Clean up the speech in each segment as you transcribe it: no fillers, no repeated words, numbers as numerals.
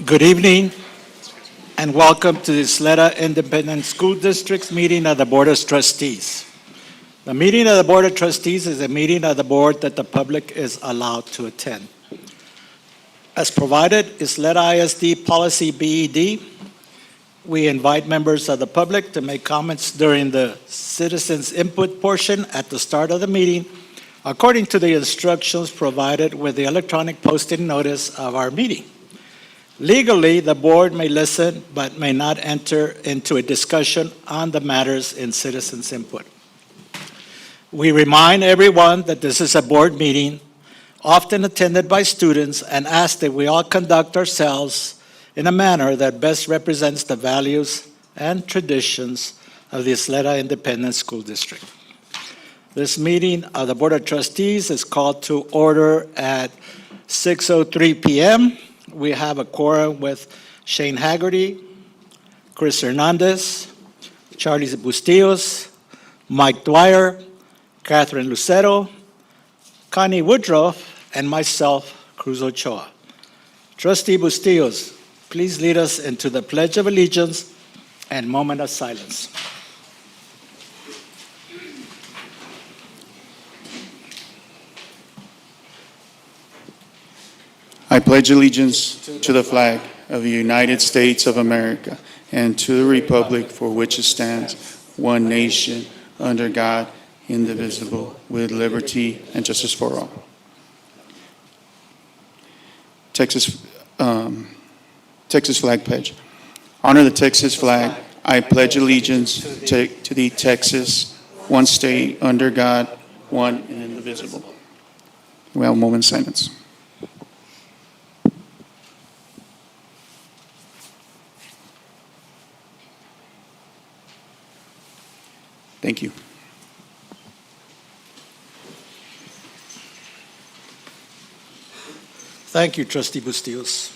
Good evening and welcome to the Ysleta Independent School District's meeting of the Board of Trustees. The meeting of the Board of Trustees is a meeting of the board that the public is allowed to attend. As provided, Ysleta ISD Policy BED, we invite members of the public to make comments during the citizens input portion at the start of the meeting, according to the instructions provided with the electronic posting notice of our meeting. Legally, the board may listen but may not enter into a discussion on the matters in citizens input. We remind everyone that this is a board meeting, often attended by students, and ask that we all conduct ourselves in a manner that best represents the values and traditions of the Ysleta Independent School District. This meeting of the Board of Trustees is called to order at 6:03 p.m. We have a quorum with Shane Haggerty, Chris Hernandez, Charlie Bustillos, Mike Dwyer, Catherine Lucero, Connie Woodruff, and myself, Cruz Ochoa. Trustee Bustillos, please lead us into the Pledge of Allegiance and moment of silence. I pledge allegiance to the flag of the United States of America and to the republic for which it stands, one nation, under God, indivisible, with liberty and justice for all. Texas flag pledge. Honor the Texas flag. I pledge allegiance to the Texas, one state, under God, one and indivisible. We have a moment of silence. Thank you. Thank you, Trustee Bustillos.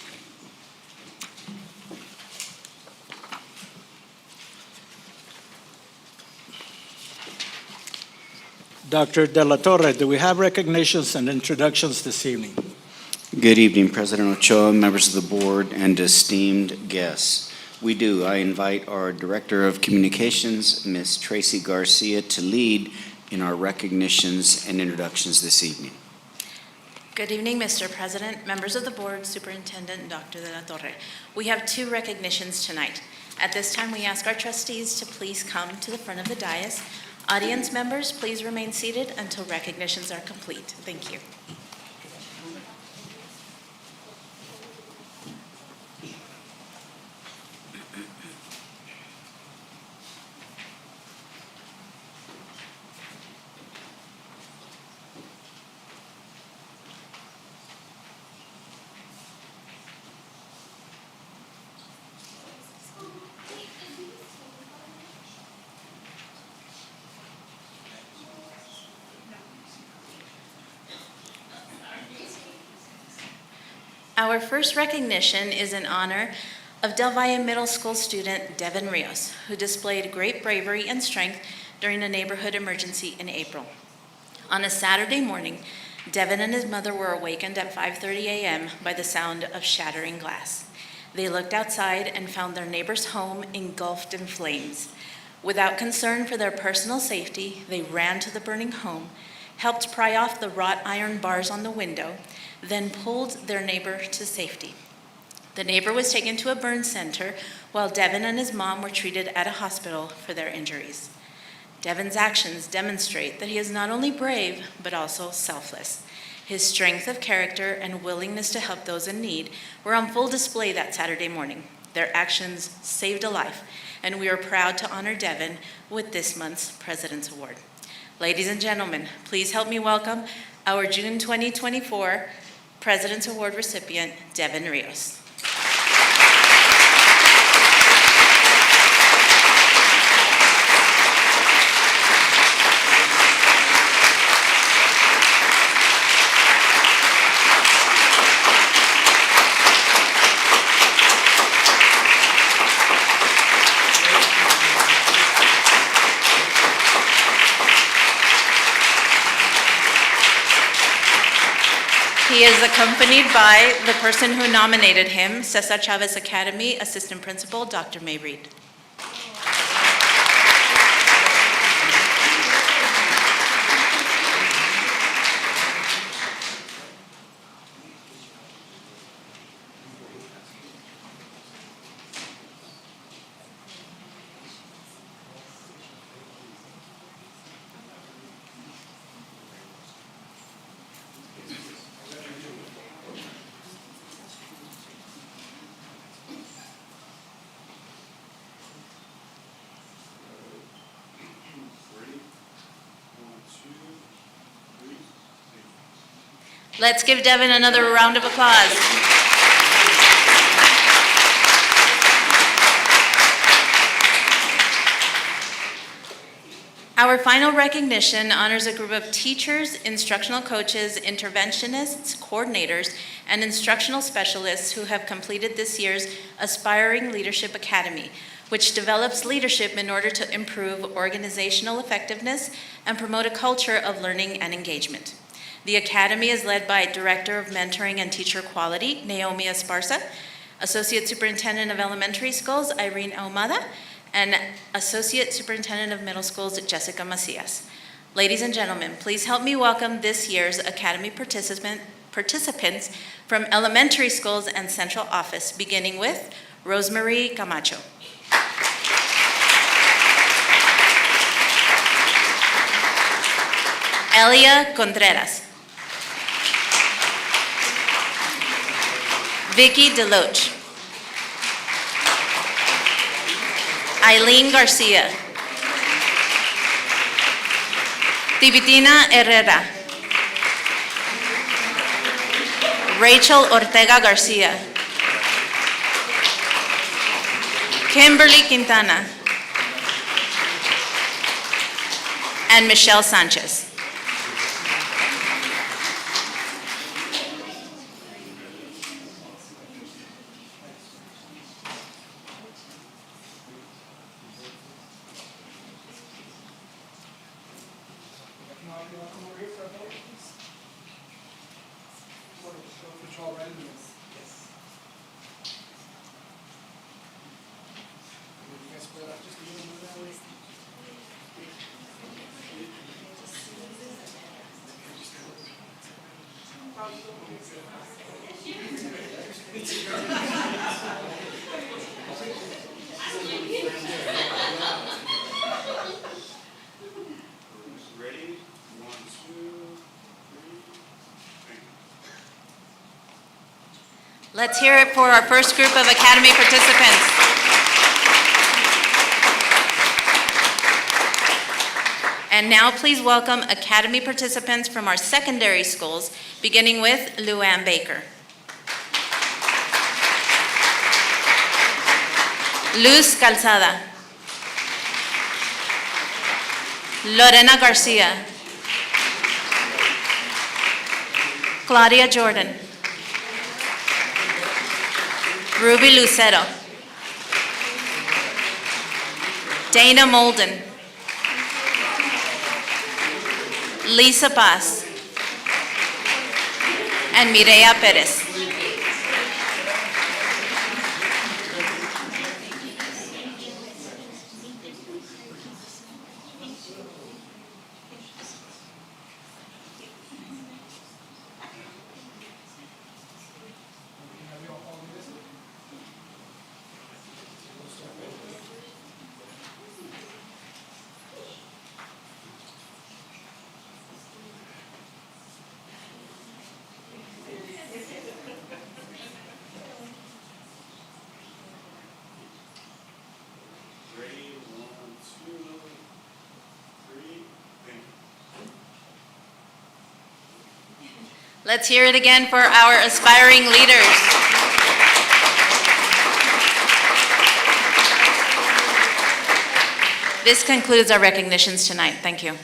Dr. De La Torre, do we have recognitions and introductions this evening? Good evening, President Ochoa, members of the board, and esteemed guests. We do. I invite our Director of Communications, Ms. Tracy Garcia, to lead in our recognitions and introductions this evening. Good evening, Mr. President, members of the board, Superintendent Dr. De La Torre. We have two recognitions tonight. At this time, we ask our trustees to please come to the front of the dais. Audience members, please remain seated until recognitions are complete. Thank you. Our first recognition is in honor of Del Valle Middle School student Devin Rios, who displayed great bravery and strength during a neighborhood emergency in April. On a Saturday morning, Devin and his mother were awakened at 5:30 a.m. by the sound of shattering glass. They looked outside and found their neighbor's home engulfed in flames. Without concern for their personal safety, they ran to the burning home, helped pry off the wrought iron bars on the window, then pulled their neighbor to safety. The neighbor was taken to a burn center while Devin and his mom were treated at a hospital for their injuries. Devin's actions demonstrate that he is not only brave, but also selfless. His strength of character and willingness to help those in need were on full display that Saturday morning. Their actions saved a life, and we are proud to honor Devin with this month's President's Award. Ladies and gentlemen, please help me welcome our June 2024 President's Award recipient, Devin Rios. He is accompanied by the person who nominated him, Cesar Chavez Academy Assistant Principal, Dr. May Reed. Let's give Devin another round of applause. Our final recognition honors a group of teachers, instructional coaches, interventionists, coordinators, and instructional specialists who have completed this year's Aspiring Leadership Academy, which develops leadership in order to improve organizational effectiveness and promote a culture of learning and engagement. The Academy is led by Director of Mentoring and Teacher Quality, Naomi Esparza, Associate Superintendent of Elementary Schools, Irene Ahumada, and Associate Superintendent of Middle Schools, Jessica Macias. Ladies and gentlemen, please help me welcome this year's Academy participants from elementary schools and central office, beginning with Rosemary Camacho. Elia Contreras. Vicky Deloach. Eileen Garcia. Tibitina Herrera. Rachel Ortega Garcia. Kimberly Quintana. And Michelle Sanchez. Let's hear it for our first group of Academy participants. And now please welcome Academy participants from our secondary schools, beginning with Luann Baker. Luz Calzada. Lorena Garcia. Claudia Jordan. Ruby Lucero. Dana Molden. Lisa Paz. And Mireya Perez. Let's hear it again for our aspiring leaders. This concludes our recognitions tonight. Thank you.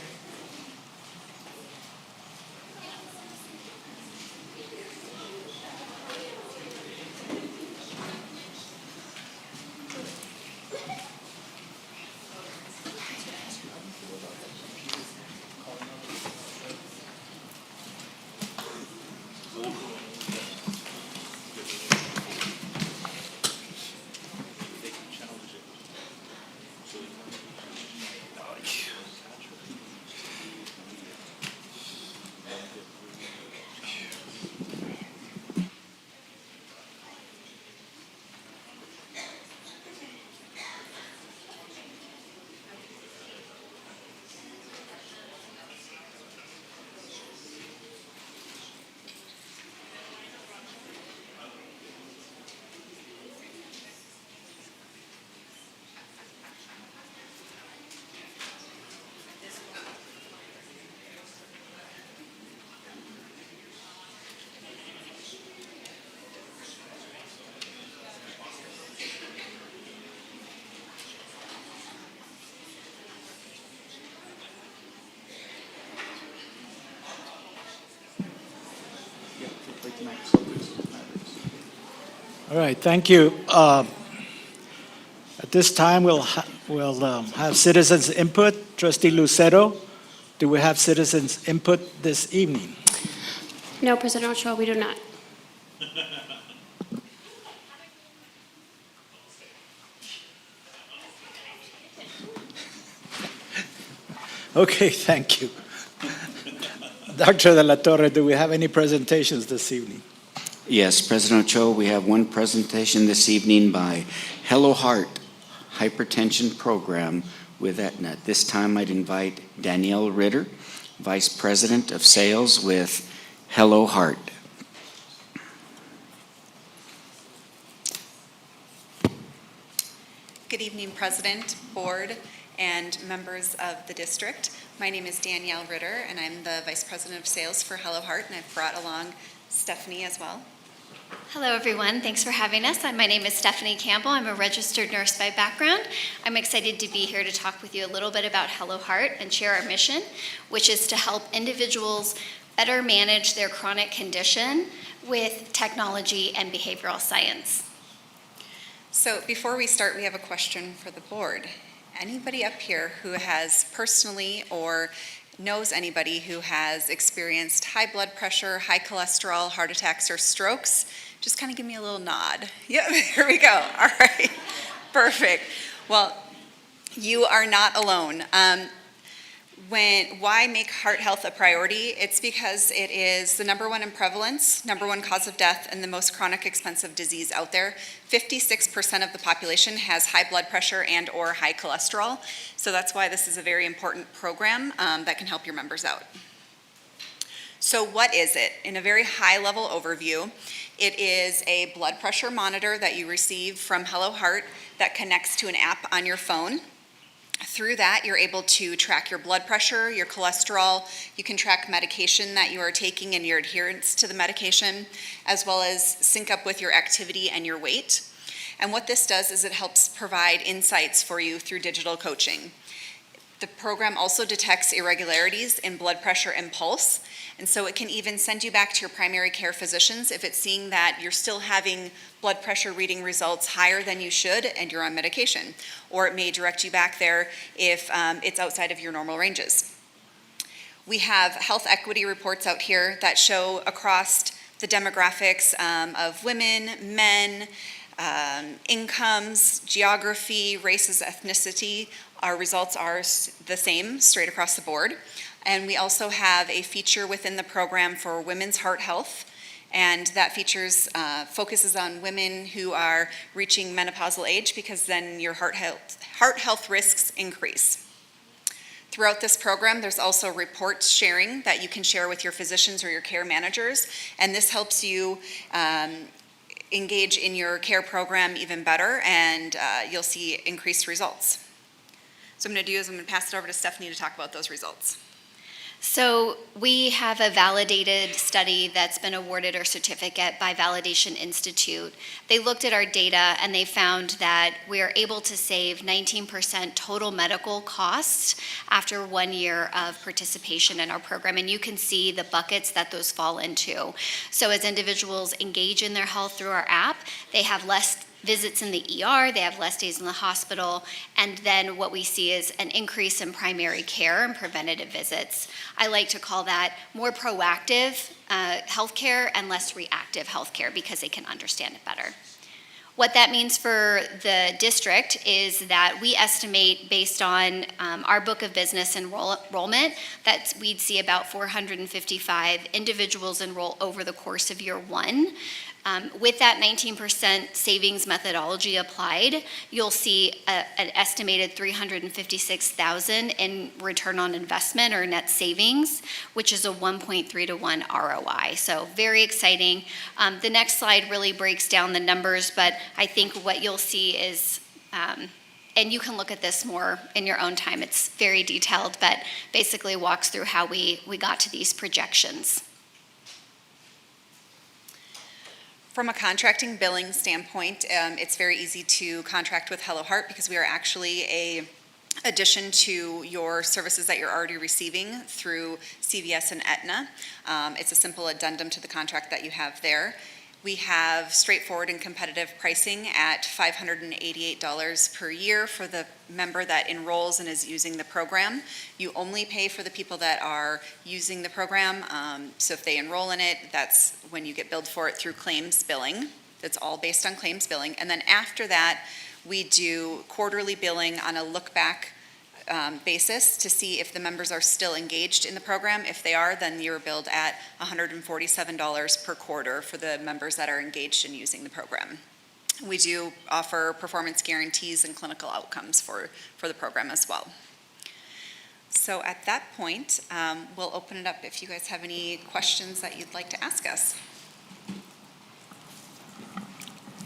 All right, thank you. At this time, we'll have citizens' input. Trustee Lucero, do we have citizens' input this evening? No, President Ochoa, we do not. Okay, thank you. Dr. De La Torre, do we have any presentations this evening? Yes, President Ochoa, we have one presentation this evening by Hello Heart Hypertension Program with Aetna. This time I'd invite Danielle Ritter, Vice President of Sales with Hello Heart. Good evening, President, Board, and members of the district. My name is Danielle Ritter, and I'm the Vice President of Sales for Hello Heart, and I've brought along Stephanie as well. Hello, everyone. Thanks for having us. My name is Stephanie Campbell. I'm a registered nurse by background. I'm excited to be here to talk with you a little bit about Hello Heart and share our mission, which is to help individuals better manage their chronic condition with technology and behavioral science. So before we start, we have a question for the board. Anybody up here who has personally or knows anybody who has experienced high blood pressure, high cholesterol, heart attacks, or strokes? Just kind of give me a little nod. Yeah, here we go. All right, perfect. Well, you are not alone. Why make heart health a priority? It's because it is the number one in prevalence, number one cause of death, and the most chronic expensive disease out there. 56% of the population has high blood pressure and or high cholesterol. So that's why this is a very important program that can help your members out. So what is it? In a very high level overview, it is a blood pressure monitor that you receive from Hello Heart that connects to an app on your phone. Through that, you're able to track your blood pressure, your cholesterol. You can track medication that you are taking and your adherence to the medication, as well as sync up with your activity and your weight. And what this does is it helps provide insights for you through digital coaching. The program also detects irregularities in blood pressure and pulse, and so it can even send you back to your primary care physicians if it's seeing that you're still having blood pressure reading results higher than you should and you're on medication. Or it may direct you back there if it's outside of your normal ranges. We have health equity reports out here that show across the demographics of women, men, incomes, geography, races, ethnicity. Our results are the same straight across the board. And we also have a feature within the program for women's heart health. And that features focuses on women who are reaching menopausal age, because then your heart health risks increase. Throughout this program, there's also report sharing that you can share with your physicians or your care managers. And this helps you engage in your care program even better, and you'll see increased results. So I'm going to pass it over to Stephanie to talk about those results. So we have a validated study that's been awarded our certificate by Validation Institute. They looked at our data and they found that we are able to save 19% total medical costs after 1 year of participation in our program. And you can see the buckets that those fall into. So as individuals engage in their health through our app, they have less visits in the ER, they have less days in the hospital, and then what we see is an increase in primary care and preventative visits. I like to call that more proactive healthcare and less reactive healthcare, because they can understand it better. What that means for the district is that we estimate, based on our book of business enrollment, that we'd see about 455 individuals enroll over the course of year one. With that 19% savings methodology applied, you'll see an estimated $356,000 in return on investment or net savings, which is a 1.3 to 1 ROI. So very exciting. The next slide really breaks down the numbers, but I think what you'll see is, and you can look at this more in your own time, it's very detailed, but basically walks through how we got to these projections. From a contracting billing standpoint, it's very easy to contract with Hello Heart because we are actually a addition to your services that you're already receiving through CVS and Aetna. It's a simple addendum to the contract that you have there. We have straightforward and competitive pricing at $588 per year for the member that enrolls and is using the program. You only pay for the people that are using the program. So if they enroll in it, that's when you get billed for it through claims billing. It's all based on claims billing. And then after that, we do quarterly billing on a look-back basis to see if the members are still engaged in the program. If they are, then you're billed at $147 per quarter for the members that are engaged in using the program. We do offer performance guarantees and clinical outcomes for the program as well. So at that point, we'll open it up if you guys have any questions that you'd like to ask us.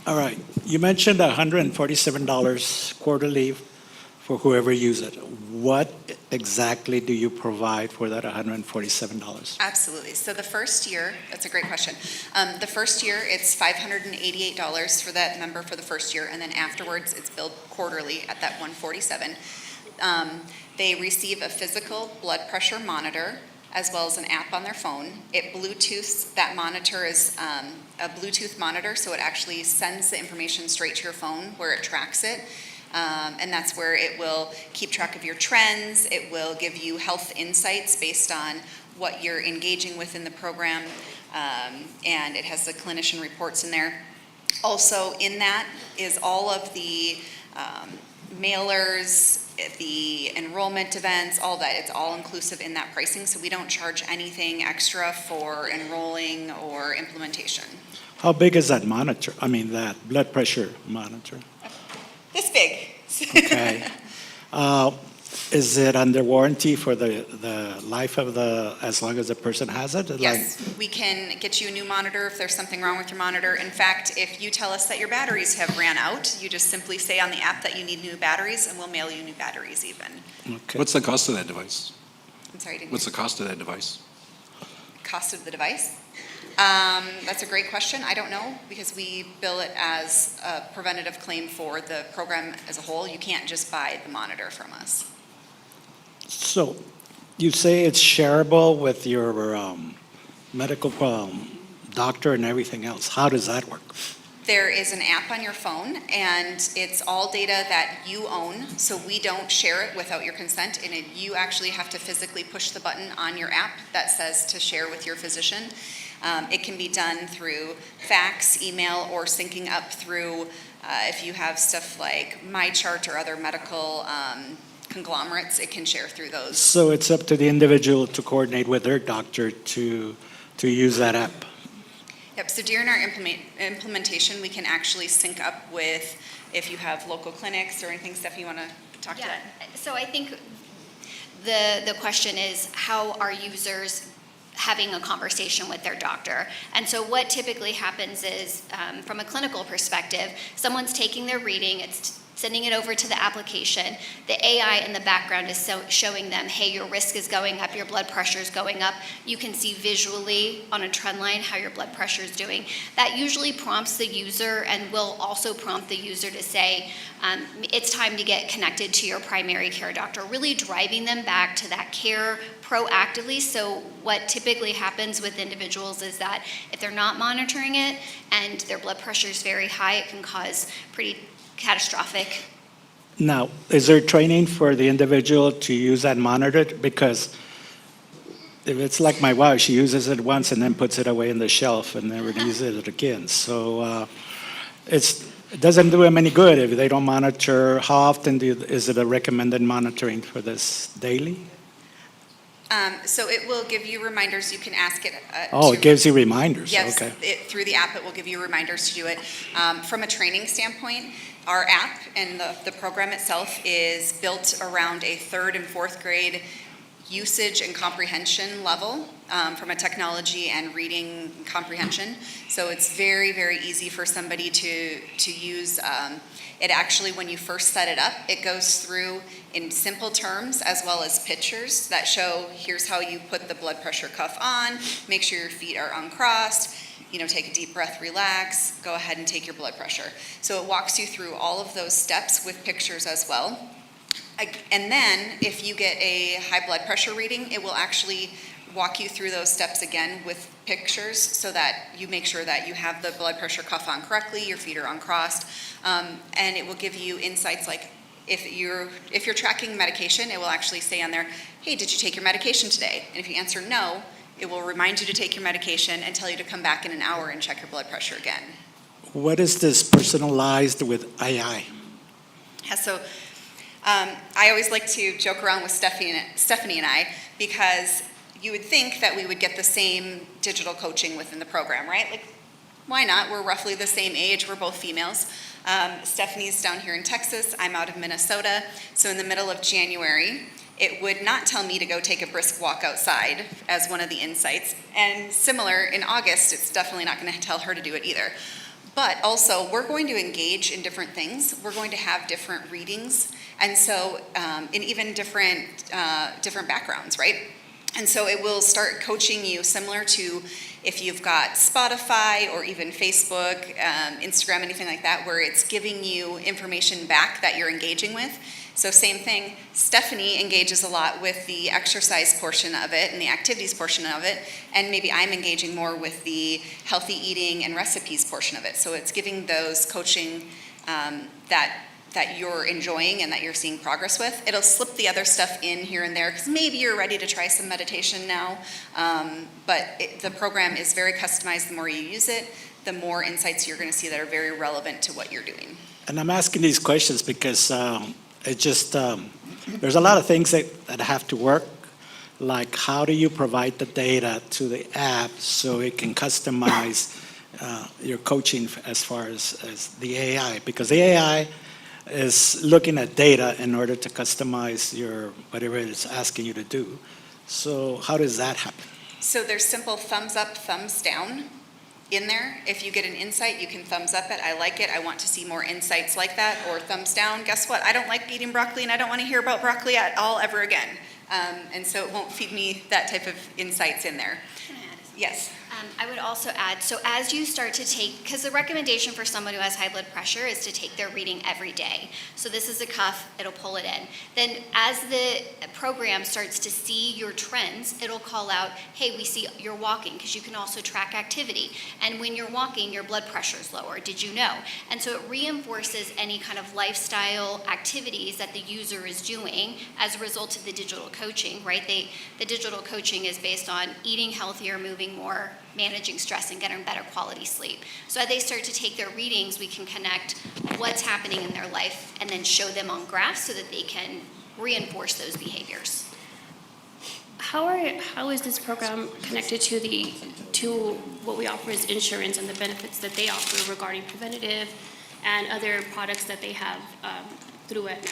All right. You mentioned $147 quarterly for whoever uses it. What exactly do you provide for that $147? Absolutely. So the first year, that's a great question. The first year, it's $588 for that member for the first year, and then afterwards, it's billed quarterly at that $147. They receive a physical blood pressure monitor as well as an app on their phone. It Bluetooths, that monitor is a Bluetooth monitor, so it actually sends the information straight to your phone where it tracks it. And that's where it will keep track of your trends. It will give you health insights based on what you're engaging with in the program. And it has the clinician reports in there. Also in that is all of the mailers, the enrollment events, all that. It's all inclusive in that pricing, so we don't charge anything extra for enrolling or implementation. How big is that monitor? I mean, that blood pressure monitor? This big. Okay. Is it under warranty for the life of as long as the person has it? Yes, we can get you a new monitor if there's something wrong with your monitor. In fact, if you tell us that your batteries have ran out, you just simply say on the app that you need new batteries, and we'll mail you new batteries even. Okay. What's the cost of that device? I'm sorry, I didn't What's hear. the cost of that device? Cost of the device? That's a great question. I don't know, because we bill it as a preventative claim for the program as a whole. You can't just buy the monitor from us. So you say it's shareable with your medical doctor and everything else. How does that work? There is an app on your phone, and it's all data that you own, so we don't share it without your consent, and you actually have to physically push the button on your app that says to share with your physician. It can be done through fax, email, or syncing up through, if you have stuff like MyChart or other medical conglomerates, it can share through those. So it's up to the individual to coordinate with their doctor to use that app. Yep, so during our implementation, we can actually sync up with, if you have local clinics or anything, Stephanie, you want to talk to that? So I think the question is, how are users having a conversation with their doctor? And so what typically happens is, from a clinical perspective, someone's taking their reading, it's sending it over to the application. The AI in the background is showing them, hey, your risk is going up, your blood pressure is going up. You can see visually on a trend line how your blood pressure is doing. That usually prompts the user and will also prompt the user to say, it's time to get connected to your primary care doctor, really driving them back to that care proactively. So what typically happens with individuals is that if they're not monitoring it and their blood pressure is very high, it can cause pretty catastrophic. Now, is there training for the individual to use that monitor? Because if it's like my wife, she uses it once and then puts it away in the shelf and never uses it again. So it doesn't do them any good if they don't monitor. How often is it a recommended monitoring for this? Daily? So it will give you reminders. You can ask it. It gives you reminders. Yes, Okay. through the app, it will give you reminders to do it. From a training standpoint, our app and the program itself is built around a 3rd and 4th grade usage and comprehension level from a technology and reading comprehension. So it's very, very easy for somebody to use. It actually, when you first set it up, it goes through in simple terms as well as pictures that show, here's how you put the blood pressure cuff on, make sure your feet are uncrossed, take a deep breath, relax, go ahead and take your blood pressure. So it walks you through all of those steps with pictures as well. And then, if you get a high blood pressure reading, it will actually walk you through those steps again with pictures so that you make sure that you have the blood pressure cuff on correctly, your feet are uncrossed, and it will give you insights like if you're tracking medication, it will actually say on there, hey, did you take your medication today? And if you answer no, it will remind you to take your medication and tell you to come back in an hour and check your blood pressure again. What is this personalized with AI? Yeah, so I always like to joke around with Stephanie and I, because you would think that we would get the same digital coaching within the program, right? Like, why not? We're roughly the same age. We're both females. Stephanie's down here in Texas. I'm out of Minnesota. So in the middle of January, it would not tell me to go take a brisk walk outside as one of the insights. And similar, in August, it's definitely not going to tell her to do it either. But also, we're going to engage in different things. We're going to have different readings, and so, in even different backgrounds, right? And so it will start coaching you similar to if you've got Spotify or even Facebook, Instagram, anything like that, where it's giving you information back that you're engaging with. So same thing, Stephanie engages a lot with the exercise portion of it and the activities portion of it, and maybe I'm engaging more with the healthy eating and recipes portion of it. So it's giving those coaching that you're enjoying and that you're seeing progress with. It'll slip the other stuff in here and there because maybe you're ready to try some meditation now, but the program is very customized. The more you use it, the more insights you're going to see that are very relevant to what you're doing. And I'm asking these questions because there's a lot of things that have to work, like how do you provide the data to the app so it can customize your coaching as far as the AI, because the AI is looking at data in order to customize your whatever it's asking you to do. So how does that happen? So there's simple thumbs up, thumbs down in there. If you get an insight, you can thumbs up it. I like it. I want to see more insights like that. Or thumbs down. Guess what? I don't like eating broccoli and I don't want to hear about broccoli at all ever again. And so it won't feed me that type of insights in there. Can I add something? Yes. I would also add, so as you start to take, because the recommendation for someone who has high blood pressure is to take their reading every day. So this is a cuff, it'll pull it in. Then as the program starts to see your trends, it'll call out, hey, we see you're walking, because you can also track activity. And when you're walking, your blood pressure is lower. Did you know? And so it reinforces any kind of lifestyle activities that the user is doing as a result of the digital coaching, right? The digital coaching is based on eating healthier, moving more, managing stress, and getting better quality sleep. So as they start to take their readings, we can connect what's happening in their life and then show them on graphs so that they can reinforce those behaviors. How is this program connected to what we offer as insurance and the benefits that they offer regarding preventative and other products that they have through Aetna?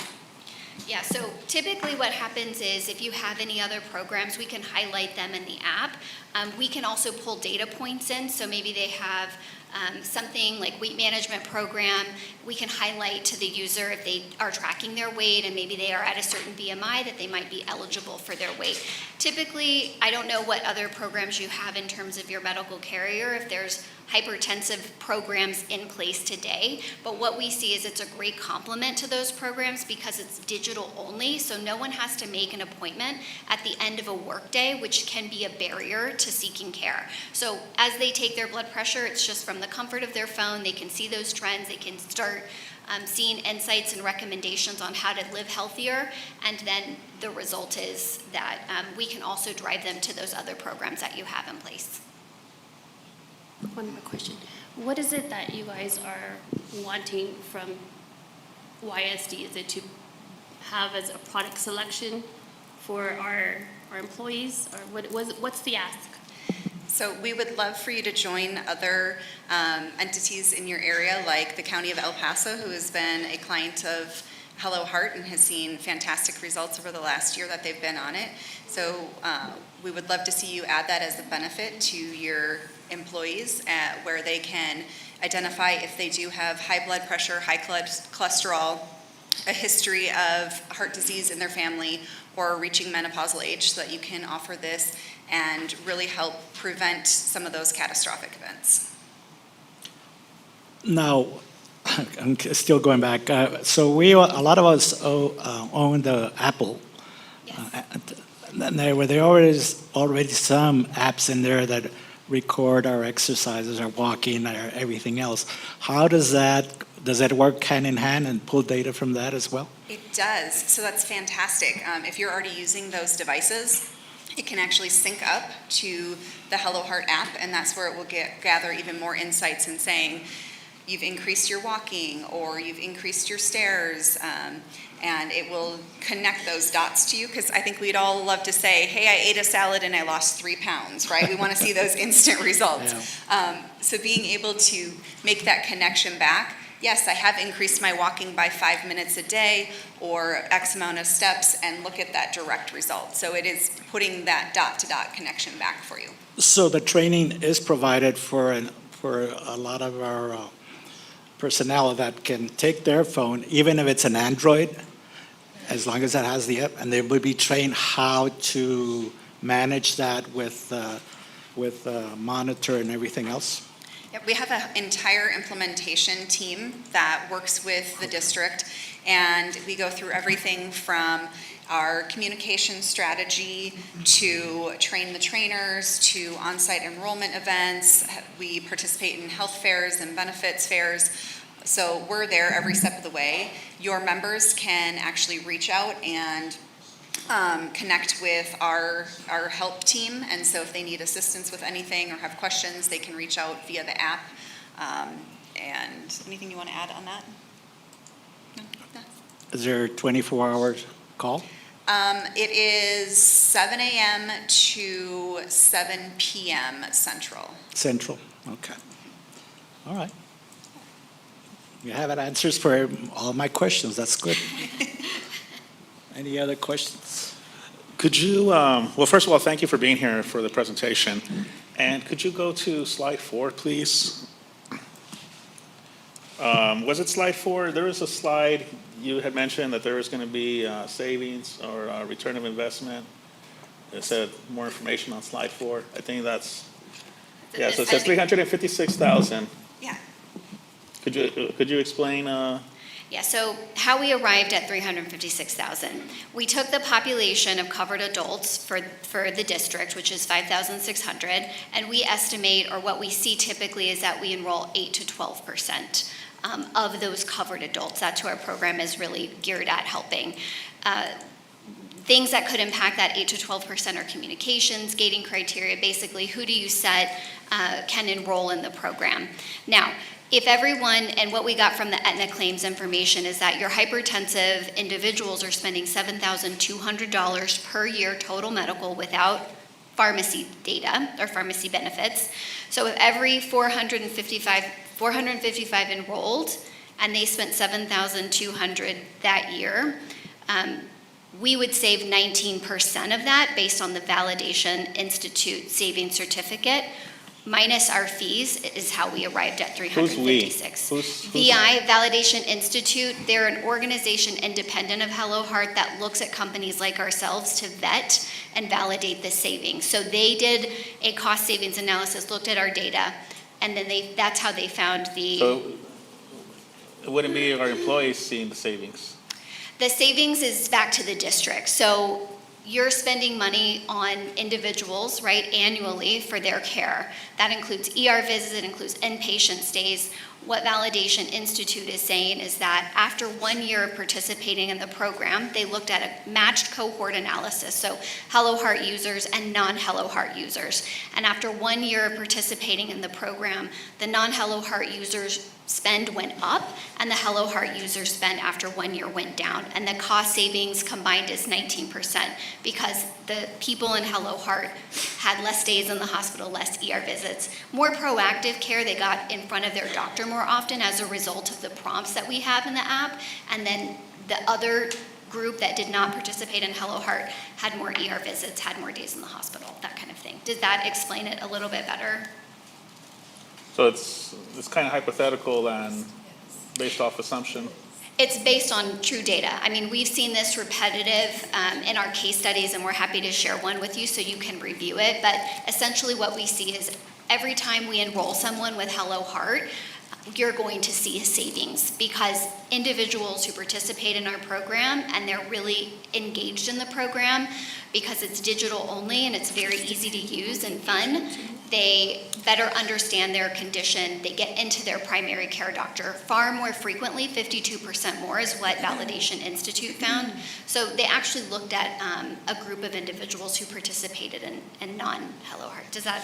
Yeah, so typically what happens is if you have any other programs, we can highlight them in the app. We can also pull data points in, so maybe they have something like weight management program. We can highlight to the user if they are tracking their weight and maybe they are at a certain BMI that they might be eligible for their weight. Typically, I don't know what other programs you have in terms of your medical carrier, if there's hypertensive programs in place today, but what we see is it's a great complement to those programs because it's digital only, so no one has to make an appointment at the end of a workday, which can be a barrier to seeking care. So as they take their blood pressure, it's just from the comfort of their phone, they can see those trends, they can start seeing insights and recommendations on how to live healthier, and then the result is that we can also drive them to those other programs that you have in place. One more question. What is it that you guys are wanting from YISD? Is it to have as a product selection for our employees, or what's the ask? So we would love for you to join other entities in your area, like the County of El Paso, who has been a client of Hello Heart and has seen fantastic results over the last year that they've been on it. So we would love to see you add that as a benefit to your employees where they can identify if they do have high blood pressure, high cholesterol, a history of heart disease in their family, or reaching menopausal age, so that you can offer this and really help prevent some of those catastrophic events. Now, I'm still going back. So a lot of us own the Apple. And there were already some apps in there that record our exercises, our walking, our everything else. How does that work hand in hand and pull data from that as well? It does, so that's fantastic. If you're already using those devices, it can actually sync up to the Hello Heart app, and that's where it will gather even more insights in saying, you've increased your walking, or you've increased your stairs, and it will connect those dots to you, because I think we'd all love to say, hey, I ate a salad and I lost 3 pounds, right? We want to see those instant results. So being able to make that connection back, yes, I have increased my walking by 5 minutes a day, or X amount of steps, and look at that direct result. So it is putting that dot-to-dot connection back for you. So the training is provided for a lot of our personnel that can take their phone, even if it's an Android, as long as it has the app, and they will be trained how to manage that with monitor and everything else. Yep, we have an entire implementation team that works with the district, and we go through everything from our communication strategy to train the trainers to on-site enrollment events. We participate in health fairs and benefits fairs. So we're there every step of the way. Your members can actually reach out and connect with our help team. And so if they need assistance with anything or have questions, they can reach out via the app. And anything you want to add on that? No? Is there a 24-hour call? It is 7 a.m. to 7 p.m. Central. Central, okay. All right. You have answers for all my questions, that's good. Any other questions? Could you, well, first of all, thank you for being here for the presentation. And could you go to slide 4, please? Was it slide 4? There was a slide, you had mentioned that there was going to be savings or return of investment. It said more information on slide 4. I think that's, yeah, so it says 356,000. Yeah. Could you explain? Yeah, so how we arrived at 356,000. We took the population of covered adults for the district, which is 5,600, and we estimate, or what we see typically is that we enroll 8 to 12% of those covered adults. That's who our program is really geared at helping. Things that could impact that 8 to 12% are communications, gating criteria, basically who do you set can enroll in the program. Now, if everyone, and what we got from the Aetna claims information is that your hypertensive individuals are spending $7,200 per year total medical without pharmacy data or pharmacy benefits. So if every 455 enrolled and they spent $7,200 that year, we would save 19% of that based on the Validation Institute Savings Certificate. Minus our fees is how we arrived at 356. Who's VI, Validation Institute, they're an organization independent of Hello Heart that looks at companies like ourselves to vet and validate the savings. So they did a cost savings analysis, looked at our data, and then that's how they found the... So it wouldn't be our employees seeing the savings? The savings is back to the district. So you're spending money on individuals, right, annually for their care. That includes ER visits, it includes inpatient stays. What Validation Institute is saying is that after 1 year of participating in the program, they looked at a matched cohort analysis, so Hello Heart users and non-Hello Heart users. And after 1 year of participating in the program, the non-Hello Heart users spend went up, and the Hello Heart user spend after 1 year went down. And the cost savings combined is 19% because the people in Hello Heart had less days in the hospital, less ER visits, more proactive care. They got in front of their doctor more often as a result of the prompts that we have in the app. And then the other group that did not participate in Hello Heart had more ER visits, had more days in the hospital, that kind of thing. Did that explain it a little bit better? So it's kind of hypothetical and based off assumption? It's based on true data. I mean, we've seen this repetitive in our case studies, and we're happy to share one with you so you can review it. But essentially what we see is every time we enroll someone with Hello Heart, you're going to see a savings because individuals who participate in our program and they're really engaged in the program because it's digital only and it's very easy to use and fun, they better understand their condition. They get into their primary care doctor far more frequently, 52% more is what Validation Institute found. So they actually looked at a group of individuals who participated in non-Hello Heart. Does that?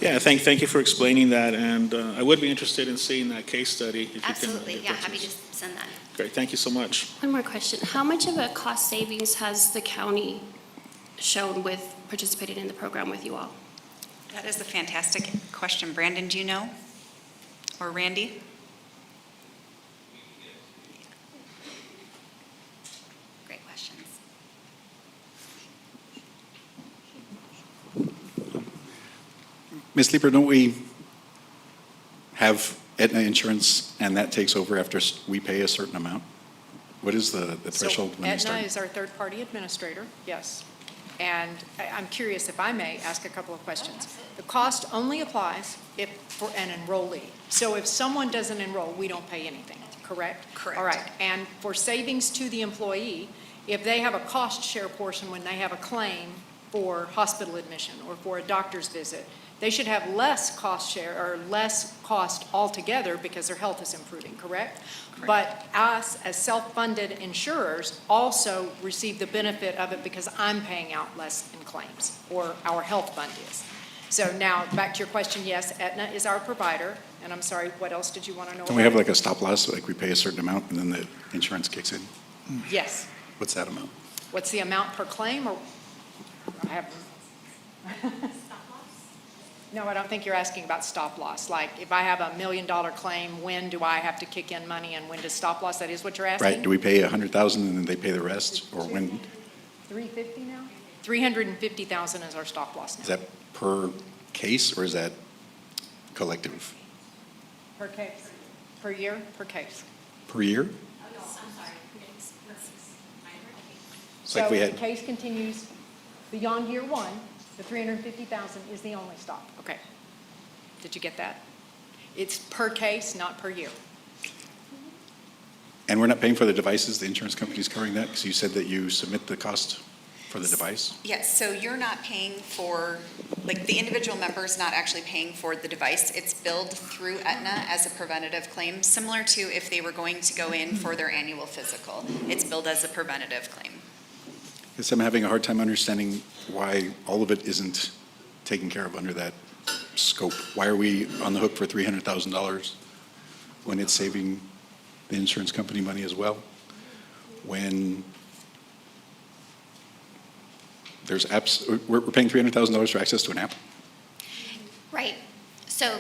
Yeah, thank you for explaining that, and I would be interested in seeing that case study. If you can Absolutely, get yeah, that to happy us. to send that. Great, thank you so much. One more question. How much of a cost savings has the county shown with participating in the program with you all? That is a fantastic question. Brandon, do you know? Or Randy? Great questions. Ms. Leeper, don't we have Aetna insurance and that takes over after we pay a certain amount? What is the threshold when you start? Aetna is our third-party administrator, yes. And I'm curious if I may ask a couple of questions. The cost only applies if for an enrollee. So if someone doesn't enroll, we don't pay anything, correct? Correct. All right. And for savings to the employee, if they have a cost share portion when they have a claim for hospital admission or for a doctor's visit, they should have less cost share or less cost altogether because their health is improving, correct? But us, as self-funded insurers, also receive the benefit of it because I'm paying out less in claims, or our health fund is. So now, back to your question, yes, Aetna is our provider, and I'm sorry, what else did you want to know? Don't we have about like a stop loss, like we pay a certain amount and then the insurance kicks in? it? Yes. What's that amount? What's the amount per claim, or I have? No, I don't think you're asking about stop loss. Like, if I have $1 million claim, when do I have to kick in money and when does stop loss? That is what you're asking? Right, do we pay 100,000 and then they pay the rest, or when, 350 now? 350,000 is our stop loss now. is that per case or is that collective? Per case? Per year? Per case. Per year? It's like So we if the had, case continues beyond year one, the 350,000 is the only stop. Okay. Did you get that? It's per case, not per year. and we're not paying for the devices, the insurance company's covering that? Because you said that you submit the cost for the device? Yes, so you're not paying for, like, the individual member's not actually paying for the device. It's billed through Aetna as a preventative claim, similar to if they were going to go in for their annual physical. It's billed as a preventative claim. Because I'm having a hard time understanding why all of it isn't taken care of under that scope. Why are we on the hook for $300,000 when it's saving the insurance company money as well? When there's apps, we're paying $300,000 for access to an app? Right. So,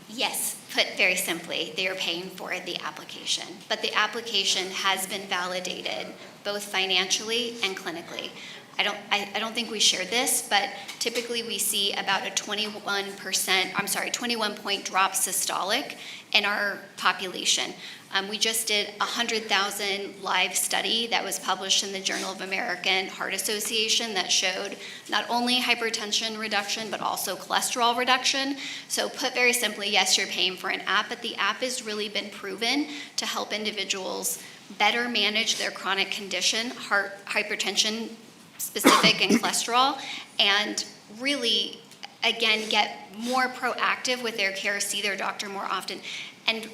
yes, put very simply, they are paying for the application. But the application has been validated both financially and clinically. I don't think we shared this, but typically we see about a 21-point drop systolic in our population. We just did a 100,000 live study that was published in the Journal of American Heart Association that showed not only hypertension reduction, but also cholesterol reduction. So put very simply, yes, you're paying for an app, but the app has really been proven to help individuals better manage their chronic condition, hypertension specific and cholesterol, and really, again, get more proactive with their care, see their doctor more often. And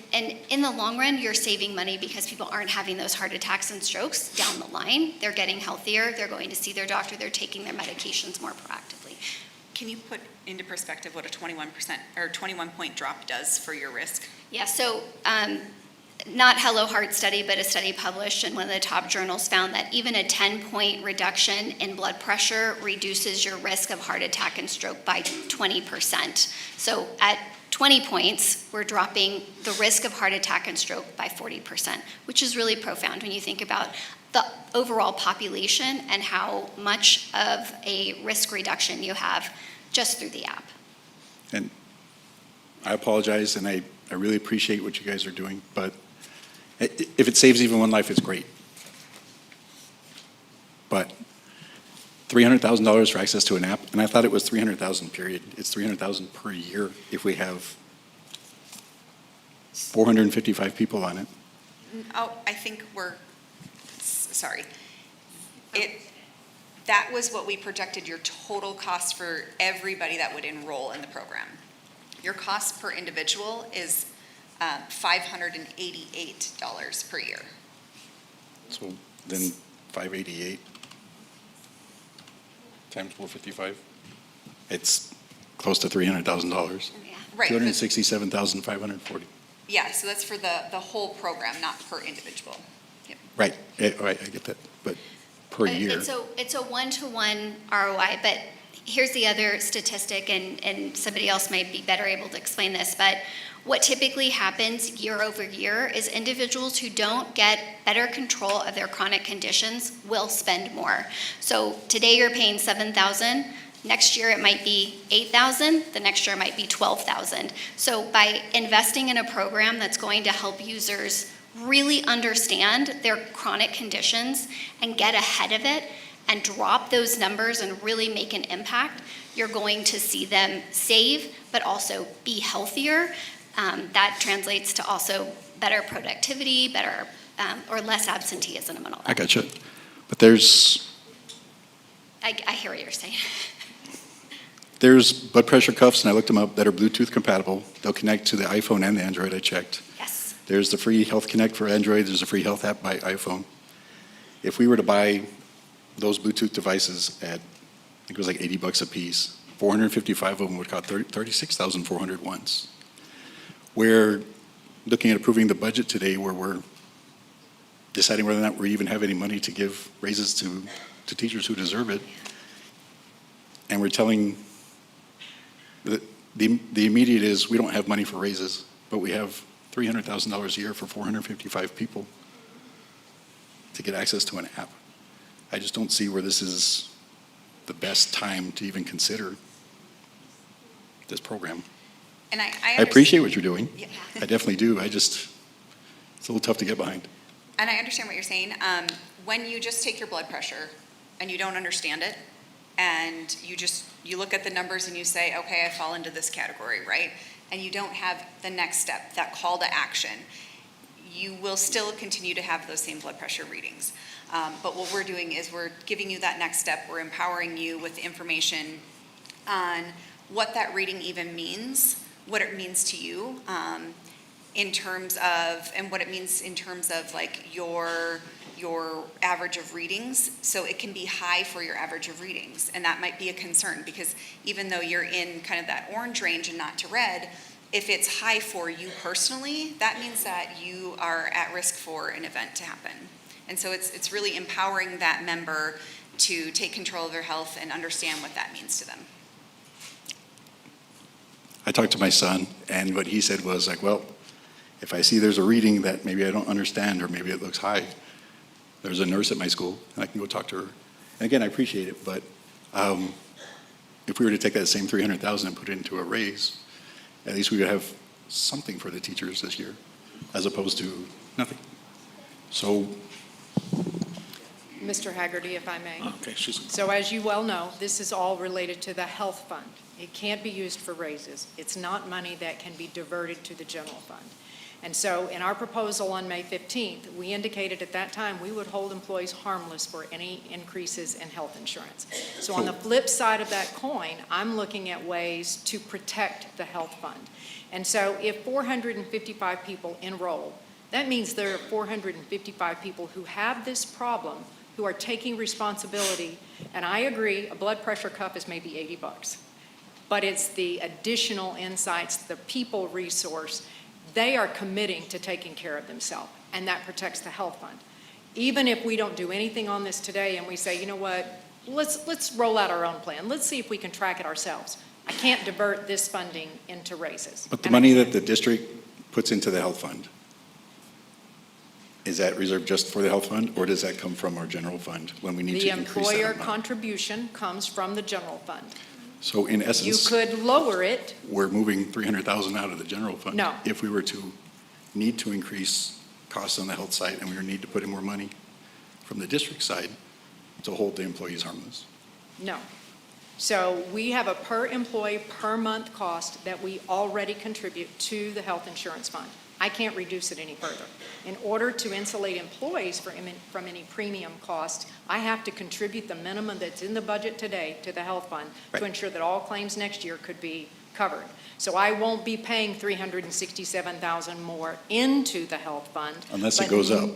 in the long run, you're saving money because people aren't having those heart attacks and strokes down the line. They're getting healthier, they're going to see their doctor, they're taking their medications more proactively. Can you put into perspective what a 21% or 21-point drop does for your risk? Yeah, so not Hello Heart study, but a study published in one of the top journals found that even a 10-point reduction in blood pressure reduces your risk of heart attack and stroke by 20%. So at 20 points, we're dropping the risk of heart attack and stroke by 40%, which is really profound when you think about the overall population and how much of a risk reduction you have just through the app. And I apologize, and I really appreciate what you guys are doing, but if it saves even one life, it's great. But $300,000 for access to an app, and I thought it was $300,000 period. It's $300,000 per year if we have 455 people on it. Oh, I think sorry. That was what we projected your total cost for everybody that would enroll in the program. Your cost per individual is $588 per year. So then 588 times 455, it's close to $300,000. Yeah. Right. but- 267,540. Yeah, so that's for the whole program, not per individual. Right, right, I get that, but per year. It's a one-to-one ROI, but here's the other statistic, and somebody else might be better able to explain this, but what typically happens year over year is individuals who don't get better control of their chronic conditions will spend more. So today you're paying $7,000. Next year it might be $8,000. The next year it might be $12,000. So by investing in a program that's going to help users really understand their chronic conditions and get ahead of it and drop those numbers and really make an impact, you're going to see them save, but also be healthier. That translates to also better productivity, better or less absenteeism and all that. I got you. But there's I hear what you're saying. blood pressure cuffs, and I looked them up, that are Bluetooth compatible. They'll connect to the iPhone and the Android, I checked. Yes. There's the free Health Connect for Android. There's a free health app by iPhone. If we were to buy those Bluetooth devices at, I think it was like $80 a piece, 455 of them would cost $36,400 once. We're looking at approving the budget today where we're deciding whether or not we even have any money to give raises to teachers who deserve it. And we're telling, the immediate is we don't have money for raises, but we have $300,000 a year for 455 people to get access to an app. I just don't see where this is the best time to even consider this program. And I I appreciate what you're doing. Yeah. I definitely do. it's a little tough to get behind. And I understand what you're saying. When you just take your blood pressure and you don't understand it, and you look at the numbers and you say, okay, I fall into this category, right? And you don't have the next step, that call to action, you will still continue to have those same blood pressure readings. But what we're doing is we're giving you that next step. We're empowering you with information on what that reading even means, what it means to you, in terms of, and what it means in terms of like your average of readings. So it can be high for your average of readings, and that might be a concern because even though you're in kind of that orange range and not to red, if it's high for you personally, that means that you are at risk for an event to happen. And so it's really empowering that member to take control of their health and understand what that means to them. I talked to my son, and what he said was like, well, if I see there's a reading that maybe I don't understand or maybe it looks high, there's a nurse at my school, and I can go talk to her. And again, I appreciate it, but if we were to take that same $300,000 and put it into a raise, at least we would have something for the teachers this year, as opposed to nothing. So, Mr. Haggerty, if I may. Okay, So as you well know, this is all related to the health fund. It can't be used for raises. It's not money that can be diverted to the general fund. And so in our proposal on May 15th, we indicated at that time we would hold employees harmless for any increases in health insurance. So on the flip side of that coin, I'm looking at ways to protect the health fund. And so if 455 people enroll, that means there are 455 people who have this problem, who are taking responsibility. And I agree, a blood pressure cuff is maybe $80. But it's the additional insights, the people resource. They are committing to taking care of themselves, and that protects the health fund. Even if we don't do anything on this today and we say, you know what, let's roll out our own plan. Let's see if we can track it ourselves. I can't divert this funding into raises. but the money that the district puts into the health fund, is that reserved just for the health fund, or does that come from our general fund when we need to increase that The employer amount? contribution comes from the general fund. So in You essence, could lower it. we're moving $300,000 out of the general fund. No. If we were to need to increase costs on the health side, and we would need to put in more money from the district side to hold the employees harmless. No. So we have a per employee per month cost that we already contribute to the health insurance fund. I can't reduce it any further. In order to insulate employees from any premium cost, I have to contribute the minimum that's in the budget today to the health fund to ensure that all claims next year could be covered. So I won't be paying $367,000 more into the health fund. Unless it but- goes up.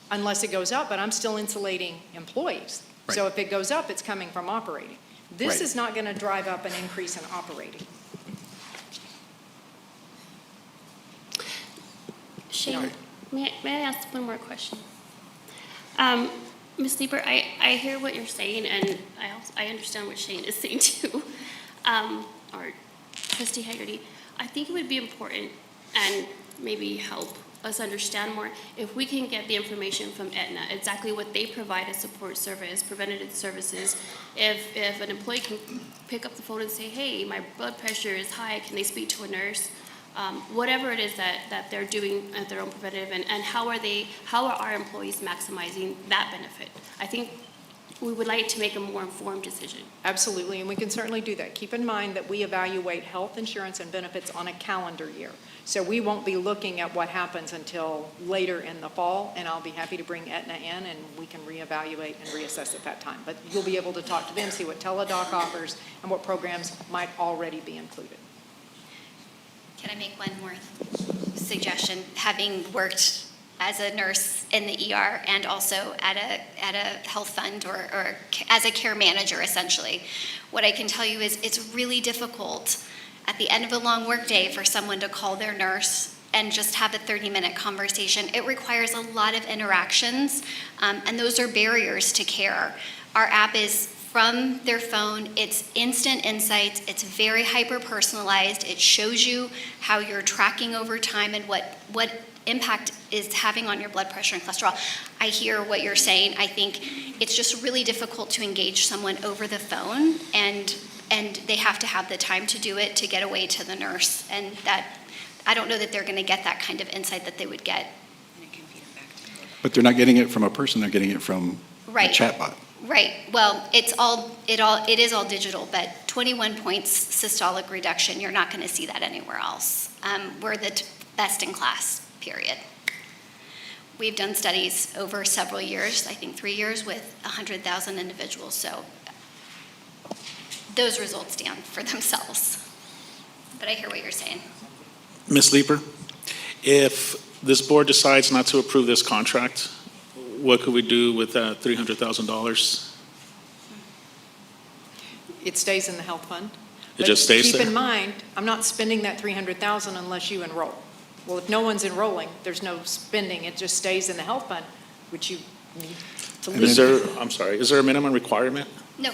Unless it goes up, but I'm still insulating employees. So Right. if it goes up, it's coming from operating. This Right. is not going to drive up an increase in operating. Shane, may I ask one more question? Ms. Lieber, I hear what you're saying, and I understand what Shane is saying too. Or Trustee Haggerty, I think it would be important and maybe help us understand more if we can get the information from Aetna, exactly what they provide as support service, preventative services. If an employee can pick up the phone and say, hey, my blood pressure is high, can they speak to a nurse? Whatever it is that they're doing at their own preventative, and how are our employees maximizing that benefit? I think we would like to make a more informed decision. Absolutely, and we can certainly do that. Keep in mind that we evaluate health insurance and benefits on a calendar year. So we won't be looking at what happens until later in the fall, and I'll be happy to bring Aetna in, and we can reevaluate and reassess at that time. But you'll be able to talk to them, see what Teladoc offers, and what programs might already be included. Can I make one more suggestion? Having worked as a nurse in the ER and also at a health fund or as a care manager, essentially, what I can tell you is it's really difficult at the end of a long workday for someone to call their nurse and just have a 30-minute conversation. It requires a lot of interactions, and those are barriers to care. Our app is from their phone. It's instant insights. It's very hyper-personalized. It shows you how you're tracking over time and what impact is having on your blood pressure and cholesterol. I hear what you're saying. I think it's just really difficult to engage someone over the phone, and they have to have the time to do it, to get away to the nurse, and that I don't know that they're going to get that kind of insight that they would get. But they're not getting it from a person, they're getting it from a Right. chatbot. Right. Well, it is all digital, but 21 points systolic reduction, you're not going to see that anywhere else. We're the best in class, period. We've done studies over several years, I think 3 years, with 100,000 individuals, so those results stand for themselves. But I hear what you're saying. Ms. Leeper, if this board decides not to approve this contract, what could we do with that $300,000? It stays in the health fund. It just stays Keep there? in mind, I'm not spending that $300,000 unless you enroll. Well, if no one's enrolling, there's no spending. It just stays in the health fund, which you need to Is leave. there, I'm sorry, is there a minimum requirement? No.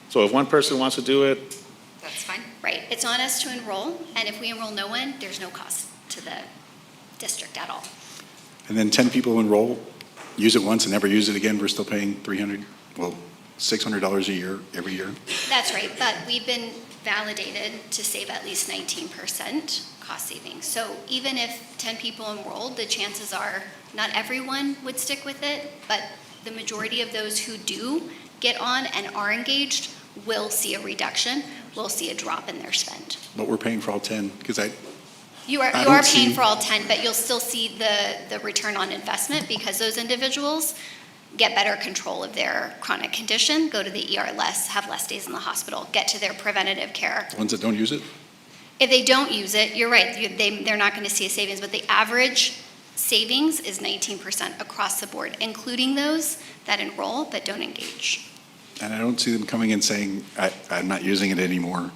So if one person wants to do it, That's fine. Right. It's on us to enroll, and if we enroll no one, there's no cost to the district at all. And then 10 people enroll, use it once and never use it again, we're still paying $600 a year, every year. That's right, but we've been validated to save at least 19% cost savings. So even if 10 people enrolled, the chances are not everyone would stick with it, but the majority of those who do get on and are engaged will see a reduction, will see a drop in their spend. But we're paying for all 10, because You are don't paying see- for all 10, but you'll still see the return on investment because those individuals get better control of their chronic condition, go to the ER less, have less days in the hospital, get to their preventative care. the ones that don't use it, If they don't use it, you're right, they're not going to see a savings, but the average savings is 19% across the board, including those that enroll but don't engage. and I don't see them coming in saying, I'm not using it anymore,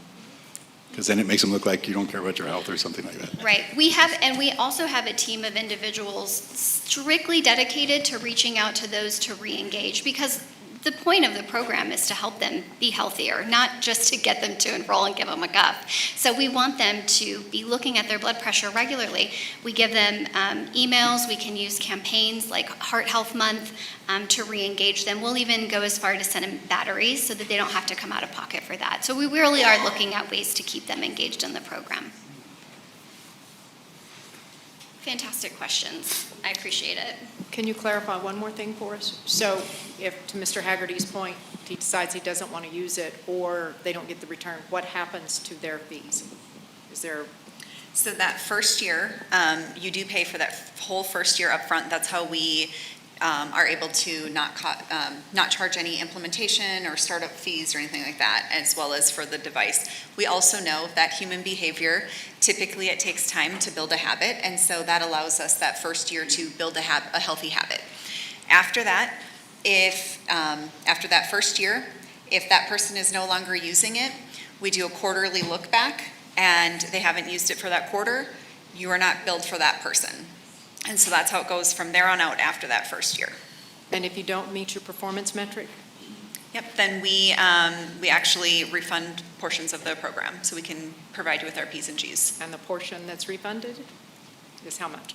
because then it makes them look like you don't care about your health or something like that. Right. We also have a team of individuals strictly dedicated to reaching out to those to re-engage, because the point of the program is to help them be healthier, not just to get them to enroll and give them a cuff. So we want them to be looking at their blood pressure regularly. We give them emails. We can use campaigns like Heart Health Month to re-engage them. We'll even go as far to send them batteries so that they don't have to come out of pocket for that. So we really are looking at ways to keep them engaged in the program. Fantastic questions. I appreciate it. Can you clarify one more thing for us? So if, to Mr. Haggerty's point, he decides he doesn't want to use it or they don't get the return, what happens to their fees? Is there, So that first year, you do pay for that whole first year upfront. That's how we are able to not charge any implementation or startup fees or anything like that, as well as for the device. We also know that human behavior, typically it takes time to build a habit, and so that allows us that first year to build a healthy habit. After that, after that first year, if that person is no longer using it, we do a quarterly look back, and they haven't used it for that quarter, you are not billed for that person. And so that's how it goes from there on out after that first year. And if you don't meet your performance metric? Yep, then we actually refund portions of the program, so we can provide you with our P's and G's. And the portion that's refunded is how much?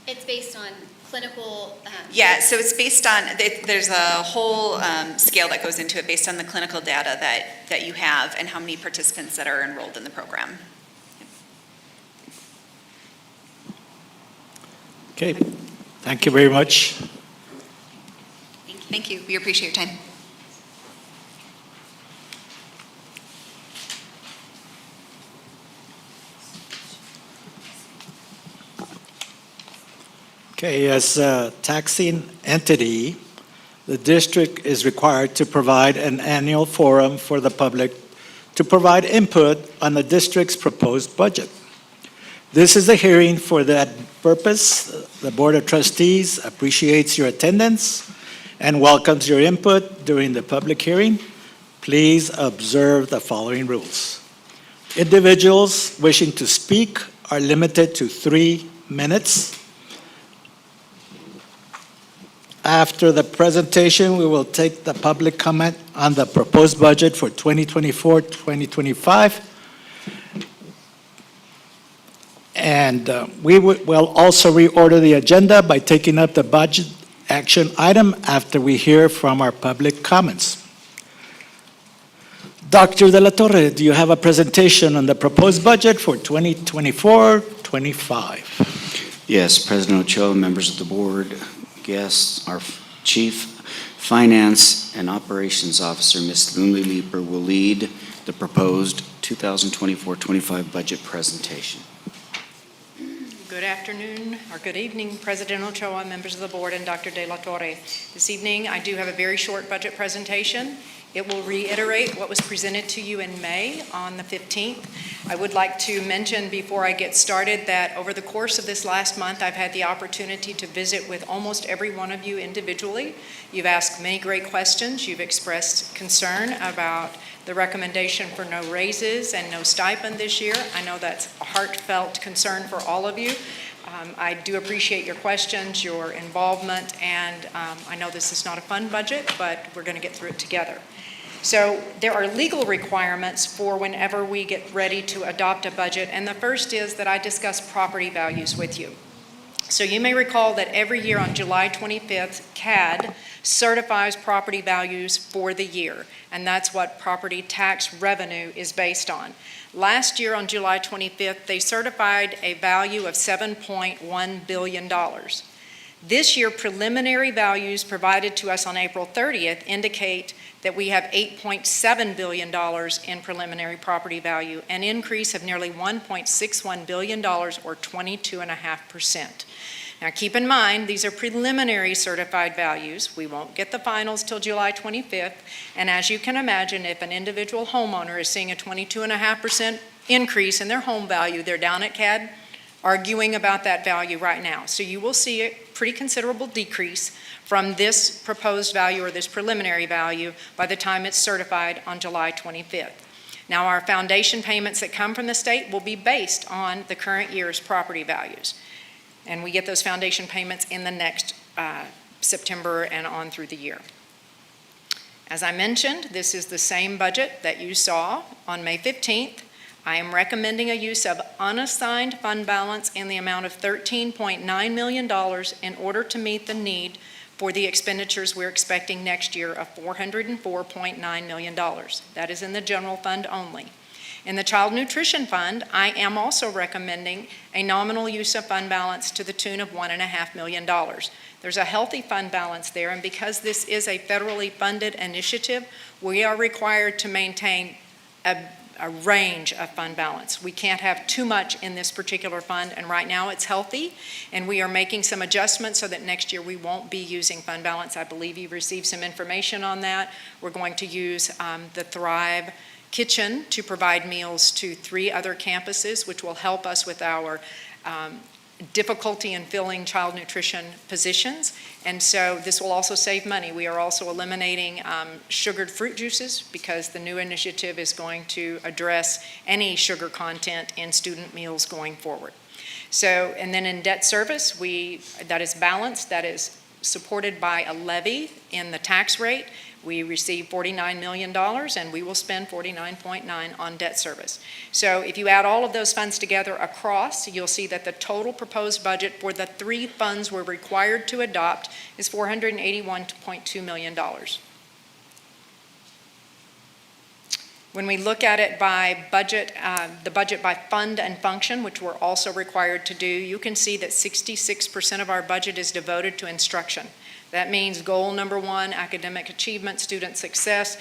It's based on clinical. Yeah, so it's based on, there's a whole scale that goes into it based on the clinical data that you have and how many participants that are enrolled in the program. Okay, thank you very much. Thank you. We appreciate your time. Okay, as a taxing entity, the district is required to provide an annual forum for the public to provide input on the district's proposed budget. This is a hearing for that purpose. The Board of Trustees appreciates your attendance and welcomes your input during the public hearing. Please observe the following rules. Individuals wishing to speak are limited to 3 minutes. After the presentation, we will take the public comment on the proposed budget for 2024-2025. And we will also reorder the agenda by taking up the budget action item after we hear from our public comments. Dr. De La Torre, do you have a presentation on the proposed budget for 2024-25? Yes, President Ochoa, members of the board, guests, our Chief Finance and Operations Officer, Ms. Lunley Leeper, will lead the proposed 2024-25 budget presentation. Good afternoon, or good evening, President Ochoa, members of the board, and Dr. De La Torre. This evening, I do have a very short budget presentation. It will reiterate what was presented to you in May on the 15th. I would like to mention before I get started that over the course of this last month, I've had the opportunity to visit with almost every one of you individually. You've asked many great questions. You've expressed concern about the recommendation for no raises and no stipend this year. I know that's a heartfelt concern for all of you. I do appreciate your questions, your involvement, and I know this is not a fun budget, but we're going to get through it together. So there are legal requirements for whenever we get ready to adopt a budget, and the first is that I discuss property values with you. So you may recall that every year on July 25th, CAD certifies property values for the year, and that's what property tax revenue is based on. Last year on July 25th, they certified a value of $7.1 billion. This year, preliminary values provided to us on April 30th indicate that we have $8.7 billion in preliminary property value, an increase of nearly $1.61 billion or 22.5%. Now keep in mind, these are preliminary certified values. We won't get the finals till July 25th, and as you can imagine, if an individual homeowner is seeing a 22.5% increase in their home value, they're down at CAD arguing about that value right now. So you will see a pretty considerable decrease from this proposed value or this preliminary value by the time it's certified on July 25th. Now our foundation payments that come from the state will be based on the current year's property values. And we get those foundation payments in the next September and on through the year. As I mentioned, this is the same budget that you saw on May 15th. I am recommending a use of unassigned fund balance in the amount of $13.9 million in order to meet the need for the expenditures we're expecting next year of $404.9 million. That is in the general fund only. In the Child Nutrition Fund, I am also recommending a nominal use of fund balance to the tune of $1.5 million. There's a healthy fund balance there, and because this is a federally funded initiative, we are required to maintain a a range of fund balance. We can't have too much in this particular fund, and right now it's healthy, and we are making some adjustments so that next year we won't be using fund balance. I believe you've received some information on that. We're going to use the Thrive Kitchen to provide meals to 3 other campuses, which will help us with our difficulty in filling child nutrition positions. And so this will also save money. We are also eliminating sugared fruit juices because the new initiative is going to address any sugar content in student meals going forward. So, and then in debt service, that is balanced, that is supported by a levy in the tax rate. We receive $49 million, and we will spend $49.9 on debt service. So if you add all of those funds together across, you'll see that the total proposed budget for the 3 funds we're required to adopt is $481.2 million. When we look at it by budget, the budget by fund and function, which we're also required to do, you can see that 66% of our budget is devoted to instruction. That means goal number 1, academic achievement, student success,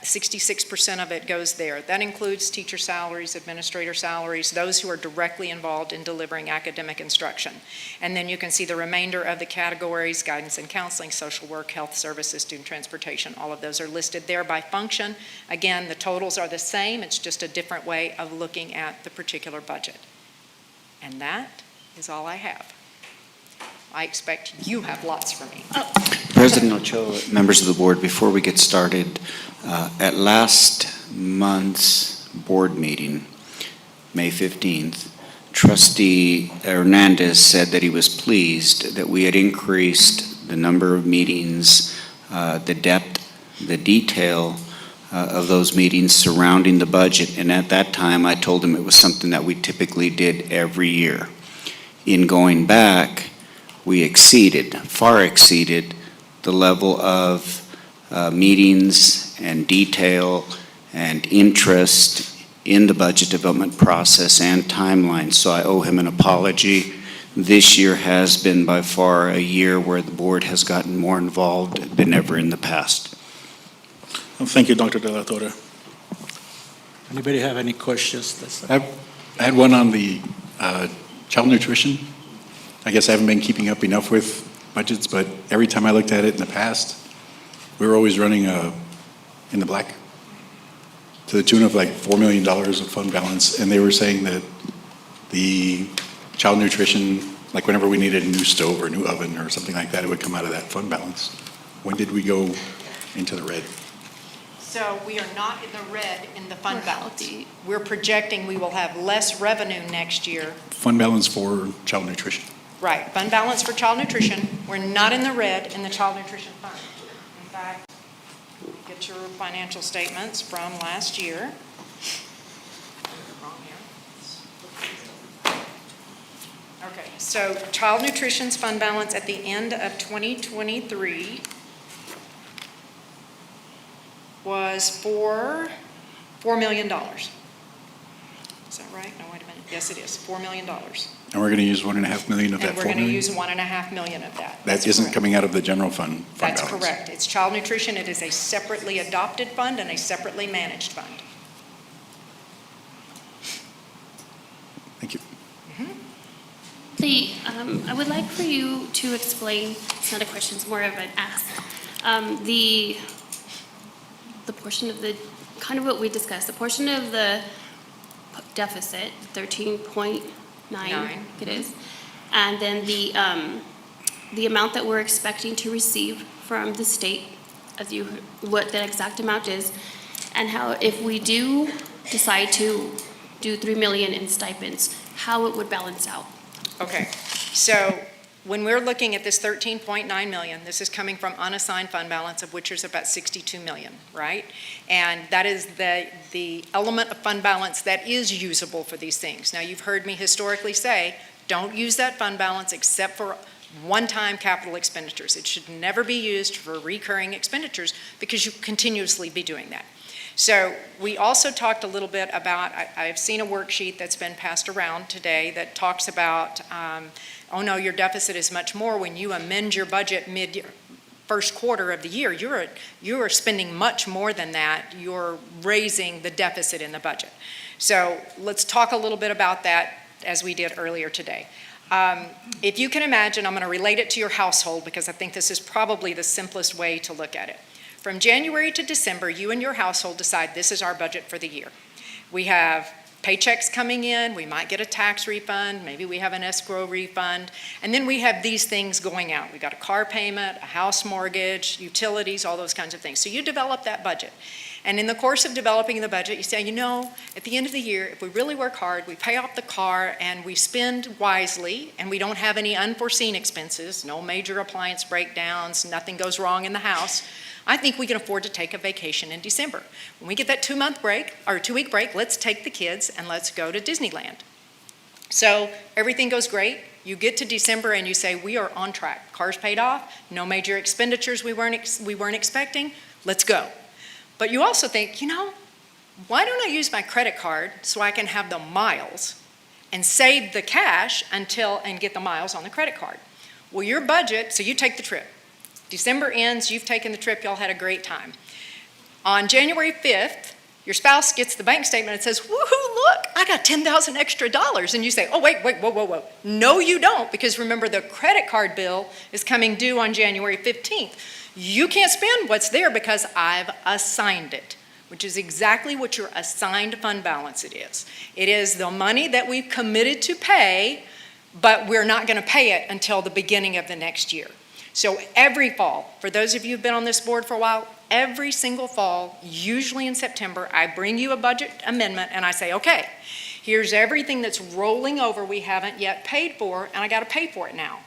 66% of it goes there. That includes teacher salaries, administrator salaries, those who are directly involved in delivering academic instruction. And then you can see the remainder of the categories: guidance and counseling, social work, health services, student transportation. All of those are listed there by function. Again, the totals are the same. It's just a different way of looking at the particular budget. And that is all I have. I expect you have lots for me. President Ochoa, members of the board, before we get started, at last month's board meeting, May 15th, Trustee Hernandez said that he was pleased that we had increased the number of meetings, the depth, the detail of those meetings surrounding the budget. And at that time, I told him it was something that we typically did every year. In going back, we far exceeded the level of meetings and detail and interest in the budget development process and timeline. So I owe him an apology. This year has been by far a year where the board has gotten more involved than ever in the past. Well, thank you, Dr. De La Torre. Anybody have any questions? I had one on the child nutrition. I guess I haven't been keeping up enough with budgets, but every time I looked at it in the past, we were always running in the black to the tune of like $4 million of fund balance. And they were saying that the child nutrition, like whenever we needed a new stove or a new oven or something like that, it would come out of that fund balance. When did we go into the red? So we are not in the red in the fund We're balance. healthy. We're projecting we will have less revenue next year. Fund balance for child nutrition. Right, fund balance for child nutrition. We're not in the red in the child nutrition fund. In fact, get your financial statements from last year. Okay, so child nutrition's fund balance at the end of 2023 was $4 million. Is that right? No, wait a minute. Yes, it is, $4 million. And we're going to use $1.5 million of that And we're $4 going to million? use $1.5 million of that. That That's isn't correct. coming out of the general fund That's balance. correct. It's child nutrition. It is a separately adopted fund and a separately managed fund. Thank you. I would like for you to explain, it's not a question, it's more of an ask, the portion of the, kind of what we discussed, the portion of the deficit, 13.9, it is, and then the amount that we're expecting to receive from the state, what the exact amount is, and how, if we do decide to do $3 million in stipends, how it would balance out. Okay, so when we're looking at this 13.9 million, this is coming from unassigned fund balance, of which is about 62 million, right? And that is the element of fund balance that is usable for these things. Now, you've heard me historically say, don't use that fund balance except for one-time capital expenditures. It should never be used for recurring expenditures because you continuously be doing that. So we also talked a little bit about, I've seen a worksheet that's been passed around today that talks about, oh no, your deficit is much more when you amend your budget first quarter of the year, you are spending much more than that. You're raising the deficit in the budget. So let's talk a little bit about that as we did earlier today. If you can imagine, I'm going to relate it to your household because I think this is probably the simplest way to look at it. From January to December, you and your household decide this is our budget for the year. We have paychecks coming in, we might get a tax refund, maybe we have an escrow refund, and then we have these things going out. We got a car payment, a house mortgage, utilities, all those kinds of things. So you develop that budget. And in the course of developing the budget, you say, you know, at the end of the year, if we really work hard, we pay off the car and we spend wisely and we don't have any unforeseen expenses, no major appliance breakdowns, nothing goes wrong in the house, I think we can afford to take a vacation in December. When we get that 2-month break, or 2-week break, let's take the kids and let's go to Disneyland. So everything goes great. You get to December and you say, we are on track. Car's paid off, no major expenditures we weren't expecting, let's go. But you also think, you know, why don't I use my credit card so I can have the miles and save the cash and get the miles on the credit card? Well, your budget, so you take the trip. December ends, you've taken the trip, y'all had a great time. On January 5th, your spouse gets the bank statement and says, woohoo, look, I got $10,000 extra. And you say, oh, wait, whoa. No, you don't, because remember the credit card bill is coming due on January 15th. You can't spend what's there because I've assigned it, which is exactly what your assigned fund balance it is. It is the money that we've committed to pay, but we're not going to pay it until the beginning of the next year. So every fall, for those of you who've been on this board for a while, every single fall, usually in September, I bring you a budget amendment and I say, okay, here's everything that's rolling over we haven't yet paid for, and I got to pay for it now.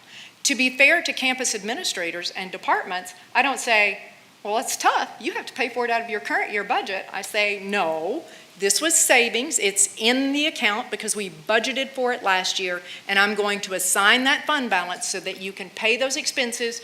To be fair to campus administrators and departments, I don't say, well, it's tough. You have to pay for it out of your current year budget. I say, no, this was savings. It's in the account because we budgeted for it last year, and I'm going to assign that fund balance so that you can pay those expenses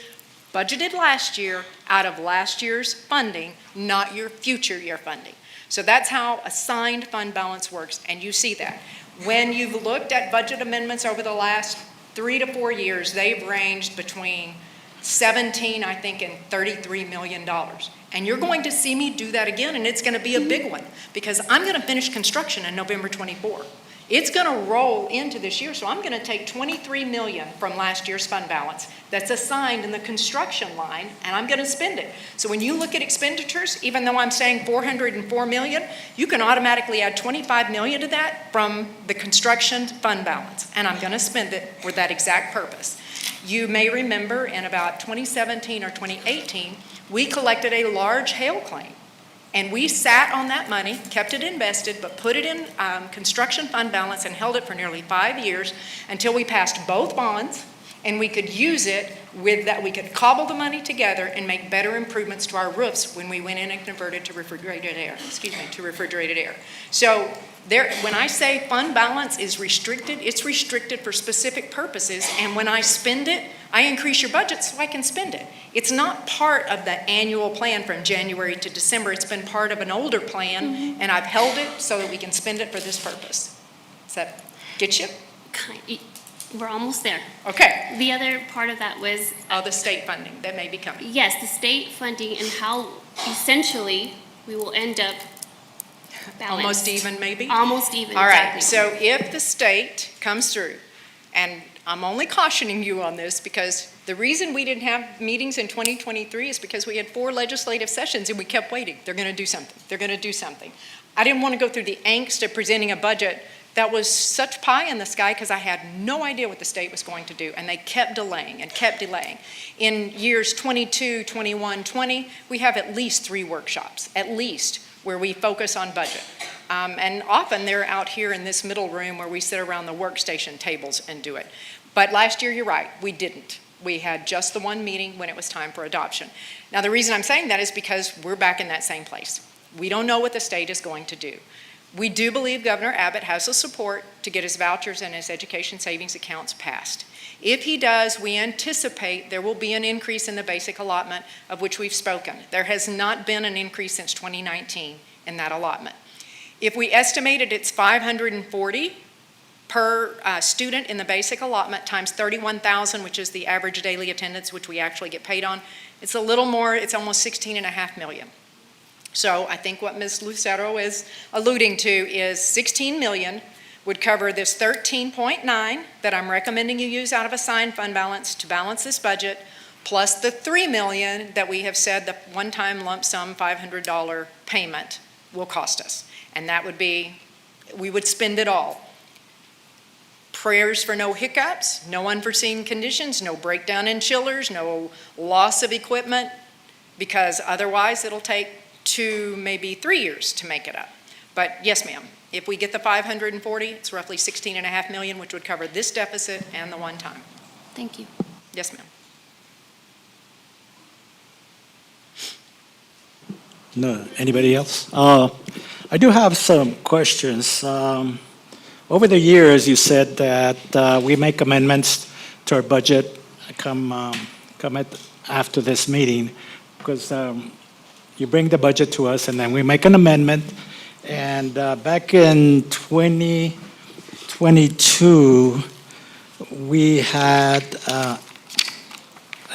budgeted last year out of last year's funding, not your future year funding. So that's how assigned fund balance works, and you see that. When you've looked at budget amendments over the last 3 to 4 years, they've ranged between 17, I think, and $33 million. And you're going to see me do that again, and it's going to be a big one because I'm going to finish construction in November 24. It's going to roll into this year, so I'm going to take $23 million from last year's fund balance that's assigned in the construction line, and I'm going to spend it. So when you look at expenditures, even though I'm saying $404 million, you can automatically add $25 million to that from the construction fund balance, and I'm going to spend it for that exact purpose. You may remember in about 2017 or 2018, we collected a large hail claim. And we sat on that money, kept it invested, but put it in construction fund balance and held it for nearly 5 years until we passed both bonds, and we could use it with that. We could cobble the money together and make better improvements to our roofs when we went in and converted to refrigerated air. So when I say fund balance is restricted, it's restricted for specific purposes, and when I spend it, I increase your budget so I can spend it. It's not part of the annual plan from January to December. It's been part of an older plan, and I've held it so that we can spend it for this purpose. Does that get you? We're almost there. Okay. The other part of that was The state funding that may be coming. yes, the state funding and how essentially we will end up balanced. Almost even, maybe? Almost even. All right, exactly. so if the state comes through, and I'm only cautioning you on this because the reason we didn't have meetings in 2023 is because we had 4 legislative sessions and we kept waiting. They're going to do something. They're going to do something. I didn't want to go through the angst of presenting a budget that was such pie in the sky because I had no idea what the state was going to do, and they kept delaying and kept delaying. In years 22, 21, 20, we have at least 3 workshops, at least, where we focus on budget. And often they're out here in this middle room where we sit around the workstation tables and do it. But last year, you're right, we didn't. We had just the one meeting when it was time for adoption. Now, the reason I'm saying that is because we're back in that same place. We don't know what the state is going to do. We do believe Governor Abbott has the support to get his vouchers and his education savings accounts passed. If he does, we anticipate there will be an increase in the basic allotment of which we've spoken. There has not been an increase since 2019 in that allotment. If we estimated it's $540 per student in the basic allotment times 31,000, which is the average daily attendance, which we actually get paid on, It's a little more, it's almost 16.5 million. So I think what Ms. Lucero is alluding to is 16 million would cover this 13.9 that I'm recommending you use out of assigned fund balance to balance this budget, plus the 3 million that we have said the one-time lump sum $500 payment will cost us. And that would be, we would spend it all. Prayers for no hiccups, no unforeseen conditions, no breakdown in chillers, no loss of equipment, because otherwise it'll take 2, maybe 3 years to make it up. But yes, ma'am, if we get the 540, it's roughly 16.5 million, which would cover this deficit and the one time. Thank you. Yes, ma'am. No, anybody else? I do have some questions. Over the years, you said that we make amendments to our budget after this meeting, because you bring the budget to us and then we make an amendment. And back in 2022, we had a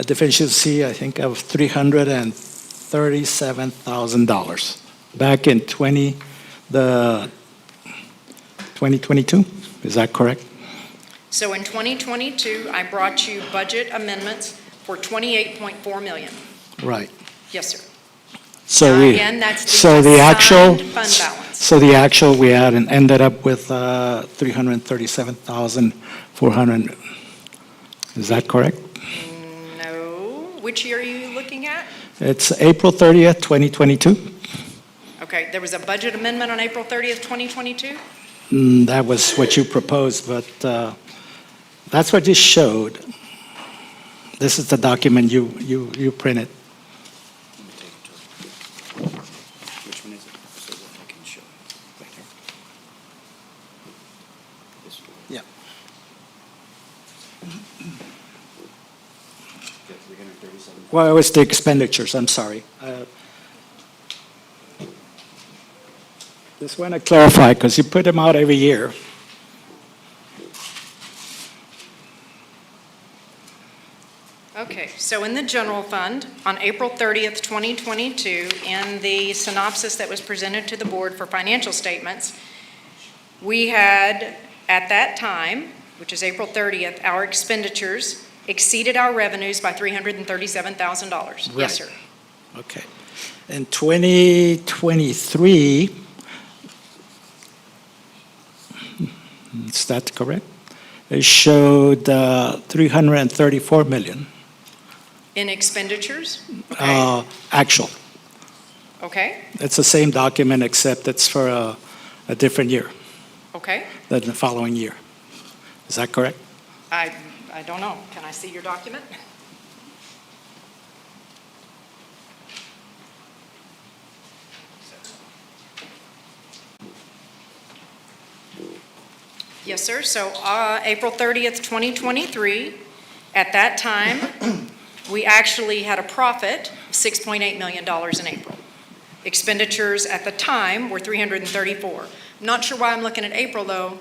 deficiency, I think, of $337,000. Back in 2022, is that correct? So in 2022, I brought you budget amendments for 28.4 million. Right. Yes, sir. So Now, we, again, that's the so the actual, assigned fund balance. so the actual we had and ended up with 337,400. Is that correct? No. Which year are you looking at? It's April 30th, 2022. Okay, there was a budget amendment on April 30th, 2022? That was what you proposed, but that's what you showed. This is the document you printed. Which one is it? So that I can show it. Right here. This one. Yeah. Got 337. Well, it was the expenditures, I'm sorry. Just want to clarify, because you put them out every year. Okay, so in the general fund, on April 30th, 2022, in the synopsis that was presented to the board for financial statements, we had, at that time, which is April 30th, our expenditures exceeded our revenues by $337,000. Right. Yes, sir. Okay. In 2023, is that correct? It showed 334 million. In expenditures? Okay. Actual. Okay, It's the same document, except it's for a different year okay. than the following year. Is that correct? I don't know. Can I see your document? Yes, sir. So April 30th, 2023, at that time, we actually had a profit of $6.8 million in April. Expenditures at the time were 334. I'm not sure why I'm looking at April, though.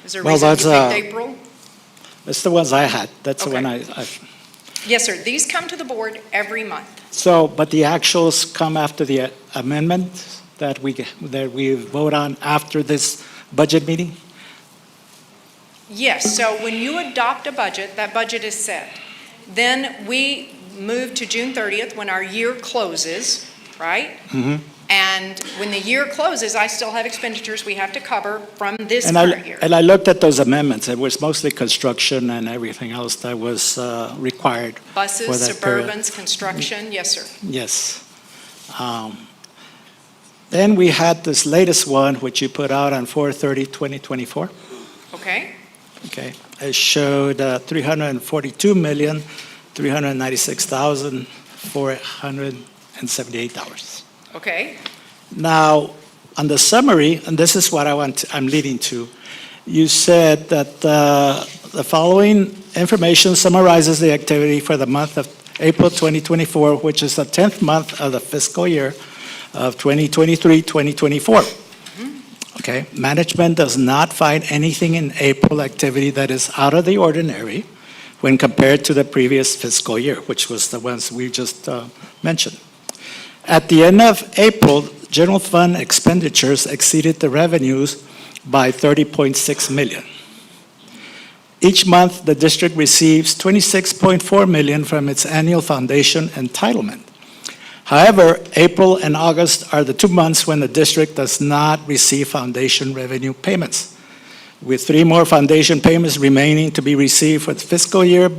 Is there a Well, reason you that's, picked April? That's the ones I had. That's the one I. Yes, sir. These come to the board every month. So, but the actuals come after the amendment that we vote on after this budget meeting? Yes, so when you adopt a budget, that budget is set. Then we move to June 30th when our year closes, right? Mm-hmm. And when the year closes, I still have expenditures we have to cover from this And current year. I looked at those amendments. It was mostly construction and everything else that was required. for Buses, that period. Suburbans, construction, yes, sir. Yes. Then we had this latest one, which you put out on 4/30/2024. Okay, Okay. It showed $342,396,478. okay, Now, on the summary, and this is what I'm leading to, you said that the following information summarizes the activity for the month of April 2024, which is the 10th month of the fiscal year of 2023-2024. Okay, management does not find anything in April activity that is out of the ordinary when compared to the previous fiscal year, which was the ones we just mentioned. At the end of April, general fund expenditures exceeded the revenues by 30.6 million. Each month, the district receives 26.4 million from its annual foundation entitlement. However, April and August are the 2 months when the district does not receive foundation revenue payments, with 3 more foundation payments remaining to be received for the fiscal year.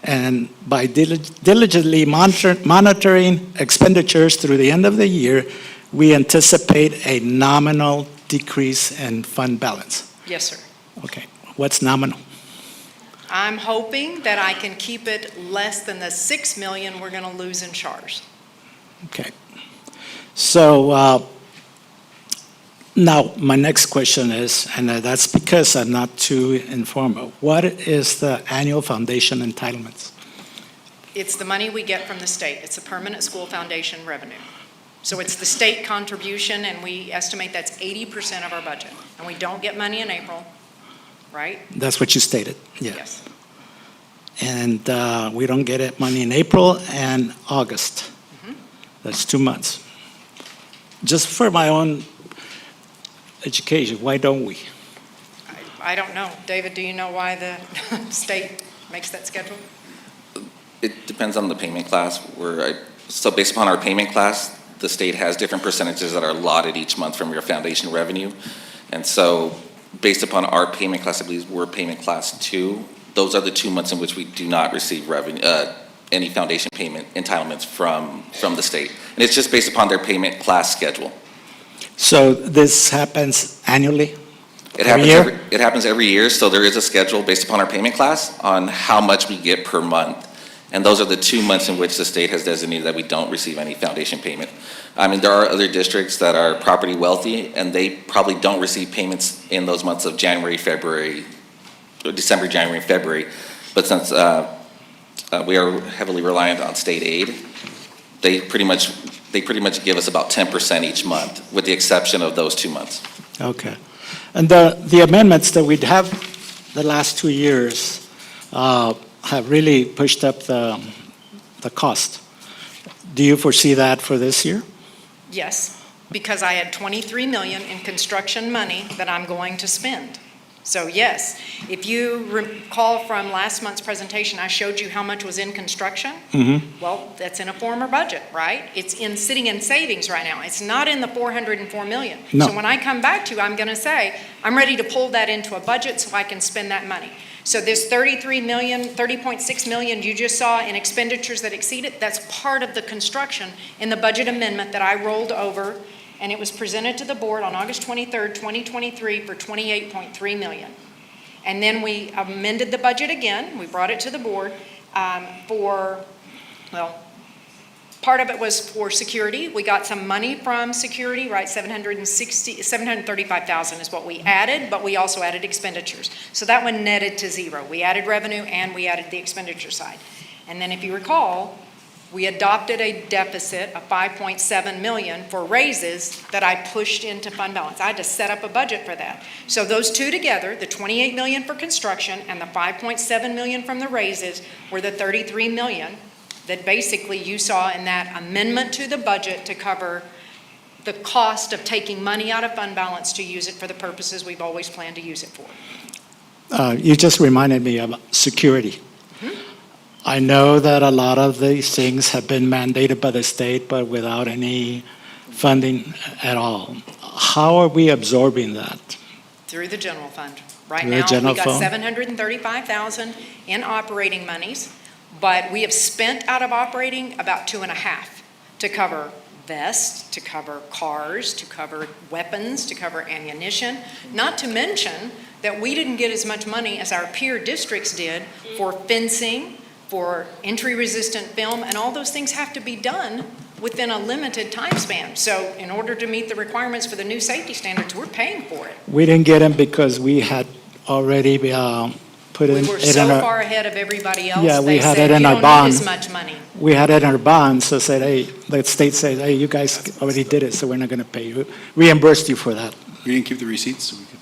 And by diligently monitoring expenditures through the end of the year, we anticipate a nominal decrease in fund balance. Yes, sir. Okay, what's nominal? I'm hoping that I can keep it less than the 6 million we're going to lose in CHARS. Okay. So now my next question is, and that's because I'm not too informed, what is the annual foundation entitlements? It's the money we get from the state. It's a permanent school foundation revenue. So it's the state contribution, and we estimate that's 80% of our budget. And we don't get money in April, right? That's what you stated, yeah. Yes. And we don't get it money in April and August. That's 2 months. Just for my own education, why don't we? I don't know. David, do you know why the state makes that schedule? It depends on the payment class. So based upon our payment class, the state has different percentages that are allotted each month from your foundation revenue. And so based upon our payment class, I believe we're payment class 2. Those are the 2 months in which we do not receive revenue, any foundation payment entitlements from the state. And it's just based upon their payment class schedule. So this happens annually? It Every happens year? it happens every year, so there is a schedule based upon our payment class on how much we get per month. And those are the 2 months in which the state has designated that we don't receive any foundation payment. I mean, there are other districts that are property wealthy, and they probably don't receive payments in those months of January, February, or December, January, and February. But since we are heavily reliant on state aid, they pretty much give us about 10% each month, with the exception of those 2 months. Okay. And the amendments that we'd have the last 2 years have really pushed up the cost. Do you foresee that for this year? Yes, because I had 23 million in construction money that I'm going to spend. So yes, if you recall from last month's presentation, I showed you how much was in construction. Well, that's in a former budget, right? It's sitting in savings right now. It's not in the 404 million. No. So when I come back to you, I'm going to say, I'm ready to pull that into a budget so I can spend that money. So this 30.6 million you just saw in expenditures that exceeded, that's part of the construction in the budget amendment that I rolled over, and it was presented to the board on August 23rd, 2023 for 28.3 million. And then we amended the budget again. We brought it to the board part of it was for security. We got some money from security, right? 735,000 is what we added, but we also added expenditures. So that one netted to zero. We added revenue and we added the expenditure side. And then if you recall, we adopted a deficit of 5.7 million for raises that I pushed into fund balance. I had to set up a budget for that. So those two together, the 28 million for construction and the 5.7 million from the raises, were the 33 million that basically you saw in that amendment to the budget to cover the cost of taking money out of fund balance to use it for the purposes we've always planned to use it for. You just reminded me of security. I know that a lot of these things have been mandated by the state, but without any funding at all. How are we absorbing that? Through the general fund. Right Through the now, general we got fund? 735,000 in operating monies, but we have spent out of operating about 2.5 to cover vests, to cover cars, to cover weapons, to cover ammunition, not to mention that we didn't get as much money as our peer districts did for fencing, for entry-resistant film, and all those things have to be done within a limited time span. So in order to meet the requirements for the new safety standards, we're paying for it. We didn't get them because we had already put We in were it so in our, far ahead of everybody else. Yeah, we They had said, it in "You our don't bond." need as much money. we had it in our bonds, so said, hey, the state said, hey, you guys already did it, so we're not going to pay you. Reimbursed you for that. We didn't keep the receipts, so we could.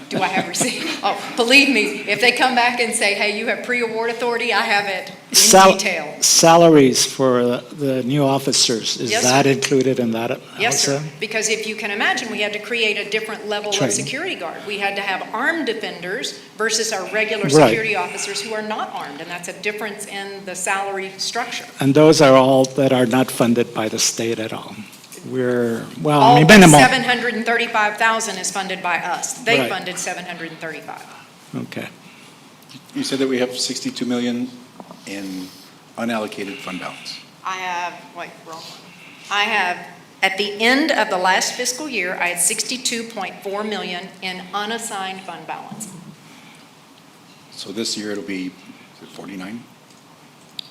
Do I have receipt? Oh, believe me, if they come back and say, hey, you have pre-award authority, I have it in detail. Salaries for the new officers, is Yes, that sir. included in that also? Yes, sir. Because if you can imagine, we had to create a different level of Training. security guard. We had to have armed defenders versus our regular Right. security officers who are not armed, and that's a difference in the salary structure. And those are all that are not funded by the state at all? We're, well, I All mean, but minimal. 735,000 is funded by us. They Right. funded 735. Okay. You said that we have 62 million in unallocated fund balance. I have, wait, wrong one. I have, at the end of the last fiscal year, I had 62.4 million in unassigned fund balance. So this year it'll be, is it 49?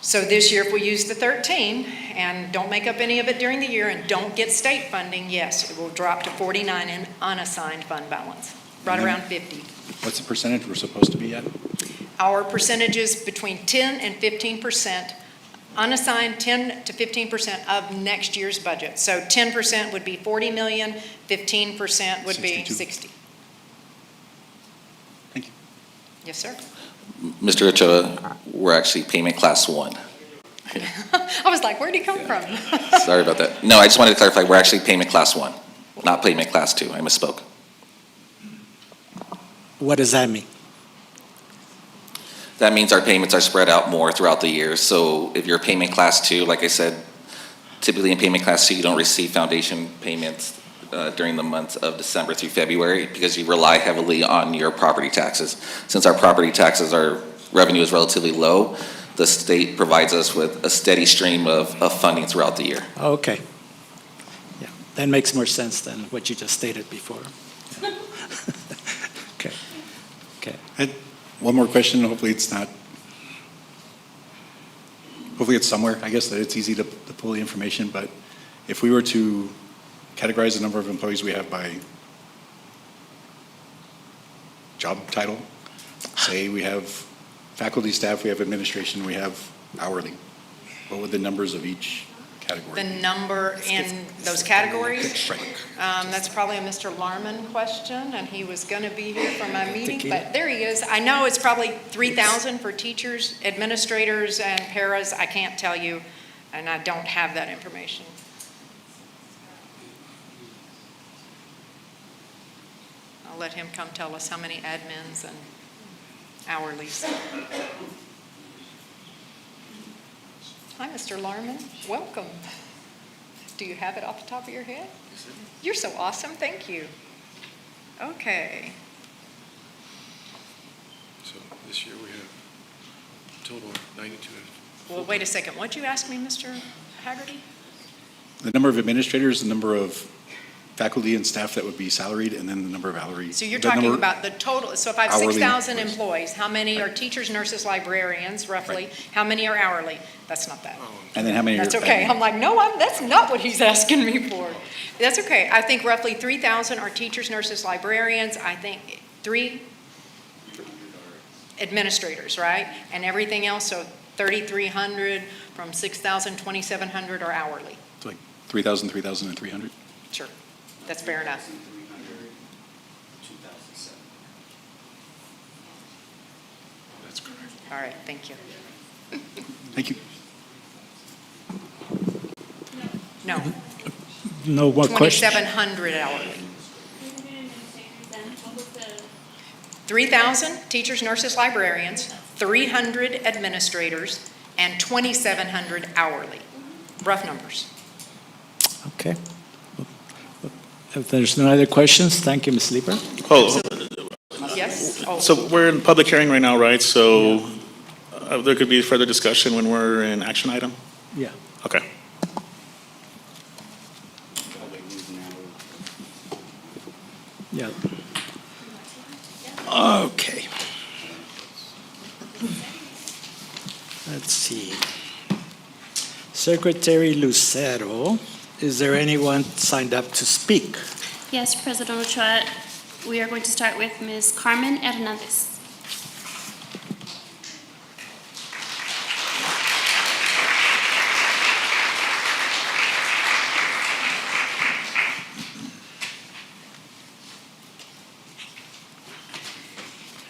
So this year, if we use the 13 and don't make up any of it during the year and don't get state funding, yes, it will drop to 49 in unassigned fund balance, right And then- around 50. What's the percentage we're supposed to be at? Our percentage is between 10 and 15%, unassigned 10 to 15% of next year's budget. So 10% would be 40 million, 15% would be 62. 60. Thank you. Yes, sir. Mr. Ochoa, we're actually payment class 1. I was like, where'd he come from? Sorry about that. No, I just wanted to clarify, we're actually payment class 1, not payment class 2. I misspoke. What does that mean? That means our payments are spread out more throughout the year. So if you're payment class 2, like I said, typically in payment class 2, you don't receive foundation payments during the months of December through February because you rely heavily on your property taxes. Since our property taxes, our revenue is relatively low, the state provides us with a steady stream of funding throughout the year. Okay. Yeah, that makes more sense than what you just stated before. Okay. Okay. One more question, hopefully it's not, hopefully it's somewhere. I guess that it's easy to pull the information, but if we were to categorize the number of employees we have by job title, say we have faculty, staff, we have administration, we have hourly, what would the numbers of each category The be? number in those categories? Right. That's probably a Mr. Larman question, and he was going to be here for my meeting, Tequila. but there he is. I know it's probably 3,000 for teachers, administrators, and paras. I can't tell you, and I don't have that information. I'll let him come tell us how many admins and hourlies. Hi, Mr. Larman. Welcome. Do you have it off the top of your head? You're so awesome. Thank you. Okay. So this year we have a total of 92. Well, wait a second. What'd you ask me, Mr. Haggerty? The number of administrators, the number of faculty and staff that would be salaried, and then the number of hourly. So you're the talking number- about the total. So if I have Hourly 6,000 employees. employees, how many are teachers, nurses, librarians, roughly? How many are hourly? That's not that. And then how many? That's are okay. admin? I'm like, no, that's not what he's asking me for. That's okay. I think roughly 3,000 are teachers, nurses, librarians. I think 3 administrators, right? And everything else, so 3,300 from 6,000, 2,700 are hourly. It's like 3,000, 3,000, and 300? Sure. That's fair enough. That's correct. All right, thank you. Thank you. No, No more questions? 2,700 hourly. 3,000 teachers, nurses, librarians, 300 administrators, and 2,700 hourly. Rough numbers. Okay. If there's no other questions, thank you, Ms. Lieber. Oh, Yes? Oh, so we're in public hearing right now, right? So there could be further discussion when we're in action item? Yeah. Okay. Yeah. Okay. Let's see. Secretary Lucero, is there anyone signed up to speak? Yes, President Ochoa, we are going to start with Ms. Carmen Hernandez.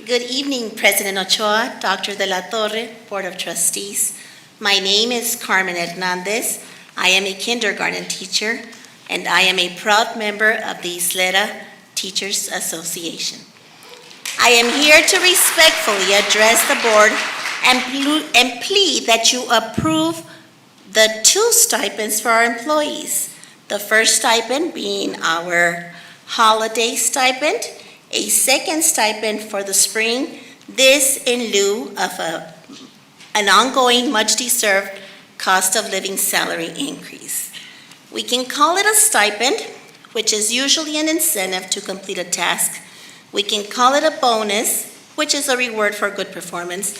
Good evening, President Ochoa, Dr. De La Torre, Board of Trustees. My name is Carmen Hernandez. I am a kindergarten teacher, and I am a proud member of the Ysleta Teachers Association. I am here to respectfully address the board and plead that you approve the 2 stipends for our employees. The first stipend being our holiday stipend, a second stipend for the spring, this in lieu of an ongoing much-deserved cost of living salary increase. We can call it a stipend, which is usually an incentive to complete a task. We can call it a bonus, which is a reward for good performance,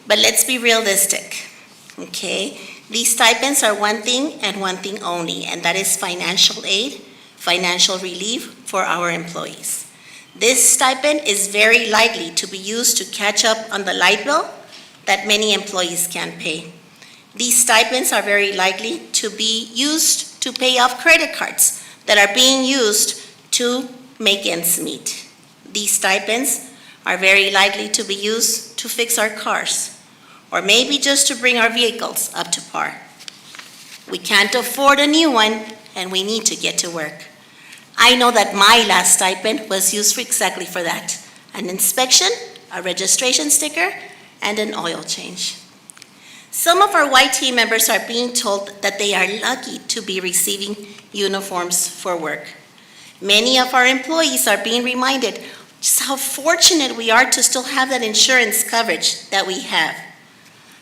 but let's be realistic, okay? These stipends are one thing and one thing only, and that is financial aid, financial relief for our employees. This stipend is very likely to be used to catch up on the light bill that many employees can't pay. These stipends are very likely to be used to pay off credit cards that are being used to make ends meet. These stipends are very likely to be used to fix our cars, or maybe just to bring our vehicles up to par. We can't afford a new one, and we need to get to work. I know that my last stipend was used for exactly for that: an inspection, a registration sticker, and an oil change. Some of our YT members are being told that they are lucky to be receiving uniforms for work. Many of our employees are being reminded just how fortunate we are to still have that insurance coverage that we have.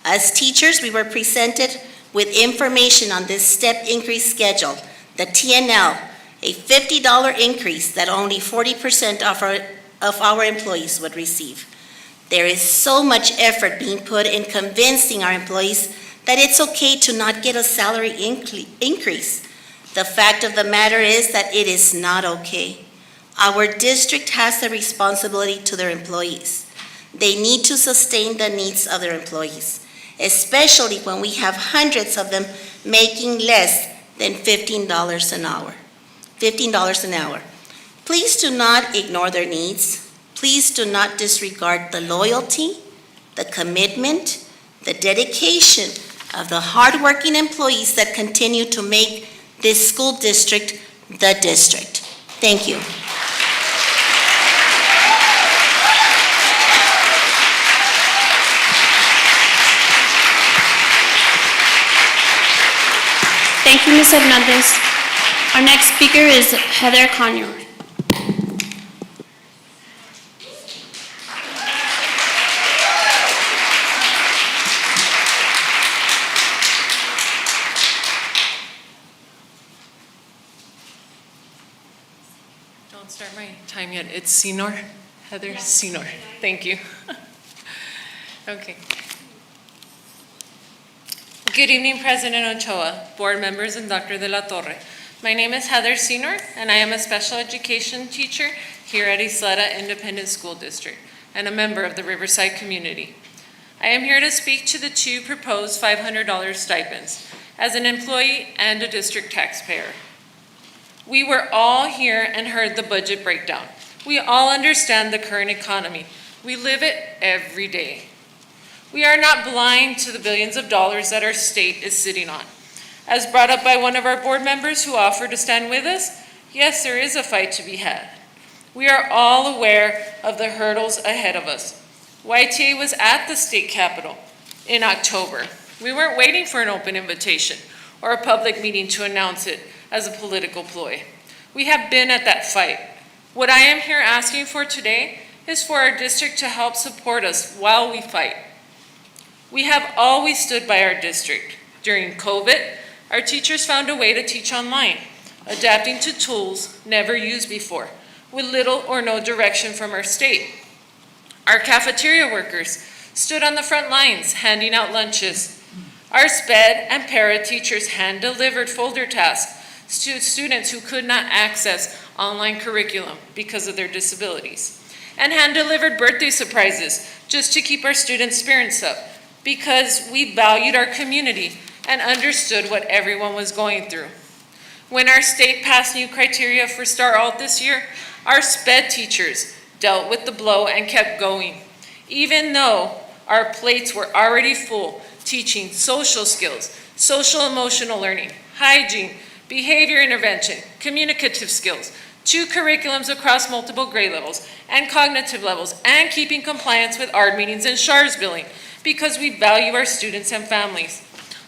As teachers, we were presented with information on this step increase schedule, the TNL, a $50 increase that only 40% of our employees would receive. There is so much effort being put in convincing our employees that it's okay to not get a salary increase. The fact of the matter is that it is not okay. Our district has a responsibility to their employees. They need to sustain the needs of their employees, especially when we have hundreds of them making less than $15 an hour. Please do not ignore their needs. Please do not disregard the loyalty, the commitment, the dedication of the hardworking employees that continue to make this school district the district. Thank you. Thank you, Ms. Hernandez. Our next speaker is Heather Conyer. Don't start my time yet. It's Senor. Heather Senor. Thank you. Okay. Good evening, President Ochoa, board members, and Dr. De La Torre. My name is Heather Senor, and I am a special education teacher here at Ysleta Independent School District and a member of the Riverside community. I am here to speak to the 2 proposed $500 stipends as an employee and a district taxpayer. We were all here and heard the budget breakdown. We all understand the current economy. We live it every day. We are not blind to the billions of dollars that our state is sitting on. As brought up by one of our board members who offered to stand with us, yes, there is a fight to be had. We are all aware of the hurdles ahead of us. YTA was at the state capitol in October. We weren't waiting for an open invitation or a public meeting to announce it as a political ploy. We have been at that fight. What I am here asking for today is for our district to help support us while we fight. We have always stood by our district. During COVID, our teachers found a way to teach online, adapting to tools never used before, with little or no direction from our state. Our cafeteria workers stood on the front lines handing out lunches. Our SPED and para teachers hand-delivered folder tasks to students who could not access online curriculum because of their disabilities, and hand-delivered birthday surprises just to keep our students' spirits up, because we valued our community and understood what everyone was going through. When our state passed new criteria for Star Alt this year, our SPED teachers dealt with the blow, and kept going. Even though our plates were already full, teaching social skills, social emotional learning, hygiene, behavior intervention, communicative skills, 2 curriculums across multiple grade levels and cognitive levels, and keeping compliance with ARD meetings and SHARS billing, because we value our students and families.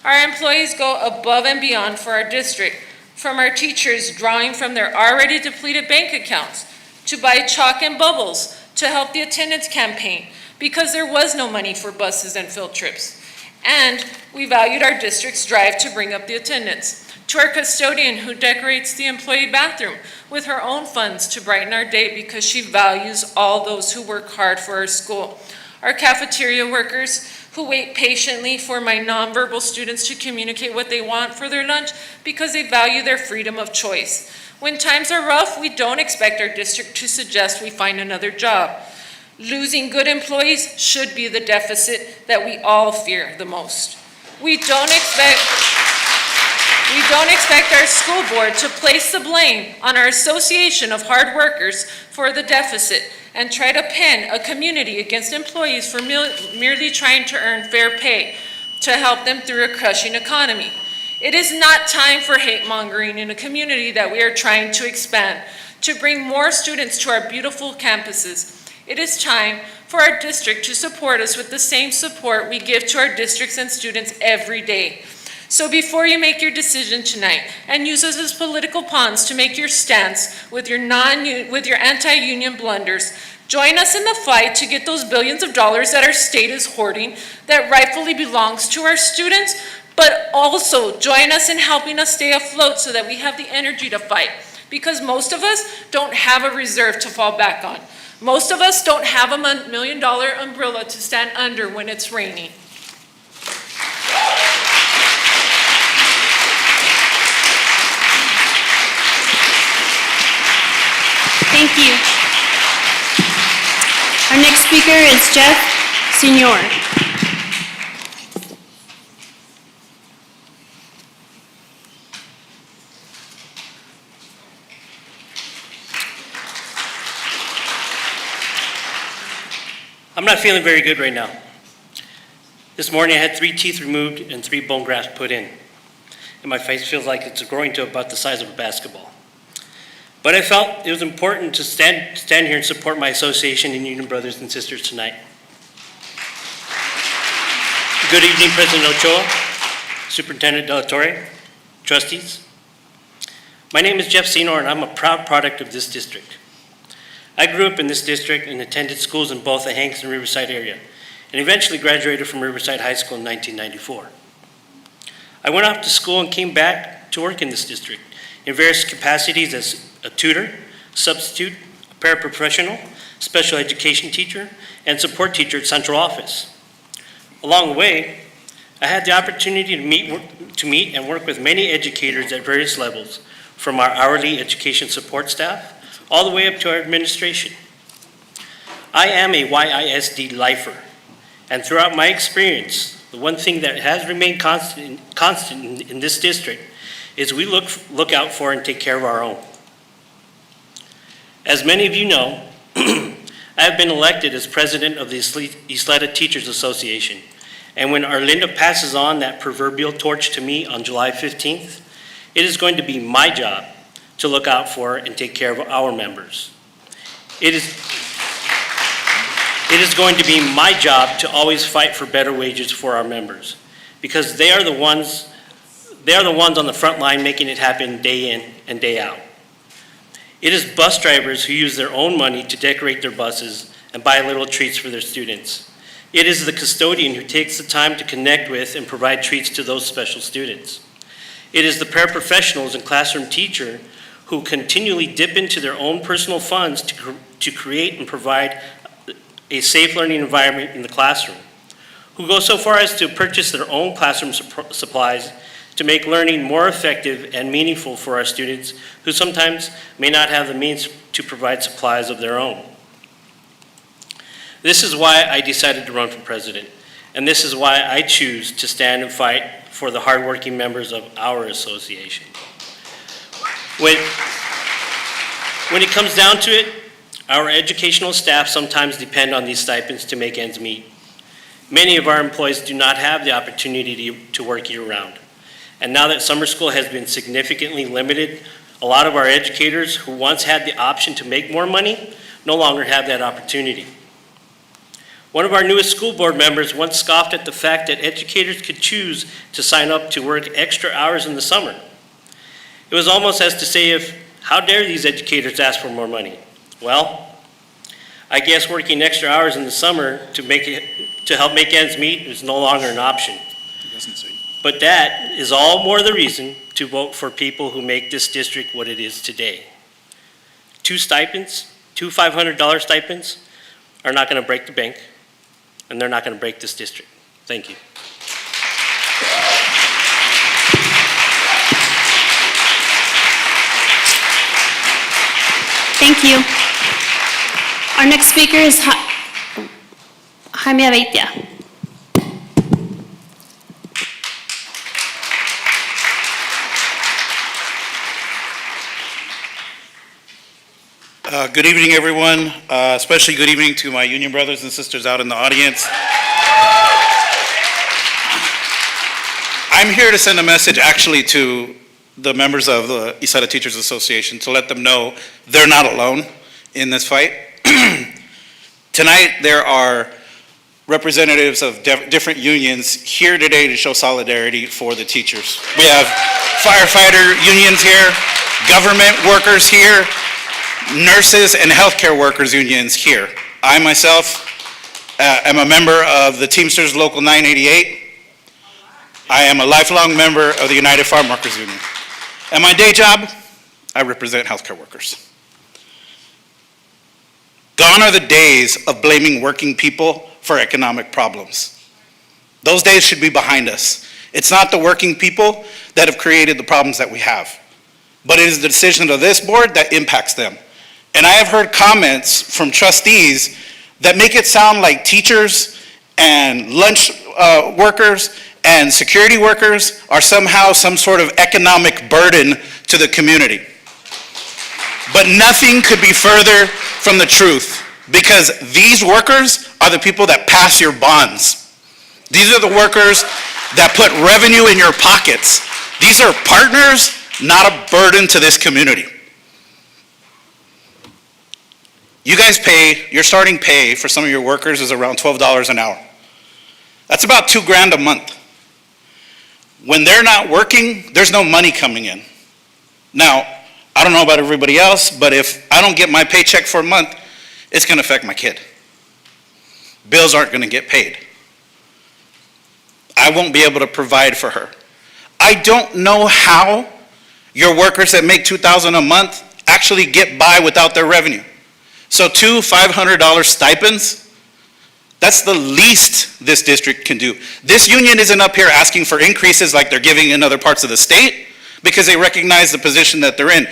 Our employees go above and beyond for our district, from our teachers drawing from their already depleted bank accounts to buy chalk and bubbles to help the attendance campaign, because there was no money for buses and field trips. And we valued our district's drive to bring up the attendance. To our custodian who decorates the employee bathroom with her own funds to brighten our day because she values all those who work hard for our school. Our cafeteria workers who wait patiently for my nonverbal students to communicate what they want for their lunch because they value their freedom of choice. When times are rough, we don't expect our district to suggest we find another job. Losing good employees should be the deficit that we all fear the most. We don't expect our school board to place the blame on our association of hard workers for the deficit and try to pin a community against employees for merely trying to earn fair pay to help them through a crushing economy. It is not time for hate mongering in a community that we are trying to expand, to bring more students to our beautiful campuses. It is time for our district to support us with the same support we give to our districts and students every day. So before you make your decision tonight and use us as political pawns to make your stance with your anti-union blunders, join us in the fight to get those billions of dollars that our state is hoarding that rightfully belongs to our students, but also join us in helping us stay afloat so that we have the energy to fight. Because most of us don't have a reserve to fall back on. Most of us don't have a $1 million umbrella to stand under when it's raining. Thank you. Our next speaker is Jeff Senior. I'm not feeling very good right now. This morning I had 3 teeth removed and 3 bone grafts put in. And my face feels like it's growing to about the size of a basketball. But I felt it was important to stand here and support my association and union brothers and sisters tonight. Good evening, President Ochoa, Superintendent De La Torre, trustees. My name is Jeff Senor, and I'm a proud product of this district. I grew up in this district and attended schools in both the Hanks and Riverside area, and eventually graduated from Riverside High School in 1994. I went off to school and came back to work in this district in various capacities as a tutor, substitute, paraprofessional, special education teacher, and support teacher at central office. Along the way, I had the opportunity to meet and work with many educators at various levels, from our hourly education support staff all the way up to our administration. I am a YISD lifer, and throughout my experience, the one thing that has remained constant in this district is we look out for and take care of our own. As many of you know, I have been elected as president of the Ysleta Teachers Association, and when Arlinda passes on that proverbial torch to me on July 15th, it is going to be my job to look out for and take care of our members. It is going to be my job to always fight for better wages for our members, because they are the ones on the front line making it happen day in and day out. It is bus drivers who use their own money to decorate their buses and buy little treats for their students. It is the custodian who takes the time to connect with and provide treats to those special students. It is the paraprofessionals and classroom teacher who continually dip into their own personal funds to create and provide a safe learning environment in the classroom, who go so far as to purchase their own classroom supplies to make learning more effective and meaningful for our students who sometimes may not have the means to provide supplies of their own. This is why I decided to run for president, and this is why I choose to stand and fight for the hardworking members of our association. When it comes down to it, Our educational staff sometimes depend on these stipends to make ends meet. Many of our employees do not have the opportunity to work year-round. And now that summer school has been significantly limited, a lot of our educators who once had the option to make more money no longer have that opportunity. One of our newest school board members once scoffed at the fact that educators could choose to sign up to work extra hours in the summer. It was almost as to say, how dare these educators ask for more money? Well, I guess working extra hours in the summer to help make ends meet is no longer an option. It doesn't say. But that is all more the reason to vote for people who make this district what it is today. Two $500 stipends are not going to break the bank, and they're not going to break this district. Thank you. Thank you. Our next speaker is Jaime Abeitia. Good evening, everyone. Especially good evening to my union brothers and sisters out in the audience. I'm here to send a message actually to the members of the Ysleta Teachers Association to let them know they're not alone in this fight. Tonight, there are representatives of different unions here today to show solidarity for the teachers. We have firefighter unions here, government workers here, nurses and healthcare workers unions here. I myself am a member of the Teamsters Local 988. I am a lifelong member of the United Farm Workers Union. At my day job, I represent healthcare workers. Gone are the days of blaming working people for economic problems. Those days should be behind us. It's not the working people that have created the problems that we have, but it is the decision of this board that impacts them. And I have heard comments from trustees that make it sound like teachers and lunch workers and security workers are somehow some sort of economic burden to the community. But nothing could be further from the truth, because these workers are the people that pass your bonds. These are the workers that put revenue in your pockets. These are partners, not a burden to this community. You guys pay, your starting pay for some of your workers is around $12 an hour. That's about $2,000 a month. When they're not working, there's no money coming in. Now, I don't know about everybody else, but if I don't get my paycheck for a month, it's going to affect my kid. Bills aren't going to get paid. I won't be able to provide for her. I don't know how your workers that make $2,000 a month actually get by without their revenue. So two $500 stipends, that's the least this district can do. This union isn't up here asking for increases like they're giving in other parts of the state because they recognize the position that they're in.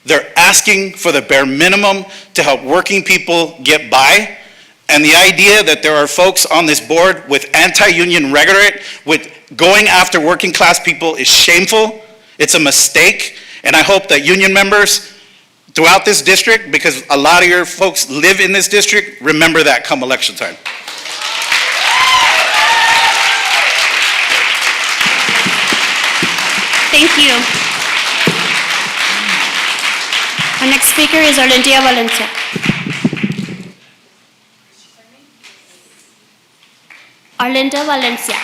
They're asking for the bare minimum to help working people get by. And the idea that there are folks on this board with anti-union rhetoric, with going after working class people is shameful. It's a mistake. And I hope that union members throughout this district, because a lot of your folks live in this district, remember that come election time. Thank you. Our next speaker is Arlindia Valencia. Arlinda Valencia.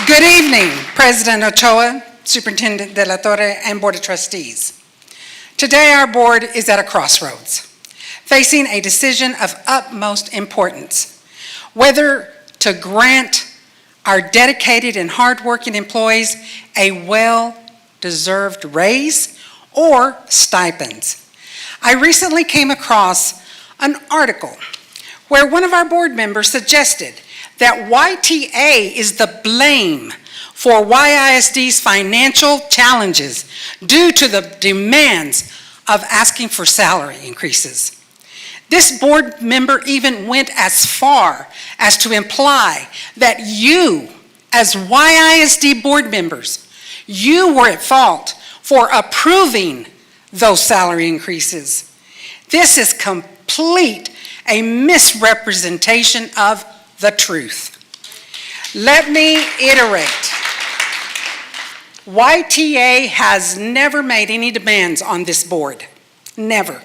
Good evening, President Ochoa, Superintendent De La Torre, and Board of Trustees. Today, our board is at a crossroads, facing a decision of utmost importance, whether to grant our dedicated and hardworking employees a well-deserved raise or stipends. I recently came across an article where one of our board members suggested that YTA is the blame for YISD's financial challenges due to the demands of asking for salary increases. This board member even went as far as to imply that you, as YISD board members, you were at fault for approving those salary increases. This is a misrepresentation of the truth. Let me iterate. YTA has never made any demands on this board. Never.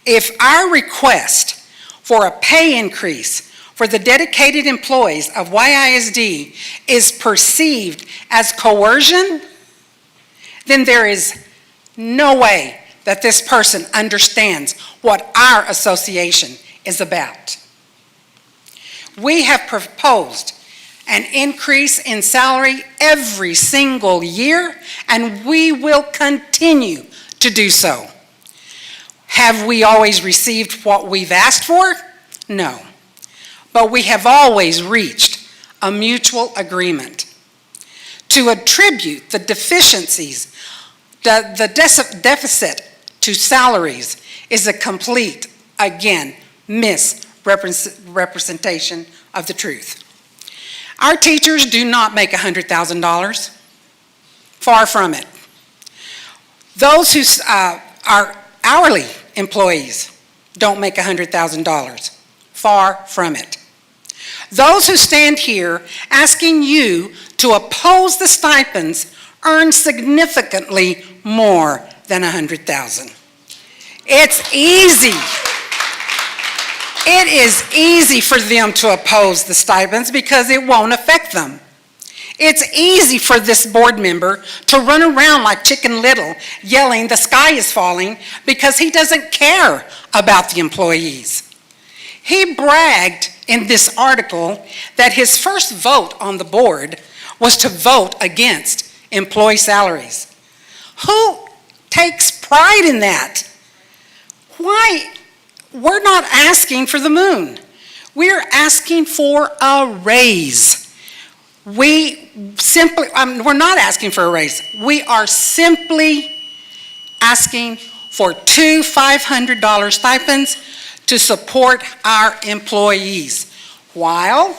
If our request for a pay increase for the dedicated employees of YISD is perceived as coercion, then there is no way that this person understands what our association is about. We have proposed an increase in salary every single year, and we will continue to do so. Have we always received what we've asked for? No. But we have always reached a mutual agreement. To attribute the deficiencies, the deficit to salaries is a complete, again, misrepresentation of the truth. Our teachers do not make $100,000. Far from it. Those who are hourly employees don't make $100,000. Far from it. Those who stand here asking you to oppose the stipends earn significantly more than $100,000. It's easy. It is easy for them to oppose the stipends because it won't affect them. It's easy for this board member to run around like Chicken Little yelling the sky is falling because he doesn't care about the employees. He bragged in this article that his first vote on the board was to vote against employee salaries. Who takes pride in that? Why? We're not asking for the moon. We're asking for a raise. We're not asking for a raise. We are simply asking for two $500 stipends to support our employees while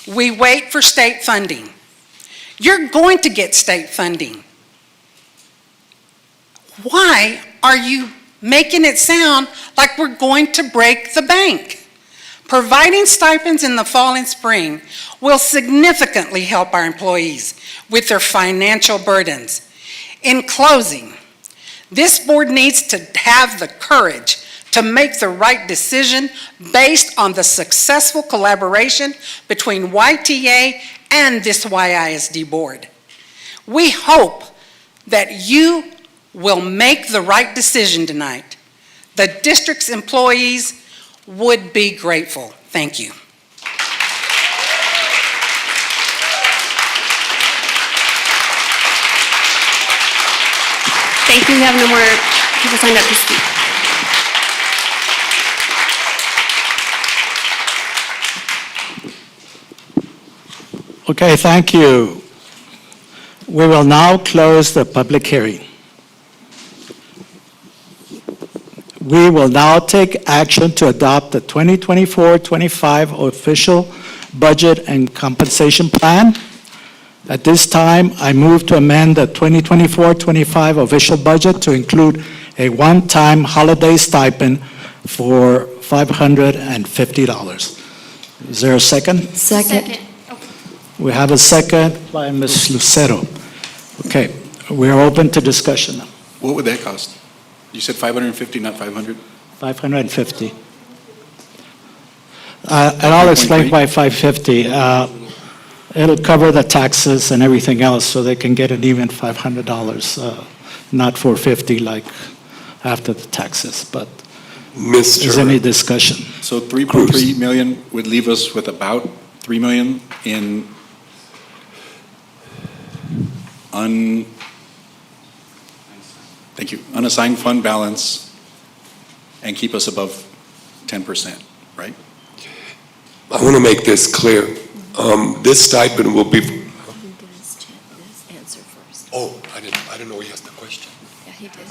we wait for state funding. You're going to get state funding. Why are you making it sound like we're going to break the bank? Providing stipends in the fall and spring will significantly help our employees with their financial burdens. In closing, this board needs to have the courage to make the right decision based on the successful collaboration between YTA and this YISD board. We hope that you will make the right decision tonight. The district's employees would be grateful. Thank you. Thank you. We have no more people signed up to speak. Okay, thank you. We will now close the public hearing. We will now take action to adopt the 2024-25 official budget and compensation plan. At this time, I move to amend the 2024-25 official budget to include a one-time holiday stipend for $550. Is there a second? Second. We have a second by Ms. Lucero. Okay, we're open to discussion now. What would that cost? You said 550, not 500? 550. And I'll explain why 550. It'll cover the taxes and everything else, so they can get an even $500, not $450 like after the taxes. But is there any discussion? So 3.3 million would leave us with about 3 million in unassigned fund balance and keep us above 10%, right? I want to make this clear. This stipend will be. Answer first. Oh, I didn't know he asked the question. Yeah, he did.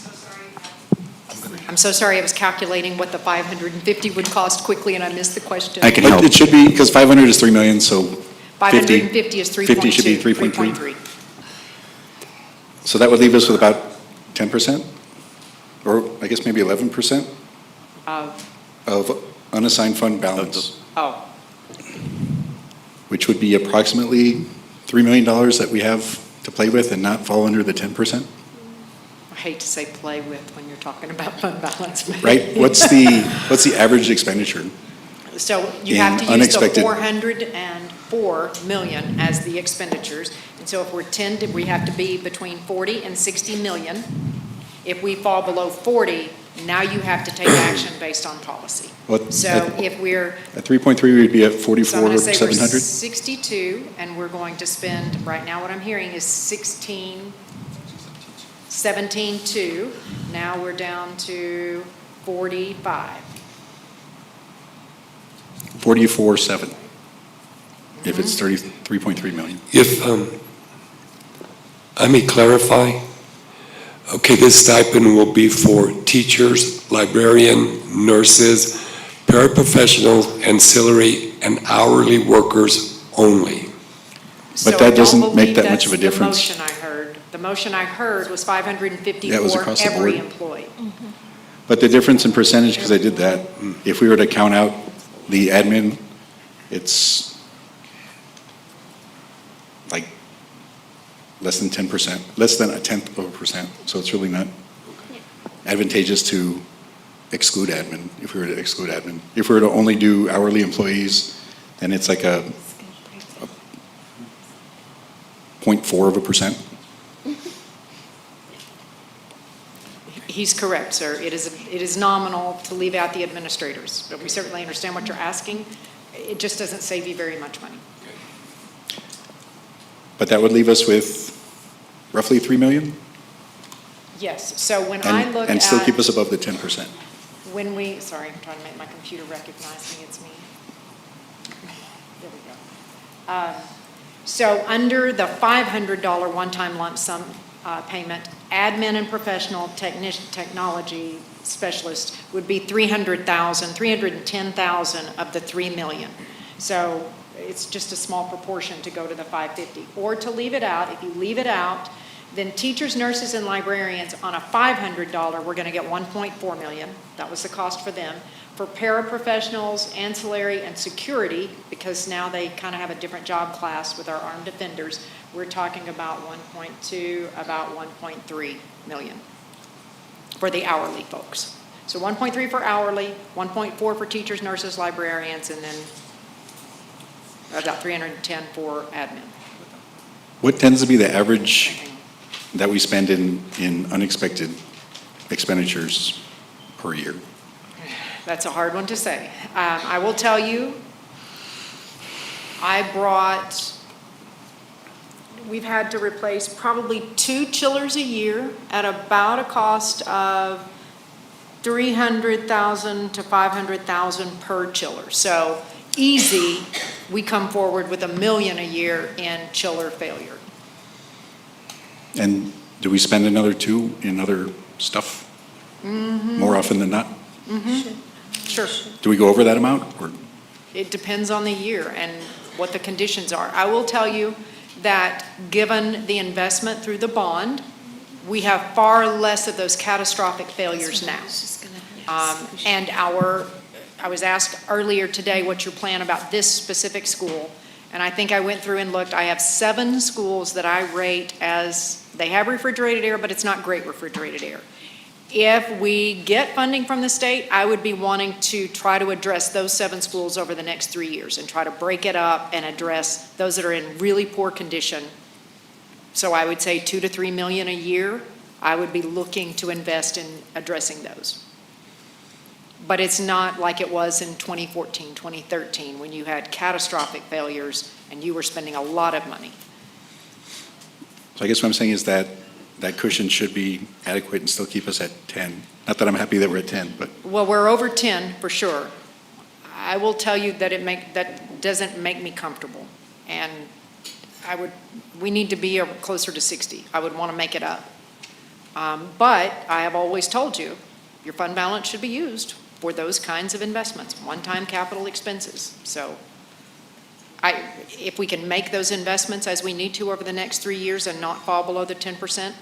I'm so sorry, I was calculating what the 550 would cost quickly, and I missed the question. I can help. It should be, because 500 is 3 million, so 550 is 3.2. 50 should be 3.3. So that would leave us with about 10%? Or I guess maybe 11% of unassigned fund balance, Oh, which would be approximately $3 million that we have to play with and not fall under the 10%, I hate to say play with when you're talking about fund balance. but- right? What's the average expenditure? So you in have to use the unexpected- 404 million as the expenditures. And so if we're 10, we have to be between 40 and 60 million. If we fall below 40, now you have to take action based on policy. What- So if we're, At 3.3, we'd be at so I'm 44, going to say we're 700? 62, and we're going to spend, right now what I'm hearing is 17.2. Now we're down to 45. 44.7, if it's 33.3 million. If, I may clarify, okay, this stipend will be for teachers, librarian, nurses, paraprofessionals, ancillary, and hourly workers only. So But that I doesn't don't make believe that much of a that's the difference. motion I heard. The motion I heard was 550 Yeah, it was for across the every board. employee. But the difference in percentage, because I did that, if we were to count out the admin, it's like less than 10%, less than a tenth of a percent. So it's really not advantageous to exclude admin, if we were to exclude admin. If we were to only do hourly employees, then it's like a 0.4 of a percent. He's correct, sir. It is nominal to leave out the administrators, but we certainly understand what you're asking. It just doesn't save you very much money. But that would leave us with roughly 3 million? Yes, so when I look And still keep at, us above the 10%. when we, sorry, I'm trying to make my computer recognize me, it's me. There we go. So under the $500 one-time lump sum payment, admin and professional technology specialist would be 310,000 of the 3 million. So it's just a small proportion to go to the 550. Or to leave it out, if you leave it out, then teachers, nurses, and librarians on a $500, we're going to get 1.4 million. That was the cost for them. For paraprofessionals, ancillary, and security, because now they kind of have a different job class with our armed defenders, we're talking about 1.2, about 1.3 million for the hourly folks. So 1.3 for hourly, 1.4 for teachers, nurses, librarians, and then about 310 for admin. What tends to be the average that we spend in unexpected expenditures per year? That's a hard one to say. I will tell you, we've had to replace probably 2 chillers a year at about a cost of $300,000 to $500,000 per chiller. So easy, we come forward with $1 million a year in chiller failure. And do we spend another 2 in other stuff more often than not? Sure. Do we go over that amount? Or It depends on the year and what the conditions are. I will tell you that given the investment through the bond, we have far less of those catastrophic failures now. And I was asked earlier today, what's your plan about this specific school? And I think I went through and looked. I have 7 schools that I rate as, they have refrigerated air, but it's not great refrigerated air. If we get funding from the state, I would be wanting to try to address those 7 schools over the next 3 years and try to break it up and address those that are in really poor condition. So I would say 2 to 3 million a year, I would be looking to invest in addressing those. But it's not like it was in 2014, 2013, when you had catastrophic failures and you were spending a lot of money. So I guess what I'm saying is that that cushion should be adequate and still keep us at 10. Not that I'm happy that we're at 10, but Well, we're over 10 for sure. I will tell you that that doesn't make me comfortable. And we need to be closer to 60. I would want to make it up. But I have always told you, your fund balance should be used for those kinds of investments, one-time capital expenses. So if we can make those investments as we need to over the next 3 years and not fall below the 10%,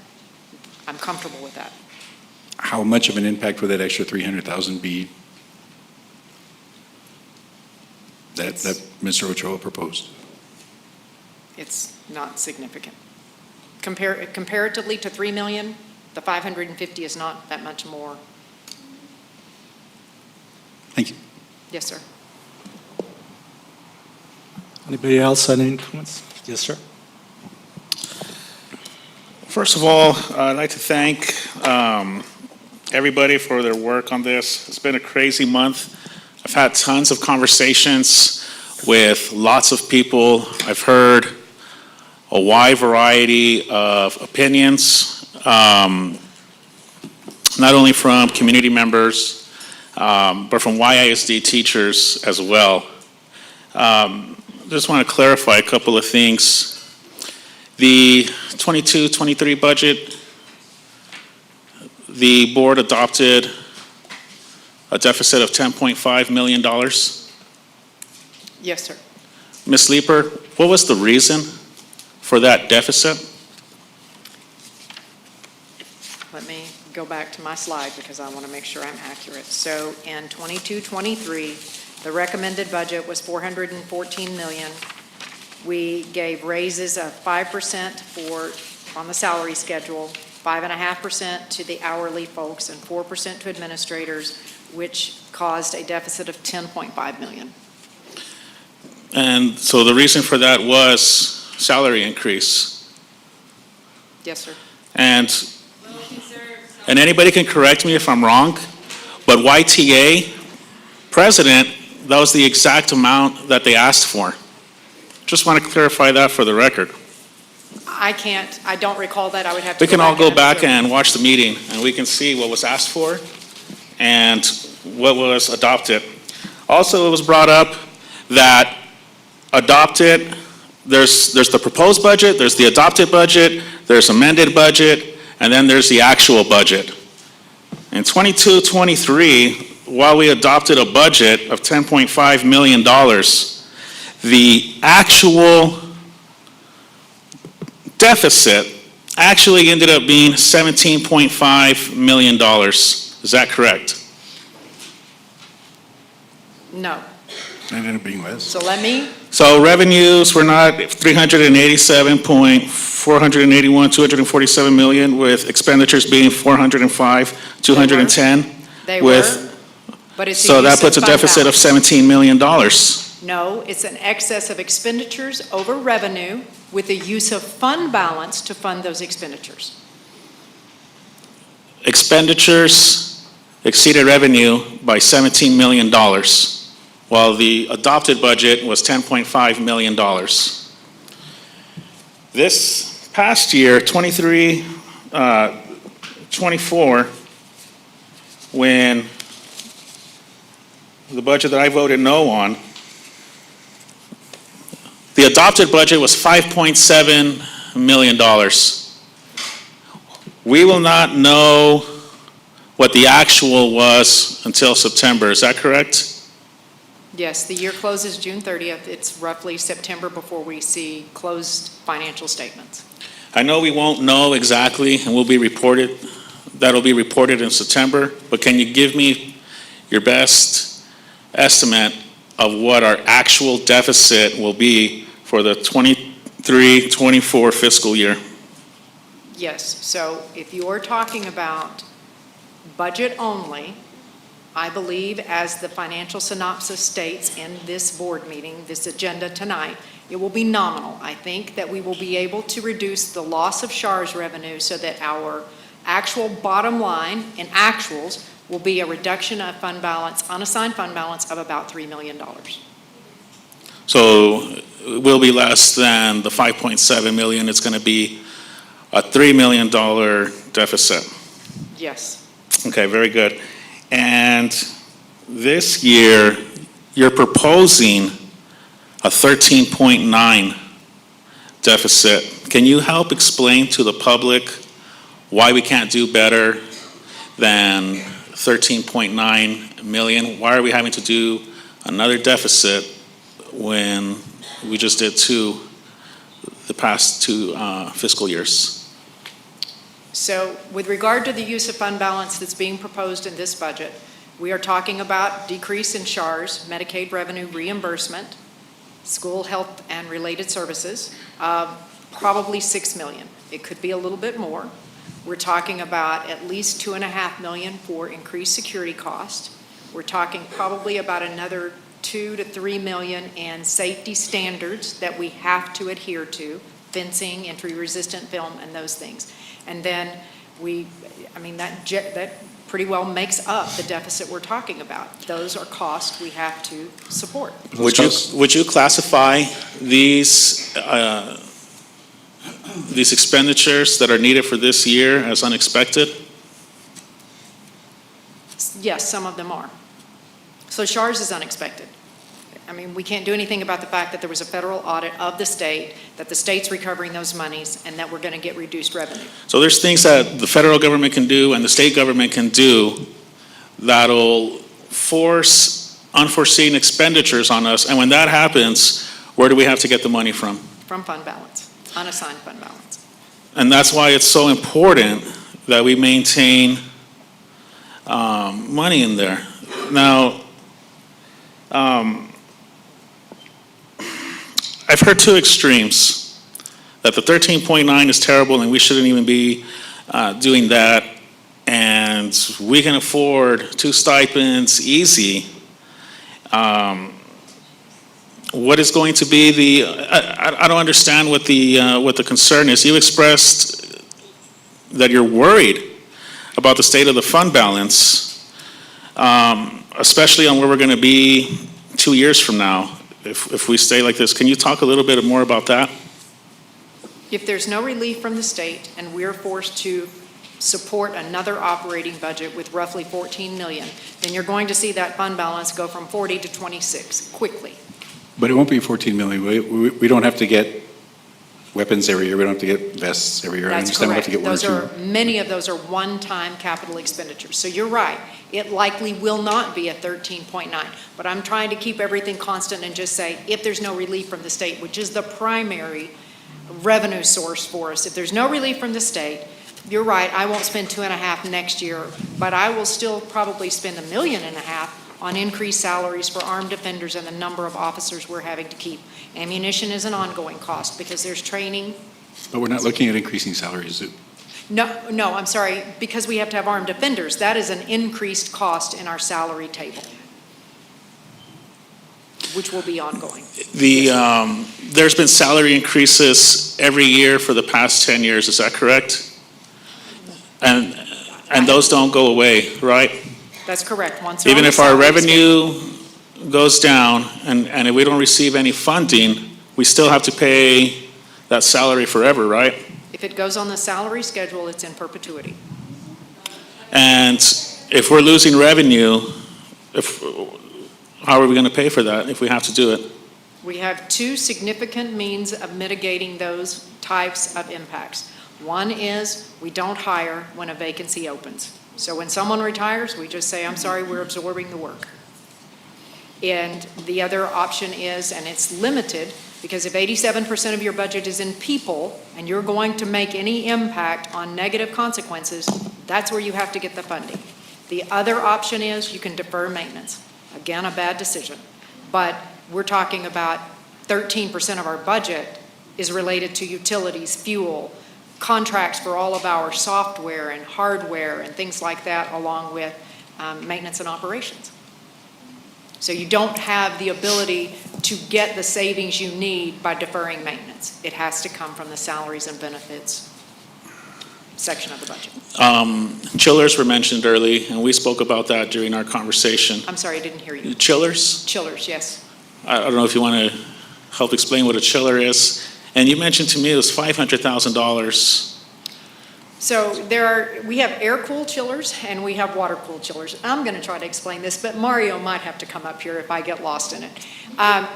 I'm comfortable with that. How much of an impact would that extra 300,000 be that Mr. Ochoa proposed? It's not significant. Comparatively to 3 million, the 550 is not that much more. Thank you. Yes, sir. Anybody else on any comments? Yes, sir. First of all, I'd like to thank everybody for their work on this. It's been a crazy month. I've had tons of conversations with lots of people. I've heard a wide variety of opinions, not only from community members, but from YISD teachers as well. Just want to clarify a couple of things. The 22-23 budget, the board adopted a deficit of $10.5 million. Yes, sir. Ms. Leeper, what was the reason for that deficit? Let me go back to my slide because I want to make sure I'm accurate. So in 22-23, the recommended budget was $414 million. We gave raises of 5% on the salary schedule, 5.5% to the hourly folks, and 4% to administrators, which caused a deficit of $10.5 million. And so the reason for that was salary increase. Yes, sir. And anybody can correct me if I'm wrong, but YTA president, that was the exact amount that they asked for. Just want to clarify that for the record. I don't recall that. I would have to We can all go back and and watch the meeting, and we can see what was asked for and what was adopted. Also, it was brought up that adopted, there's the proposed budget, there's the adopted budget, there's amended budget, and then there's the actual budget. In 22-23, while we adopted a budget of $10.5 million, the actual deficit actually ended up being $17.5 million. Is that correct? No. It ended up being less. So let me, So revenues were not 247 million, with expenditures being 210. they With- were, but it's a So that use puts a fund deficit of balance. $17 million. No, it's an excess of expenditures over revenue with the use of fund balance to fund those expenditures. Expenditures exceeded revenue by $17 million, while the adopted budget was $10.5 million. This past year, 24, when the budget that I voted no on, the adopted budget was $5.7 million. We will not know what the actual was until September. Is that correct? Yes, the year closes June 30th. It's roughly September before we see closed financial statements. I know we won't know exactly, and that'll be reported in September, but can you give me your best estimate of what our actual deficit will be for the 23-24 fiscal year? Yes, so if you are talking about budget only, I believe, as the financial synopsis states in this board meeting, this agenda tonight, it will be nominal. I think that we will be able to reduce the loss of SHARS revenue so that our actual bottom line in actuals will be a reduction of fund balance, unassigned fund balance of about $3 million. So it will be less than the 5.7 million. It's going to be a $3 million deficit. Yes. Okay, very good. And this year, you're proposing a 13.9 deficit. Can you help explain to the public why we can't do better than 13.9 million. Why are we having to do another deficit when we just did the past two fiscal years? So with regard to the use of fund balance that's being proposed in this budget, we are talking about decrease in SHARS, Medicaid revenue reimbursement, school health and related services, probably 6 million. It could be a little bit more. We're talking about at least 2.5 million for increased security cost. We're talking probably about another 2 to 3 million in safety standards that we have to adhere to, fencing, entry-resistant film, and those things. And then that pretty well makes up the deficit we're talking about. Those are costs we have to support. Would you classify these expenditures that are needed for this year as unexpected? Yes, some of them are. So SHARS is unexpected. I mean, we can't do anything about the fact that there was a federal audit of the state, that the state's recovering those monies, and that we're going to get reduced revenue. So there's things that the federal government can do and the state government can do that'll force unforeseen expenditures on us. And when that happens, where do we have to get the money from? From fund balance, unassigned fund balance. And that's why it's so important that we maintain money in there. Now, I've heard two extremes, that the 13.9 is terrible and we shouldn't even be doing that, and we can afford 2 stipends easy. What is going to be I don't understand what the concern is. You expressed that you're worried about the state of the fund balance, especially on where we're going to be 2 years from now. If we stay like this, can you talk a little bit more about that? If there's no relief from the state and we're forced to support another operating budget with roughly 14 million, then you're going to see that fund balance go from 40 to 26 quickly. But it won't be 14 million. We don't have to get weapons every year. We don't have to get vests every year. I That's understand we have to correct. get one or two. Many of those are one-time capital expenditures. So you're right. It likely will not be a 13.9. But I'm trying to keep everything constant and just say, if there's no relief from the state, which is the primary revenue source for us, if there's no relief from the state, you're right, I won't spend 2.5 next year, but I will still probably spend $1.5 million on increased salaries for armed defenders and the number of officers we're having to keep. Ammunition is an ongoing cost because there's training. But we're not looking at increasing salaries. No, I'm sorry, because we have to have armed defenders. That is an increased cost in our salary table, which will be ongoing. There's been salary increases every year for the past 10 years, is that correct? And those don't go away, right? That's correct. Even if our revenue goes down and if we don't receive any funding, we still have to pay that salary forever, right? If it goes on the salary schedule, it's in perpetuity. And if we're losing revenue, how are we going to pay for that if we have to do it? We have 2 significant means of mitigating those types of impacts. One is we don't hire when a vacancy opens. So when someone retires, we just say, I'm sorry, we're absorbing the work. And the other option is, and it's limited, because if 87% of your budget is in people and you're going to make any impact on negative consequences, that's where you have to get the funding. The other option is you can defer maintenance. Again, a bad decision. But we're talking about 13% of our budget is related to utilities, fuel, contracts for all of our software and hardware and things like that, along with maintenance and operations. So you don't have the ability to get the savings you need by deferring maintenance. It has to come from the salaries and benefits section of the budget. Chillers were mentioned early, and we spoke about that during our conversation. I'm sorry, I didn't hear you. Chillers? Chillers, yes. I don't know if you want to help explain what a chiller is. And you mentioned to me it was $500,000. So we have air-cooled chillers and we have water-cooled chillers. I'm going to try to explain this, but Mario might have to come up here if I get lost in it.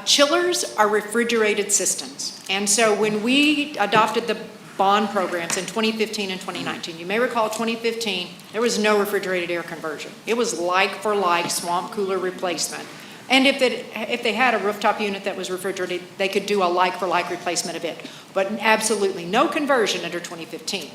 Chillers are refrigerated systems. And so when we adopted the bond programs in 2015 and 2019. You may recall 2015, there was no refrigerated air conversion. It was like for like swamp cooler replacement. And if they had a rooftop unit that was refrigerated, they could do a like for like replacement of it. But absolutely no conversion under 2015.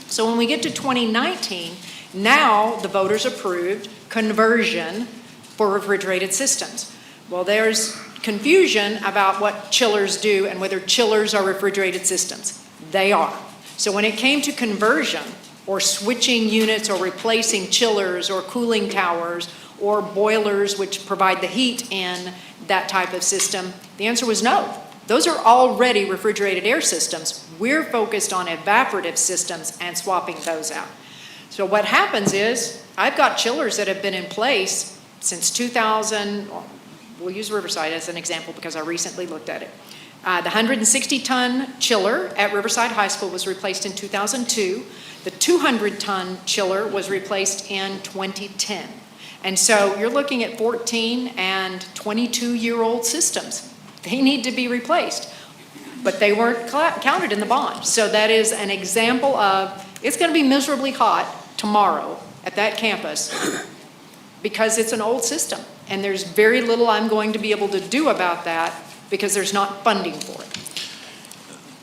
So when we get to 2019, now the voters approved conversion for refrigerated systems. Well, there's confusion about what chillers do and whether chillers are refrigerated systems. They are. So when it came to conversion or switching units or replacing chillers or cooling towers or boilers which provide the heat in that type of system, the answer was no. Those are already refrigerated air systems. We're focused on evaporative systems and swapping those out. So what happens is, I've got chillers that have been in place since 2000, we'll use Riverside as an example because I recently looked at it. The 160-ton chiller at Riverside High School was replaced in 2002. The 200-ton chiller was replaced in 2010. And so you're looking at 14 and 22-year-old systems. They need to be replaced, but they weren't counted in the bond. So that is an example of, it's going to be miserably hot tomorrow at that campus because it's an old system. And there's very little I'm going to be able to do about that because there's not funding for it.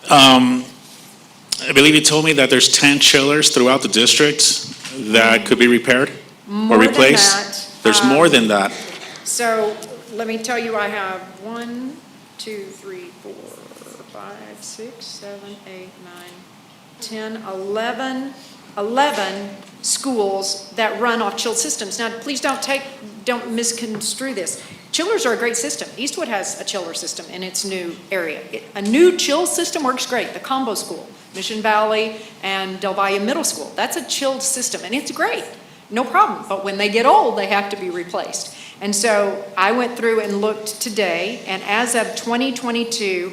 I believe you told me that there's 10 chillers throughout the district that could be repaired or replaced? There's more than that. So let me tell you, I have 1, 2, 3, 4, 5, 6, 7, 8, 9, 10, 11 schools that run off chilled systems. Now, please don't misconstrue this. Chillers are a great system. Eastwood has a chiller system in its new area. A new chill system works great. The combo school, Mission Valley and Del Valle Middle School, that's a chilled system and it's great. No problem. But when they get old, they have to be replaced. And so I went through and looked today, and as of 2022,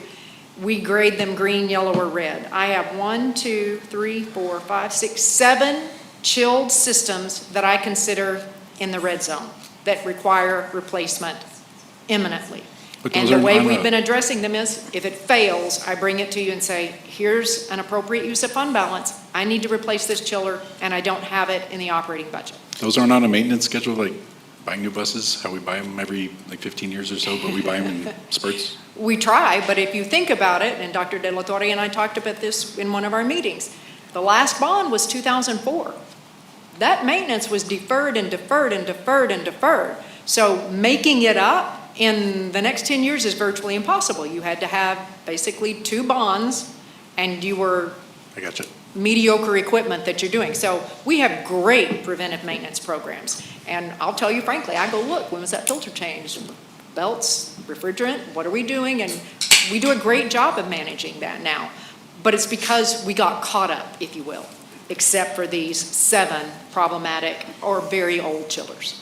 we grade them green, yellow, or red. I have 1, 2, 3, 4, 5, 6, 7 chilled systems that I consider in the red zone that require replacement imminently. And the way we've been addressing them is, if it fails, I bring it to you and say, here's an appropriate use of fund balance. I need to replace this chiller, and I don't have it in the operating budget. Those aren't on a maintenance schedule, like buying new buses, how we buy them every 15 years or so, but we buy them in spurts? We try, but if you think about it, and Dr. De La Torre and I talked about this in one of our meetings, the last bond was 2004. That maintenance was deferred and deferred and deferred and deferred. So making it up in the next 10 years is virtually impossible. You had to have basically 2 bonds, and you were I gotcha. mediocre equipment that you're doing. So we have great preventive maintenance programs. And I'll tell you frankly, I go, look, when was that filter changed? Belts, refrigerant, what are we doing? And we do a great job of managing that now. But it's because we got caught up, if you will, except for these 7 problematic or very old chillers.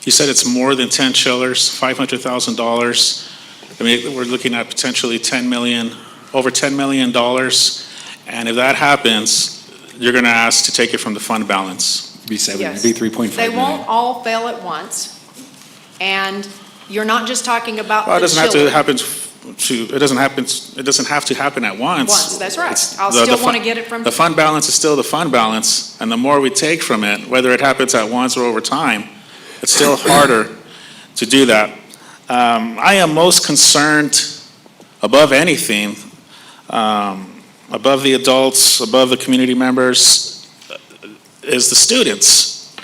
You said it's more than 10 chillers, $500,000. I mean, we're looking at potentially over $10 million. And if that happens, you're going to ask to take it from the fund balance. It'd be 7, Yes. it'd be 3.5 They million. won't all fail at once. And you're not just talking about Well, it the doesn't have chiller. to happen it doesn't have to happen at once. That's right. It's- I'll the still fun- want to get it from. The fund balance is still the fund balance, and the more we take from it, whether it happens at once or over time, it's still harder to do that. I am most concerned, above anything, above the adults, above the community members, is the students.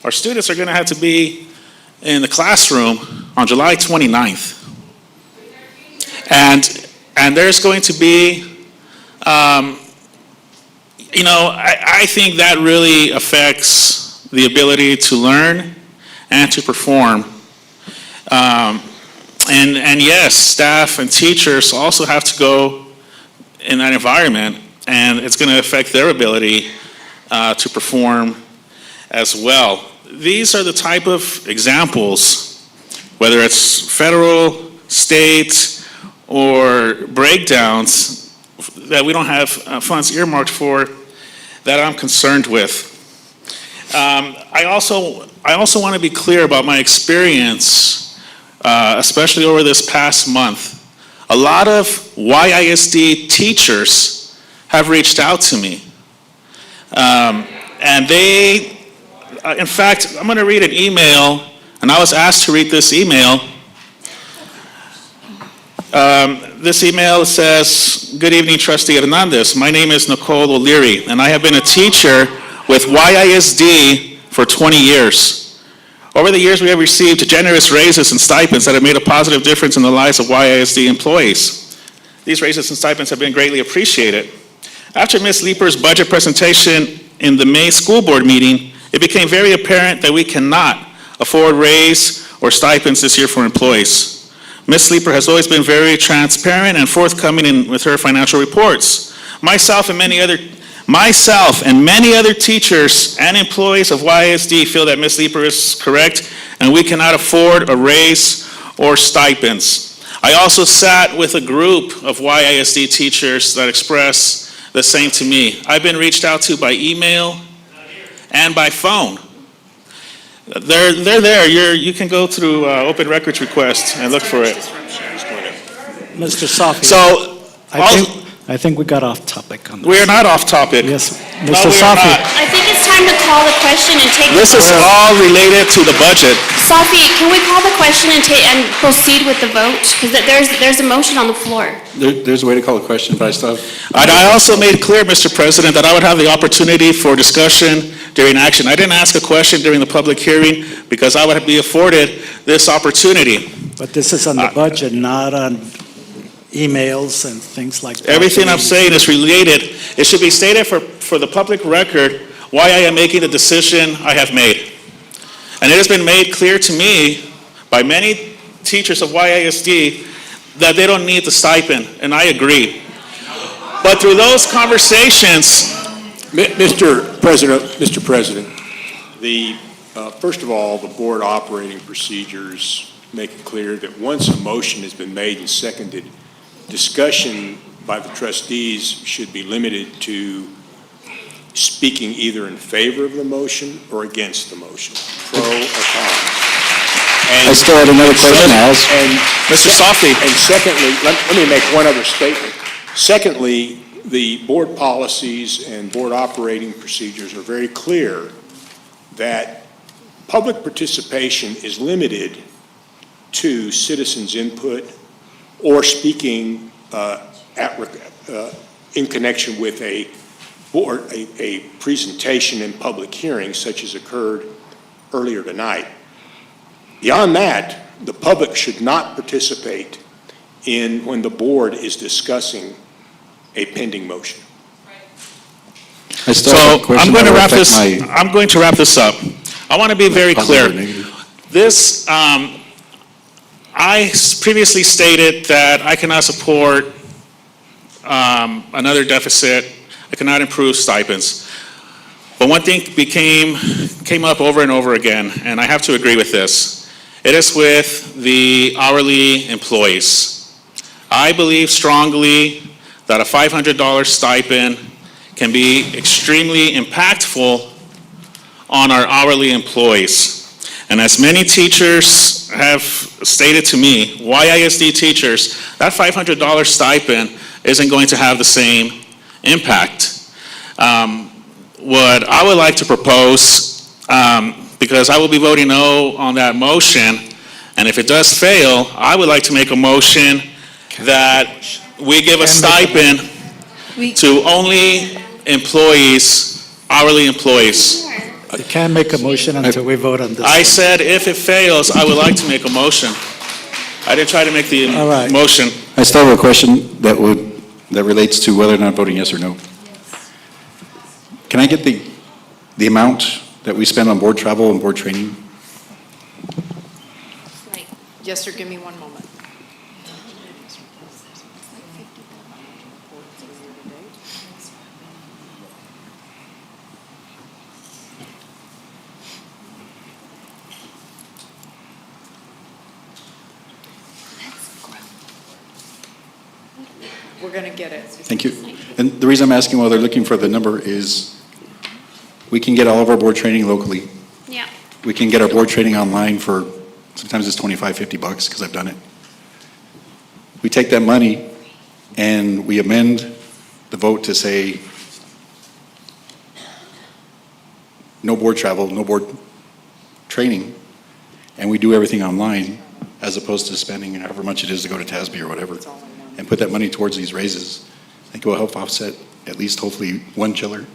Our students are going to have to be in the classroom on July 29th. And there's going to be, I think that really affects the ability to learn and to perform. And yes, staff and teachers also have to go in that environment, and it's going to affect their ability to perform as well. These are the type of examples, whether it's federal, state, or breakdowns that we don't have funds earmarked for, that I'm concerned with. I also want to be clear about my experience, especially over this past month, a lot of YISD teachers have reached out to me. And they, in fact, I'm going to read an email, and I was asked to read this email. This email says, "Good evening, Trustee Hernandez. My name is Nicole O'Leary, and I have been a teacher with YISD for 20 years. Over the years, we have received generous raises and stipends that have made a positive difference in the lives of YISD employees. These raises and stipends have been greatly appreciated. After Ms. Leeper's budget presentation in the May school board meeting, it became very apparent that we cannot afford raise or stipends this year for employees. Ms. Sleeper has always been very transparent and forthcoming with her financial reports. Myself and many other teachers and employees of YISD feel that Ms. Sleeper is correct and we cannot afford a raise or stipends. I also sat with a group of YISD teachers that expressed the same to me. I've been reached out to by email and by phone. They're there. You can go through open records request and look for it. Mr. Safi. So, I think we got off topic on this. we are not off topic. Yes, No, Mr. we are Safi. not. I think it's time to call the question and take. This is all related to the budget. Safi, can we call the question and proceed with the vote? Because there's a motion on the floor. There's a way to call a question, but I still have. And I also made clear, Mr. President, that I would have the opportunity for discussion during action. I didn't ask a question during the public hearing because I would be afforded this opportunity. But this is on the budget, not on emails and things like that. Everything I'm saying is related. It should be stated for the public record why I am making the decision I have made. And it has been made clear to me by many teachers of YISD that they don't need the stipend, and I agree. But through those conversations, Mr. President, first of all, the board operating procedures make it clear that once a motion has been made and seconded, discussion by the trustees should be limited to speaking either in favor of the motion or against the motion, pro or con. I still had another question to ask. Mr. Safi. And secondly, let me make one other statement. Secondly, the board policies and board operating procedures are very clear that public participation is limited to citizens' input or speaking in connection with a presentation in public hearing such as occurred earlier tonight. Beyond that, the public should not participate when the board is discussing a pending motion. so I'm going to wrap this. I'm going to wrap this up. I want to be very clear. This, I previously stated that I cannot support another deficit. I cannot improve stipends. But one thing came up over and over again, and I have to agree with this. It is with the hourly employees. I believe strongly that a $500 stipend can be extremely impactful on our hourly employees. And as many teachers have stated to me, YISD teachers, that $500 stipend isn't going to have the same impact. What I would like to propose, because I will be voting no on that motion, and if it does fail, I would like to make a motion that we give a stipend to only employees, hourly employees. You can't make a motion until we vote on this. I said if it fails, I would like to make a motion. I didn't try to make the motion. I still have a question that relates to whether or not voting yes or no. Can I get the amount that we spend on board travel and board training? Yes, sir, give me one moment. We're going to get it. Thank you. And the reason I'm asking while they're looking for the number is we can get all of our board training locally. Yeah. We can get our board training online for, sometimes it's $25, $50 because I've done it. we take that money and we amend the vote to say no board travel, no board training, and we do everything online as opposed to spending however much it is to go to TASB or whatever, and put that money towards these raises, I think it will help offset at least hopefully one chiller.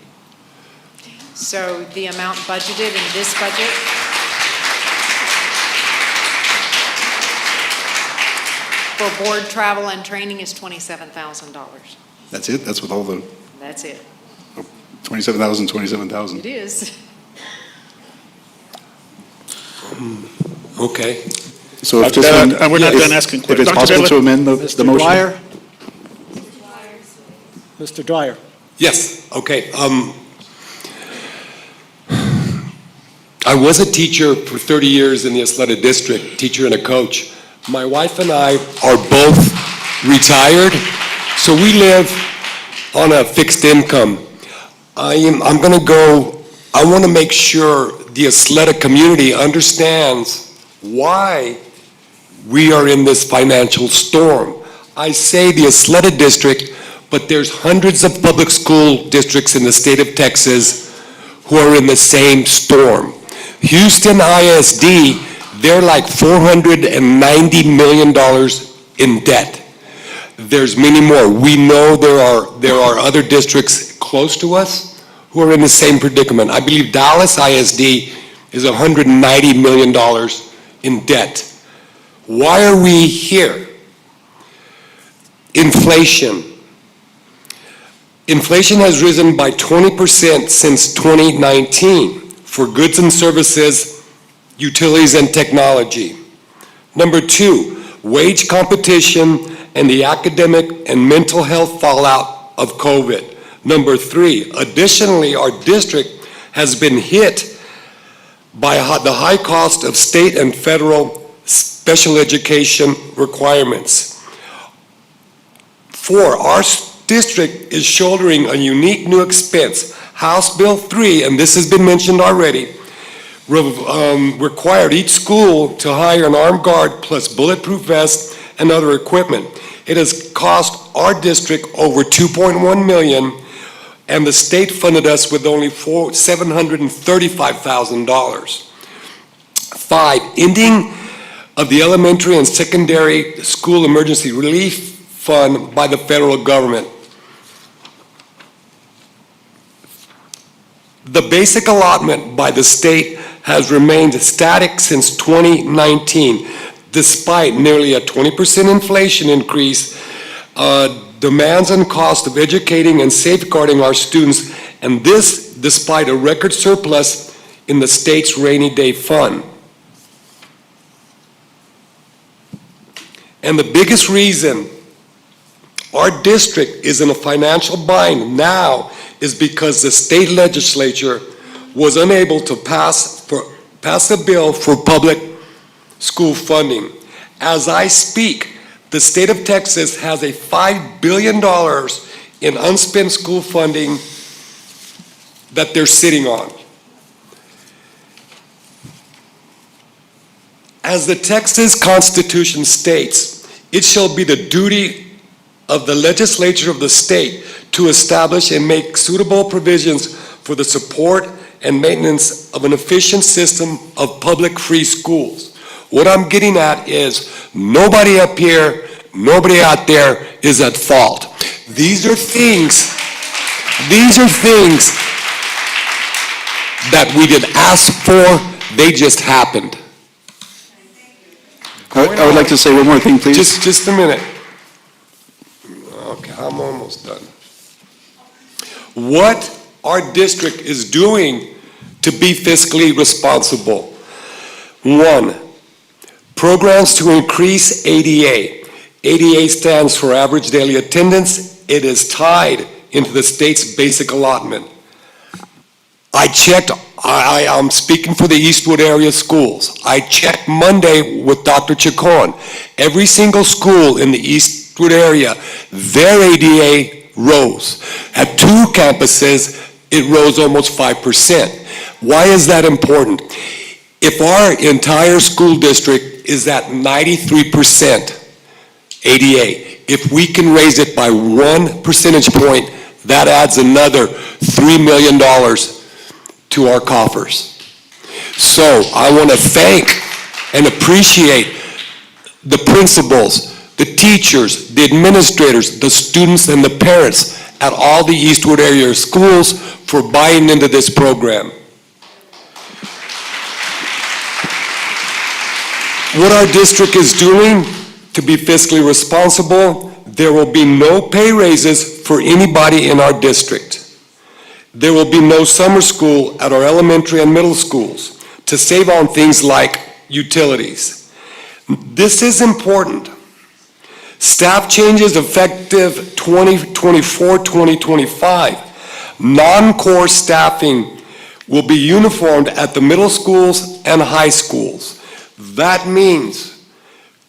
So the amount budgeted in this budget for board travel and training is $27,000. That's it? That's with all the That's it. 27,000, 27,000? It is. Okay. So if this one, we're not done asking if questions. it's Dr. possible to Bidler? amend the Mr. motion? Dwyer? Mr. Dwyer? Yes, okay. I was a teacher for 30 years in the Ysleta district, teacher and a coach. My wife and I are both retired, so we live on a fixed income. I'm going to go, I want to make sure the Ysleta community understands why we are in this financial storm. I say the Ysleta district, but there's hundreds of public school districts in the state of Texas who are in the same storm. Houston ISD, they're like $490 million in debt. There's many more. We know there are other districts close to us who are in the same predicament. I believe Dallas ISD is $190 million in debt. Why are we here? Inflation. Inflation has risen by 20% since 2019 for goods and services, utilities and technology. Number two, wage competition and the academic and mental health fallout of COVID. Number three, additionally, our district has been hit by the high cost of state and federal special education requirements. Four, our district is shouldering a unique new expense. House Bill 3, and this has been mentioned already, required each school to hire an armed guard plus bulletproof vests and other equipment. It has cost our district over $2.1 million, and the state funded us with only $735,000. Five, ending of the elementary and secondary school emergency relief fund by the federal government. The basic allotment by the state has remained static since 2019, despite nearly a 20% inflation increase, demands and cost of educating and safeguarding our students, and this despite a record surplus in the state's rainy day fund. And the biggest reason our district is in a financial bind now is because the state legislature was unable to pass a bill for public school funding. As I speak, the state of Texas has a $5 billion in unspent school funding that they're sitting on. As the Texas Constitution states, it shall be the duty of the legislature of the state to establish and make suitable provisions for the support and maintenance of an efficient system of public free schools. What I'm getting at is nobody up here, nobody out there is at fault. These are things that we didn't ask for, they just happened. I would like to say one more thing, please. Just a minute. Okay, I'm almost done. What our district is doing to be fiscally responsible. One, programs to increase ADA. ADA stands for average daily attendance. It is tied into the state's basic allotment. I checked, I'm speaking for the Eastwood area schools. I checked Monday with Dr. Chacon. Every single school in the Eastwood area, their ADA rose. At 2 campuses, it rose almost 5%. Why is that important? If our entire school district is at 93% ADA. If we can raise it by 1 percentage point, that adds another $3 million to our coffers. So I want to thank and appreciate the principals, the teachers, the administrators, the students, and the parents at all the Eastwood area schools for buying into this program. What our district is doing to be fiscally responsible, there will be no pay raises for anybody in our district. There will be no summer school at our elementary and middle schools to save on things like utilities. This is important. Staff changes effective 2024-2025. Non-core staffing will be uniformed at the middle schools and high schools. That means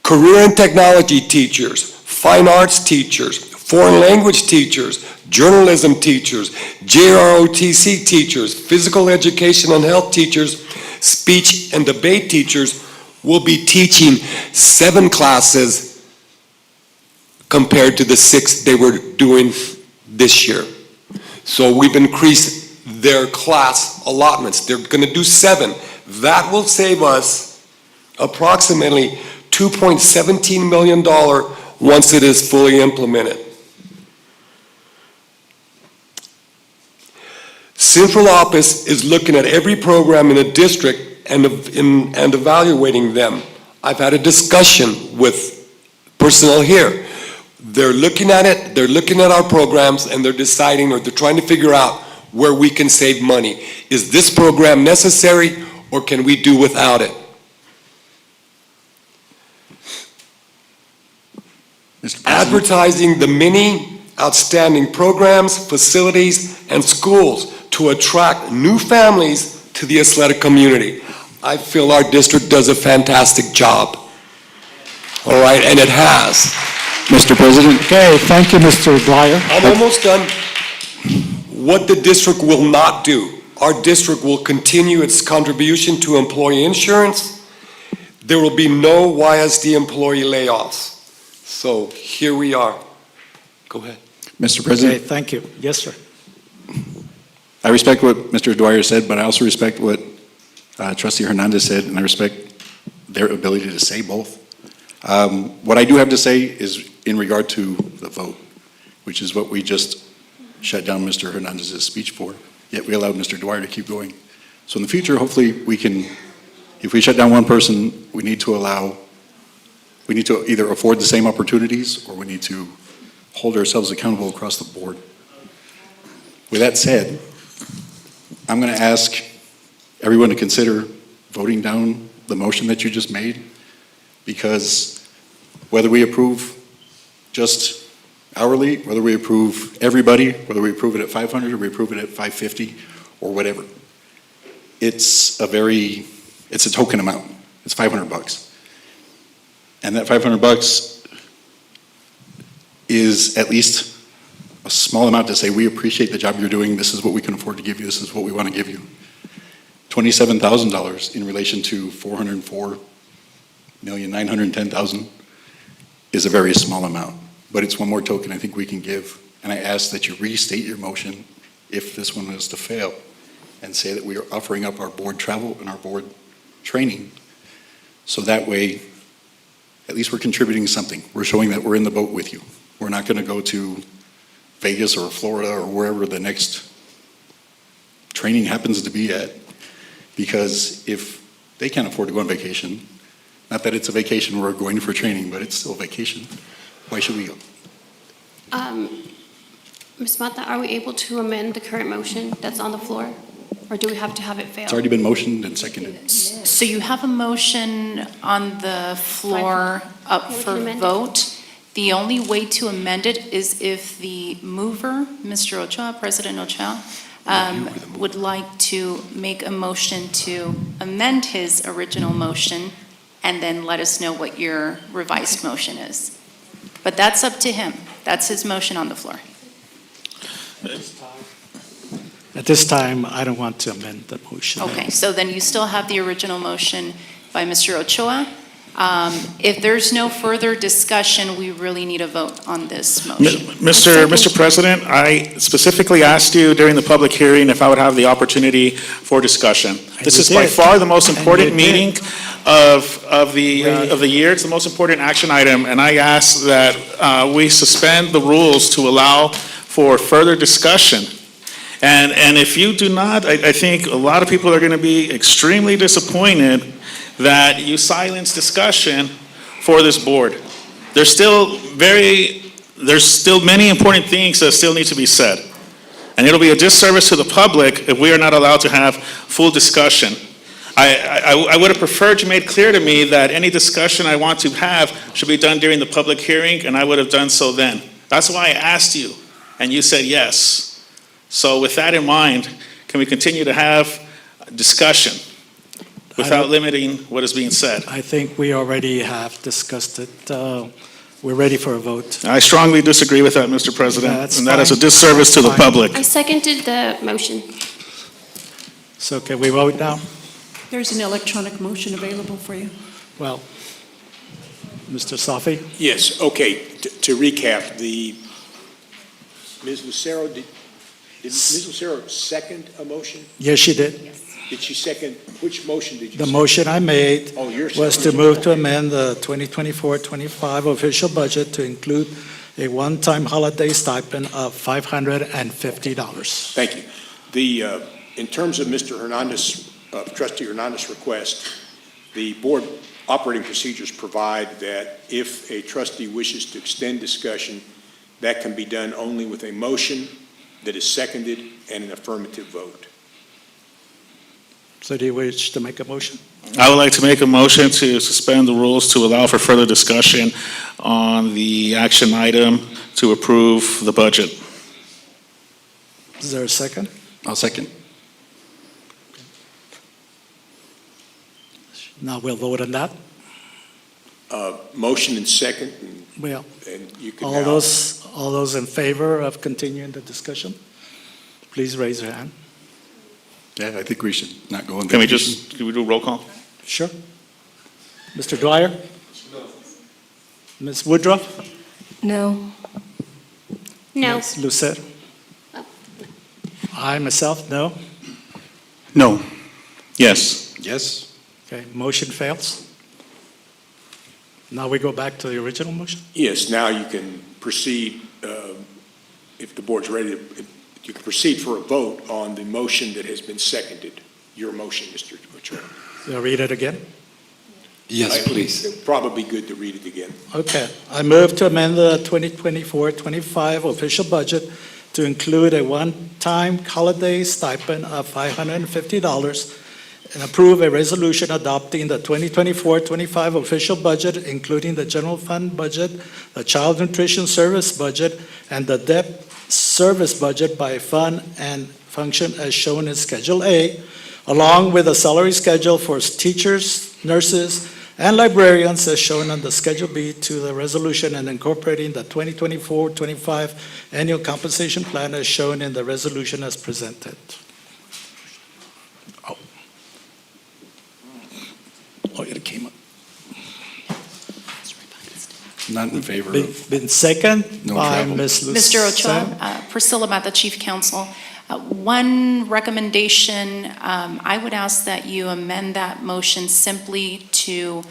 career and technology teachers, fine arts teachers, foreign language teachers, journalism teachers, JROTC teachers, physical education and health teachers, speech and debate teachers will be teaching 7 classes compared to the 6 they were doing this year. So we've increased their class allotments. They're going to do 7. That will save us approximately $2.17 million once it is fully implemented. Central office is looking at every program in the district and evaluating them. I've had a discussion with personnel here. They're looking at it, they're looking at our programs, and they're deciding, or they're trying to figure out where we can save money. Is this program necessary, or can we do without it? Advertising the many outstanding programs, facilities, and schools to attract new families to the Ysleta community. I feel our district does a fantastic job. All right, and it has. Mr. President. Okay, thank you, Mr. Dwyer. I'm almost done. What the district will not do, our district will continue its contribution to employee insurance. There will be no YSD employee layoffs. So here we are. Go ahead. Mr. President. Okay, thank you. Yes, sir. I respect what Mr. Dwyer said, but I also respect what Trustee Hernandez said, and I respect their ability to say both. What I do have to say is in regard to the vote, which is what we just shut down Mr. Hernandez's speech for, yet we allowed Mr. Dwyer to keep going. So in the future, hopefully we can, if we shut down one person, we need to either afford the same opportunities, or we need to hold ourselves accountable across the board. With that said, I'm going to ask everyone to consider voting down the motion that you just made, because whether we approve just hourly, whether we approve everybody, whether we approve it at 500 or we approve it at 550 or whatever, it's a token amount. It's $500. And that $500 is at least a small amount to say, we appreciate the job you're doing, this is what we can afford to give you, this is what we want to give you. $27,000 in relation to $404,910,000 is a very small amount, but it's one more token I think we can give. And I ask that you restate your motion if this one is to fail, and say that we are offering up our board travel and our board training. So that way, at least we're contributing something. We're showing that we're in the boat with you. We're not going to go to Vegas or Florida or wherever the next training happens to be at, because if they can't afford to go on vacation, not that it's a vacation we're going for training, but it's still a vacation, why should we go? Ms. Mata, are we able to amend the current motion that's on the floor? Or do we have to have it fail? It's already been motioned and seconded. So you have a motion on the floor up for vote. The only way to amend it is if the mover, Mr. Ochoa, President Ochoa, would like to make a motion to amend his original motion and then let us know what your revised motion is. But that's up to him. That's his motion on the floor. At this time, I don't want to amend the motion. Okay, so then you still have the original motion by Mr. Ochoa If there's no further discussion, we really need a vote on this motion. Mr. President, I specifically asked you during the public hearing if I would have the opportunity for discussion. This is by far the most important meeting of the year. It's the most important action item, and I ask that we suspend the rules to allow for further discussion. And if you do not, I think a lot of people are going to be extremely disappointed that you silence discussion for this board. There's still many important things that still need to be said. And it'll be a disservice to the public if we are not allowed to have full discussion. I would have preferred you made clear to me that any discussion I want to have should be done during the public hearing, and I would have done so then. That's why I asked you, and you said yes. So with that in mind, can we continue to have discussion without limiting what is being said? I think we already have discussed it. We're ready for a vote. I strongly disagree with that, Mr. President, That's and that is a fine. disservice to the public. I seconded the motion. So can we vote now? There's an electronic motion available for you. Well, Mr. Safi? Yes, okay, to recap, Ms. Lucero, did Ms. Lucero second a motion? Yes, she did. Did she second, which motion did you The second? motion I made Oh, your was to move to amend the 2024-25 official budget to include a one-time holiday stipend of $550. Thank you. In terms of Mr. Hernandez, Trustee Hernandez's request, the board operating procedures provide that if a trustee wishes to extend discussion, that can be done only with a motion that is seconded and an affirmative vote. So do you wish to make a motion? I would like to make a motion to suspend the rules to allow for further discussion on the action item to approve the budget. Is there a second? I'll second. Now we'll vote on that. Motion and second, Well, and you can all now. those in favor of continuing the discussion, please raise your hand. Yeah, I think we should not go on Can we vacation. can we do a roll call? Sure. Mr. Dwyer? Ms. Woodruff? No. No. Ms. Lucero? I myself, no. No. Yes. Yes? Okay, motion fails. Now we go back to the original motion? Yes, now you can proceed, if the board's ready, you can proceed for a vote on the motion that has been seconded, your motion, Mr. Chairman. You'll read it again? Yes, please. It'd probably be good to read it again. Okay. I move to amend the 2024-25 official budget to include a one-time holiday stipend of $550 and approve a resolution adopting the 2024-25 official budget, including the general fund budget, the child nutrition service budget, and the debt service budget by fund and function as shown in Schedule A, along with a salary schedule for teachers, nurses, and librarians as shown on the Schedule B to the resolution, and incorporating the 2024-25 annual compensation plan as shown in the resolution as presented. Oh, it came up. Not in favor Been of. been second No by travel. Ms. Mr. Ochoa, Lucero. Priscilla Mata, Chief Counsel. One recommendation, I would ask that you amend that motion simply to,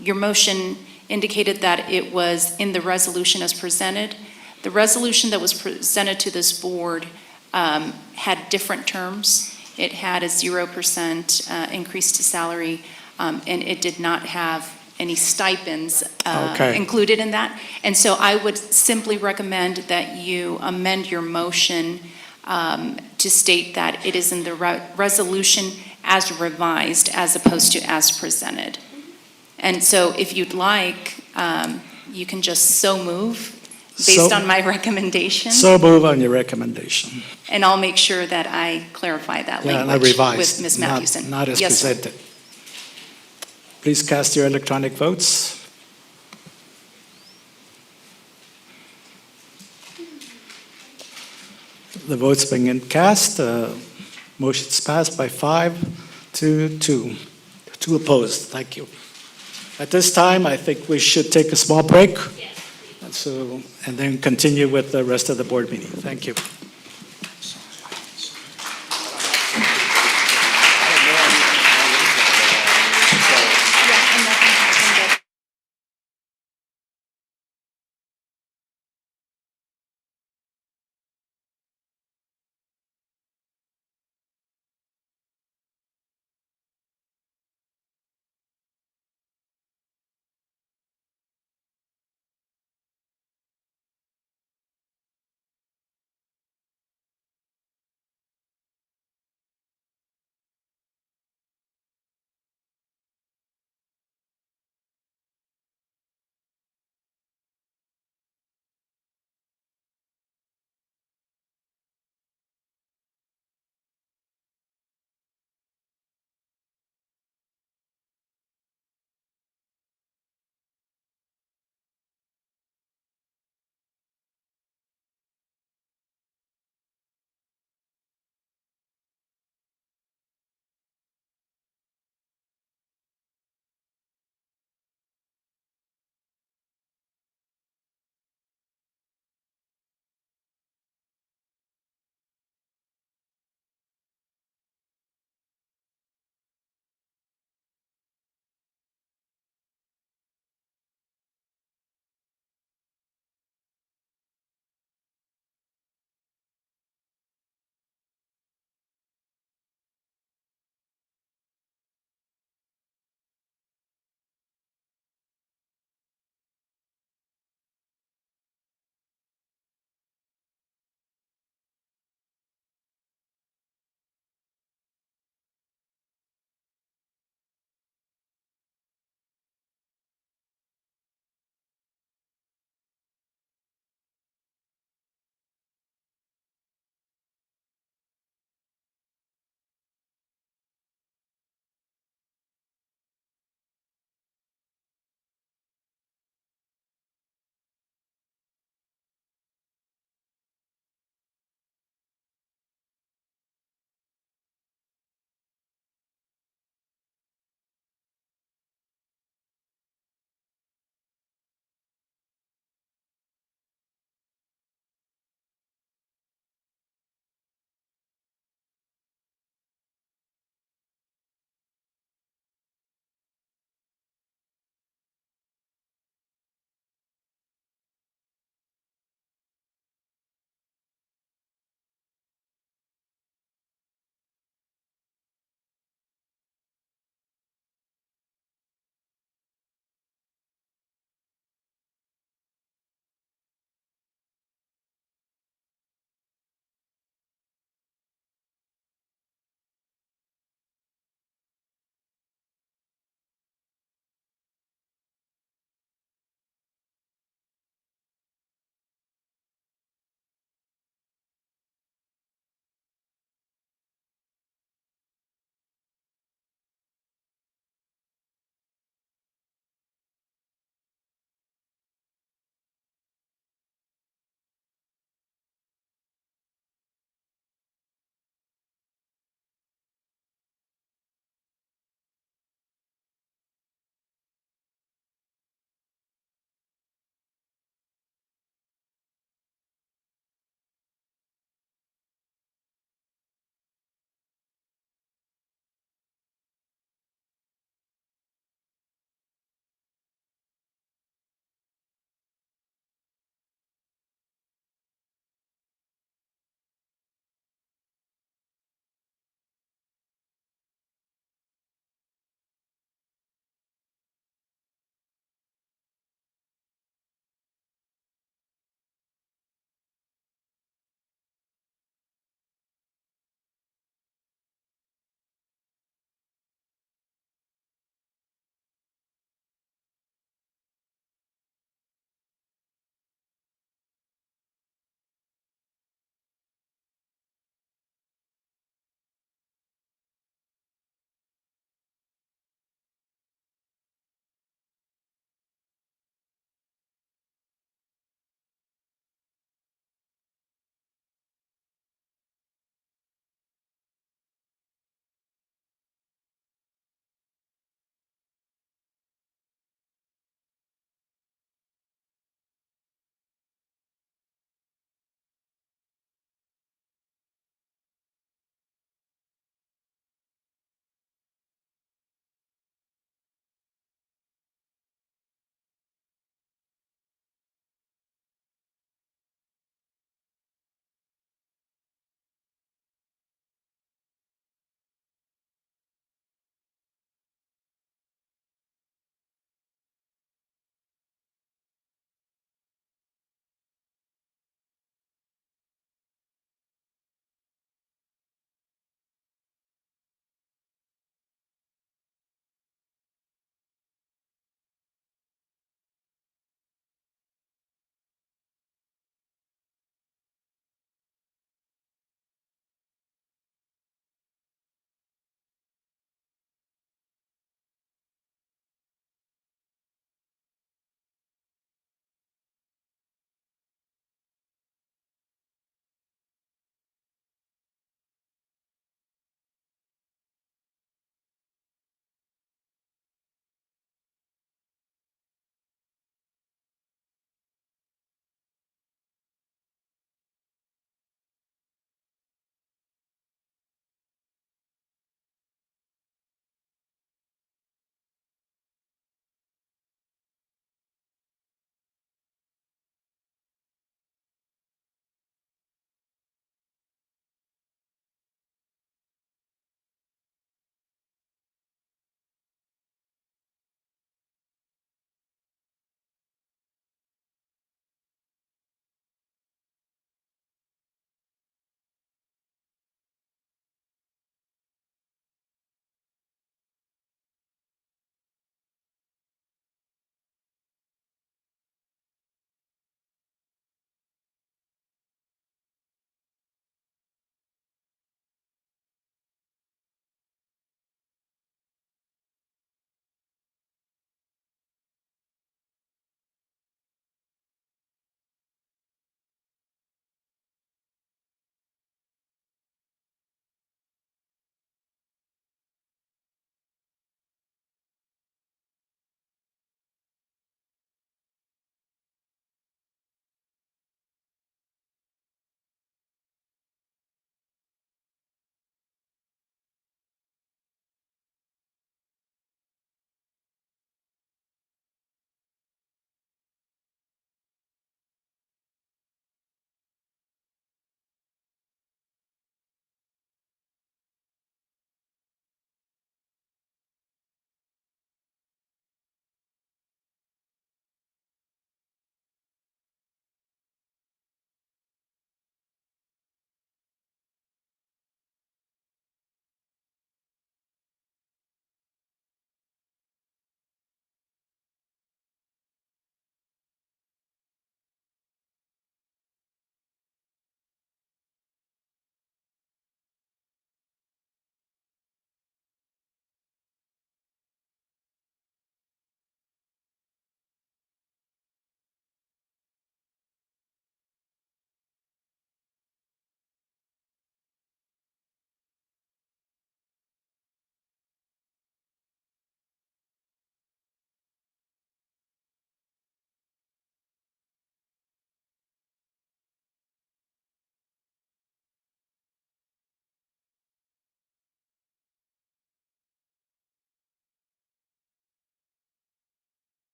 your motion indicated that it was in the resolution as presented. The resolution that was presented to this board had different terms. It had a 0% increase to salary, and it did not have any stipends Okay. included in that. And so I would simply recommend that you amend your motion to state that it is in the resolution as revised as opposed to as presented. And so if you'd like, you can just so move based So- on my recommendation. So move on your recommendation. And I'll make sure that I clarify that Yeah, and I language revised, with Ms. Mathewson. not as Yes, sir. presented. Please cast your electronic votes. The vote's been cast. Motion's passed by 5 to 2. 2 opposed. Thank you. At this time, I think we should take a small break. And then continue with the rest of the board meeting. Thank you.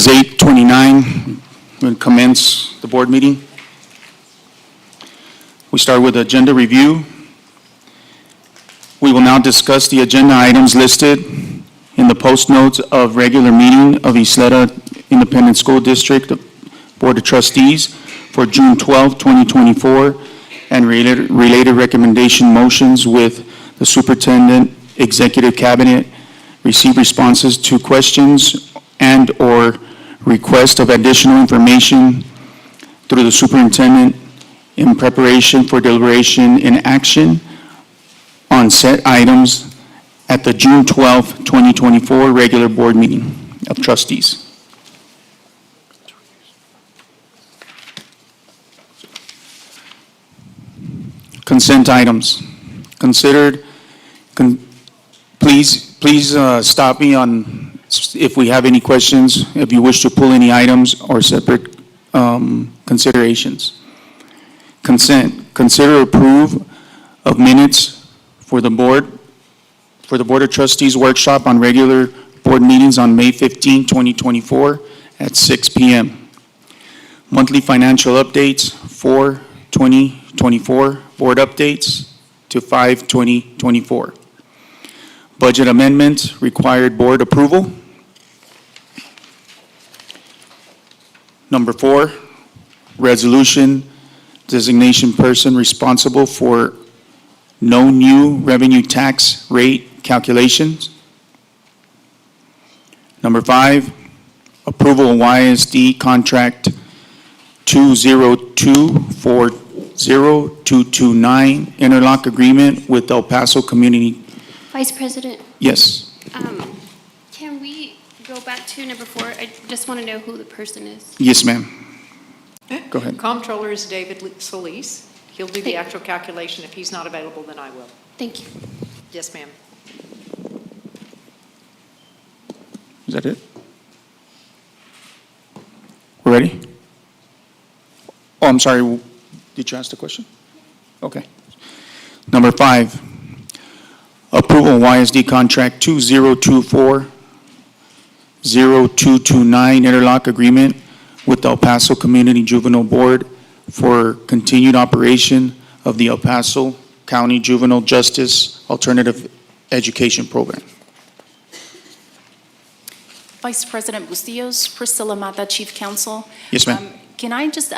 is 8:29. We'll commence the board meeting. We start with agenda review. We will now discuss the agenda items listed in the post notes of regular meeting of Ysleta Independent School District Board of Trustees for June 12, 2024, and related recommendation motions with the superintendent, executive cabinet, receive responses to questions and/or request of additional information through the superintendent in preparation for deliberation and action on set items at the June 12, 2024 regular board meeting of trustees. Consent items. Considered, please stop me on if we have any questions, if you wish to pull any items or separate considerations. Consent. Consider approve of minutes for the Board of Trustees workshop on regular board meetings on May 15, 2024 at 6 p.m. Monthly financial updates, 4/2024, board updates to 5/2024. Budget amendments, required board approval. Number 4, resolution designation person responsible for no new revenue tax rate calculations. Number 5, approval of YISD contract 20240-229 interlock agreement with El Paso Community. Vice President, Yes. can we go back to number 4? I just want to know who the person is. Yes, ma'am. Go ahead. Comptroller is David Solis. He'll do the actual calculation. If he's not available, then I will. Thank you. Yes, ma'am. Is that it? We're ready? Oh, I'm sorry. Did you ask the question? Okay. Number 5, approval of YSD contract 2024-0229 interlock agreement with the El Paso Community Juvenile Board for continued operation of the El Paso County Juvenile Justice Alternative Education Program. Vice President Bustillos, Priscilla Mata, Chief Counsel. Yes, ma'am. Can I just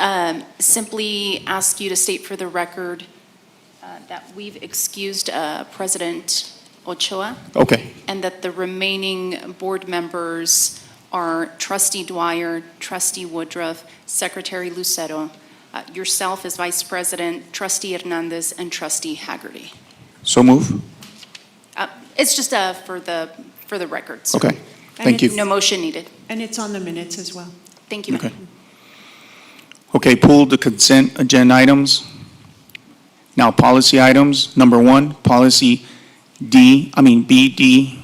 simply ask you to state for the record that we've excused President Ochoa? Okay. And that the remaining board members are Trustee Dwyer, Trustee Woodruff, Secretary Lucero, yourself as Vice President, Trustee Hernandez, and Trustee Haggerty. So move. It's just for the record. sir. Okay. Thank you. No motion needed. And it's on the minutes as well. Thank you, ma'am. Okay. Okay, pull the consent agenda items. Now, policy items. Number 1, policy BBD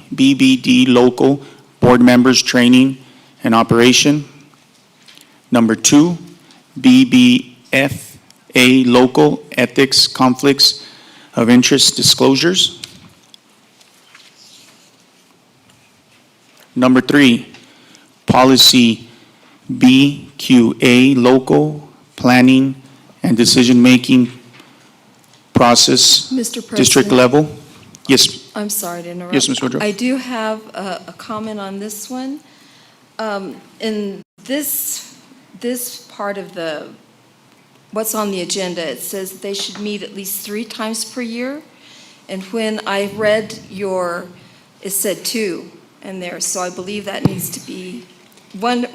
local board members training and operation. Number 2, BBFA local ethics conflicts of interest disclosures. Number 3, policy BQA local planning and decision-making process, Mr. President. district level. Yes, I'm sorry to interrupt. Yes, Ms. Woodruff. I do have a comment on this one. In this part of what's on the agenda, it says they should meet at least 3 times per year. And when I read it said 2 in there, so I believe that needs to be, one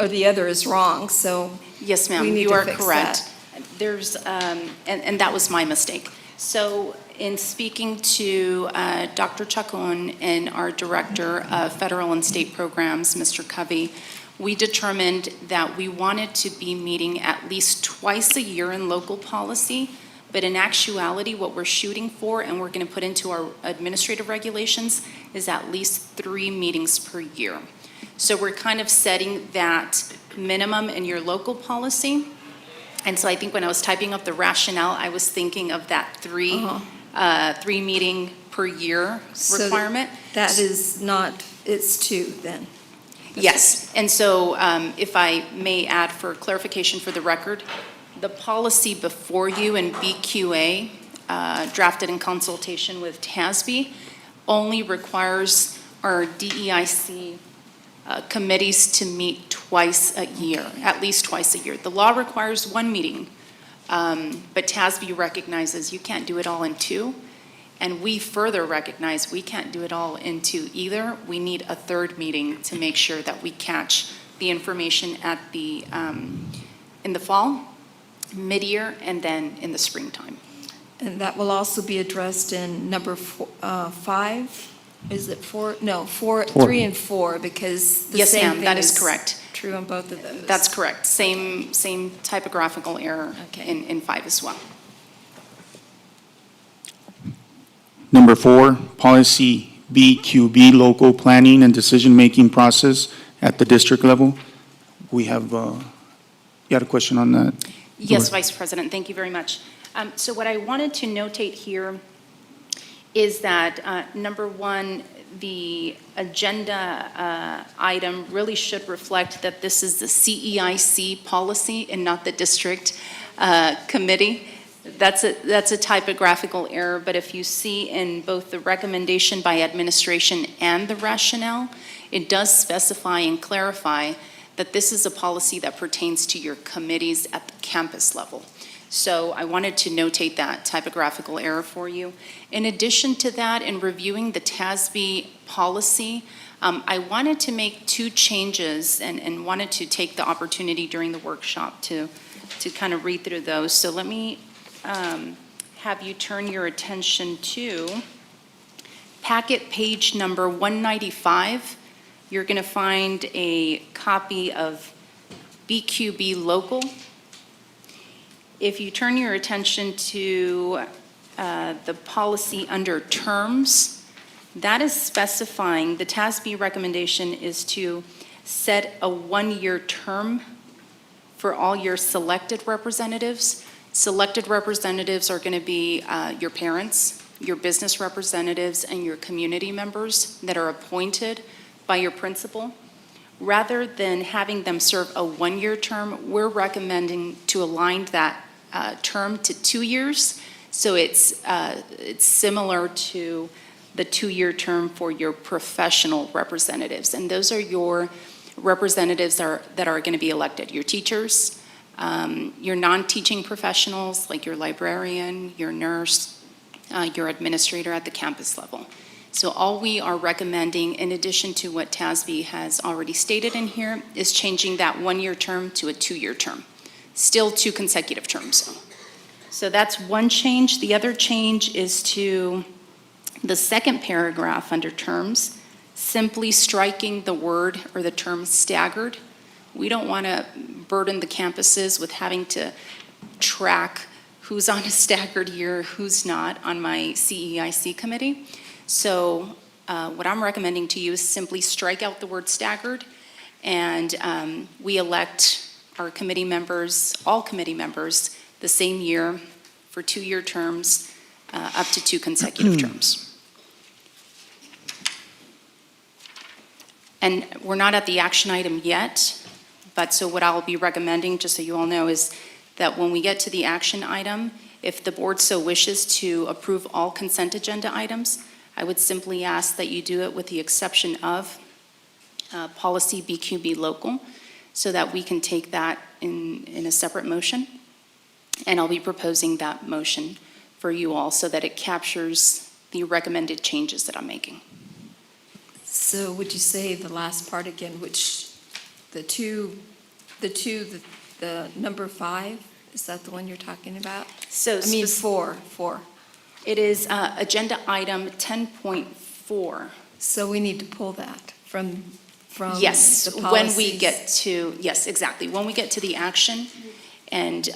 or the other is wrong, so. Yes, ma'am, we need you to are fix correct. that. There's, and that was my mistake. So in speaking to Dr. Chacon and our Director of Federal and State Programs, Mr. Covey, we determined that we wanted to be meeting at least twice a year in local policy, but in actuality, what we're shooting for, and we're going to put into our administrative regulations, is at least 3 meetings per year. So we're kind of setting that minimum in your local policy. And so I think when I was typing up the rationale, I was thinking of that 3 meeting per year requirement. So that is not, it's 2 then. Yes, and so if I may add for clarification for the record, the policy before you in BQA, drafted in consultation with TASB, only requires our DEIC committees to meet twice a year, at least twice a year. The law requires one meeting, but TASB recognizes you can't do it all in two. And we further recognize we can't do it all in two either. We need a third meeting to make sure that we catch the information at the, in the fall, mid-year, and then in the springtime. And that will also be addressed in number 5? Is it 4? No, 4, 3 and 4, because the Yes, same ma'am, thing that is correct. true on both of those. That's correct. Same typographical error Okay. in 5 as well. Number 4, policy BQB, local planning and decision-making process at the district level. We have, you had a question on that? Yes, Vice President, thank you very much. So what I wanted to notate here is that, number 1, the agenda item really should reflect that this is the CEIC policy and not the district committee. That's a typographical error, but if you see in both the recommendation by administration and the rationale, it does specify and clarify that this is a policy that pertains to your committees at the campus level. So I wanted to notate that typographical error for you. In addition to that, in reviewing the TASB policy, I wanted to make 2 changes and wanted to take the opportunity during the workshop to kind of read through those. So let me have you turn your attention to packet page number 195. You're going to find a copy of BQB local. If you turn your attention to the policy under terms, that is specifying, the TASB recommendation is to set a 1-year term for all your selected representatives. Selected representatives are going to be your parents, your business representatives, and your community members that are appointed by your principal. Rather than having them serve a 1-year term, we're recommending to align that term to 2 years. So it's similar to the 2-year term for your professional representatives. And those are your representatives that are going to be elected, your teachers, your non-teaching professionals like your librarian, your nurse, your administrator at the campus level. So all we are recommending, in addition to what TASB has already stated in here, is changing that 1-year term to a 2-year term. Still 2 consecutive terms. So that's one change. The other change is to the second paragraph under terms, simply striking the word or the term staggered. We don't want to burden the campuses with having to track who's on a staggered year, who's not on my CEIC committee. So what I'm recommending to you is simply strike out the word staggered, and we elect our committee members, all committee members, the same year for 2-year terms, up to 2 consecutive terms. And we're not at the action item yet, but so what I'll be recommending, just so you all know, is that when we get to the action item, if the board so wishes to approve all consent agenda items, I would simply ask that you do it with the exception of policy BQB local, so that we can take that in a separate motion. And I'll be proposing that motion for you all so that it captures the recommended changes that I'm making. So would you say the last part again, which the number 5, is that the one you're talking about? So I mean, 4. It is agenda item 10.4. So we need to pull that from Yes, the when we policies. get to, yes, exactly. When we get to the action, and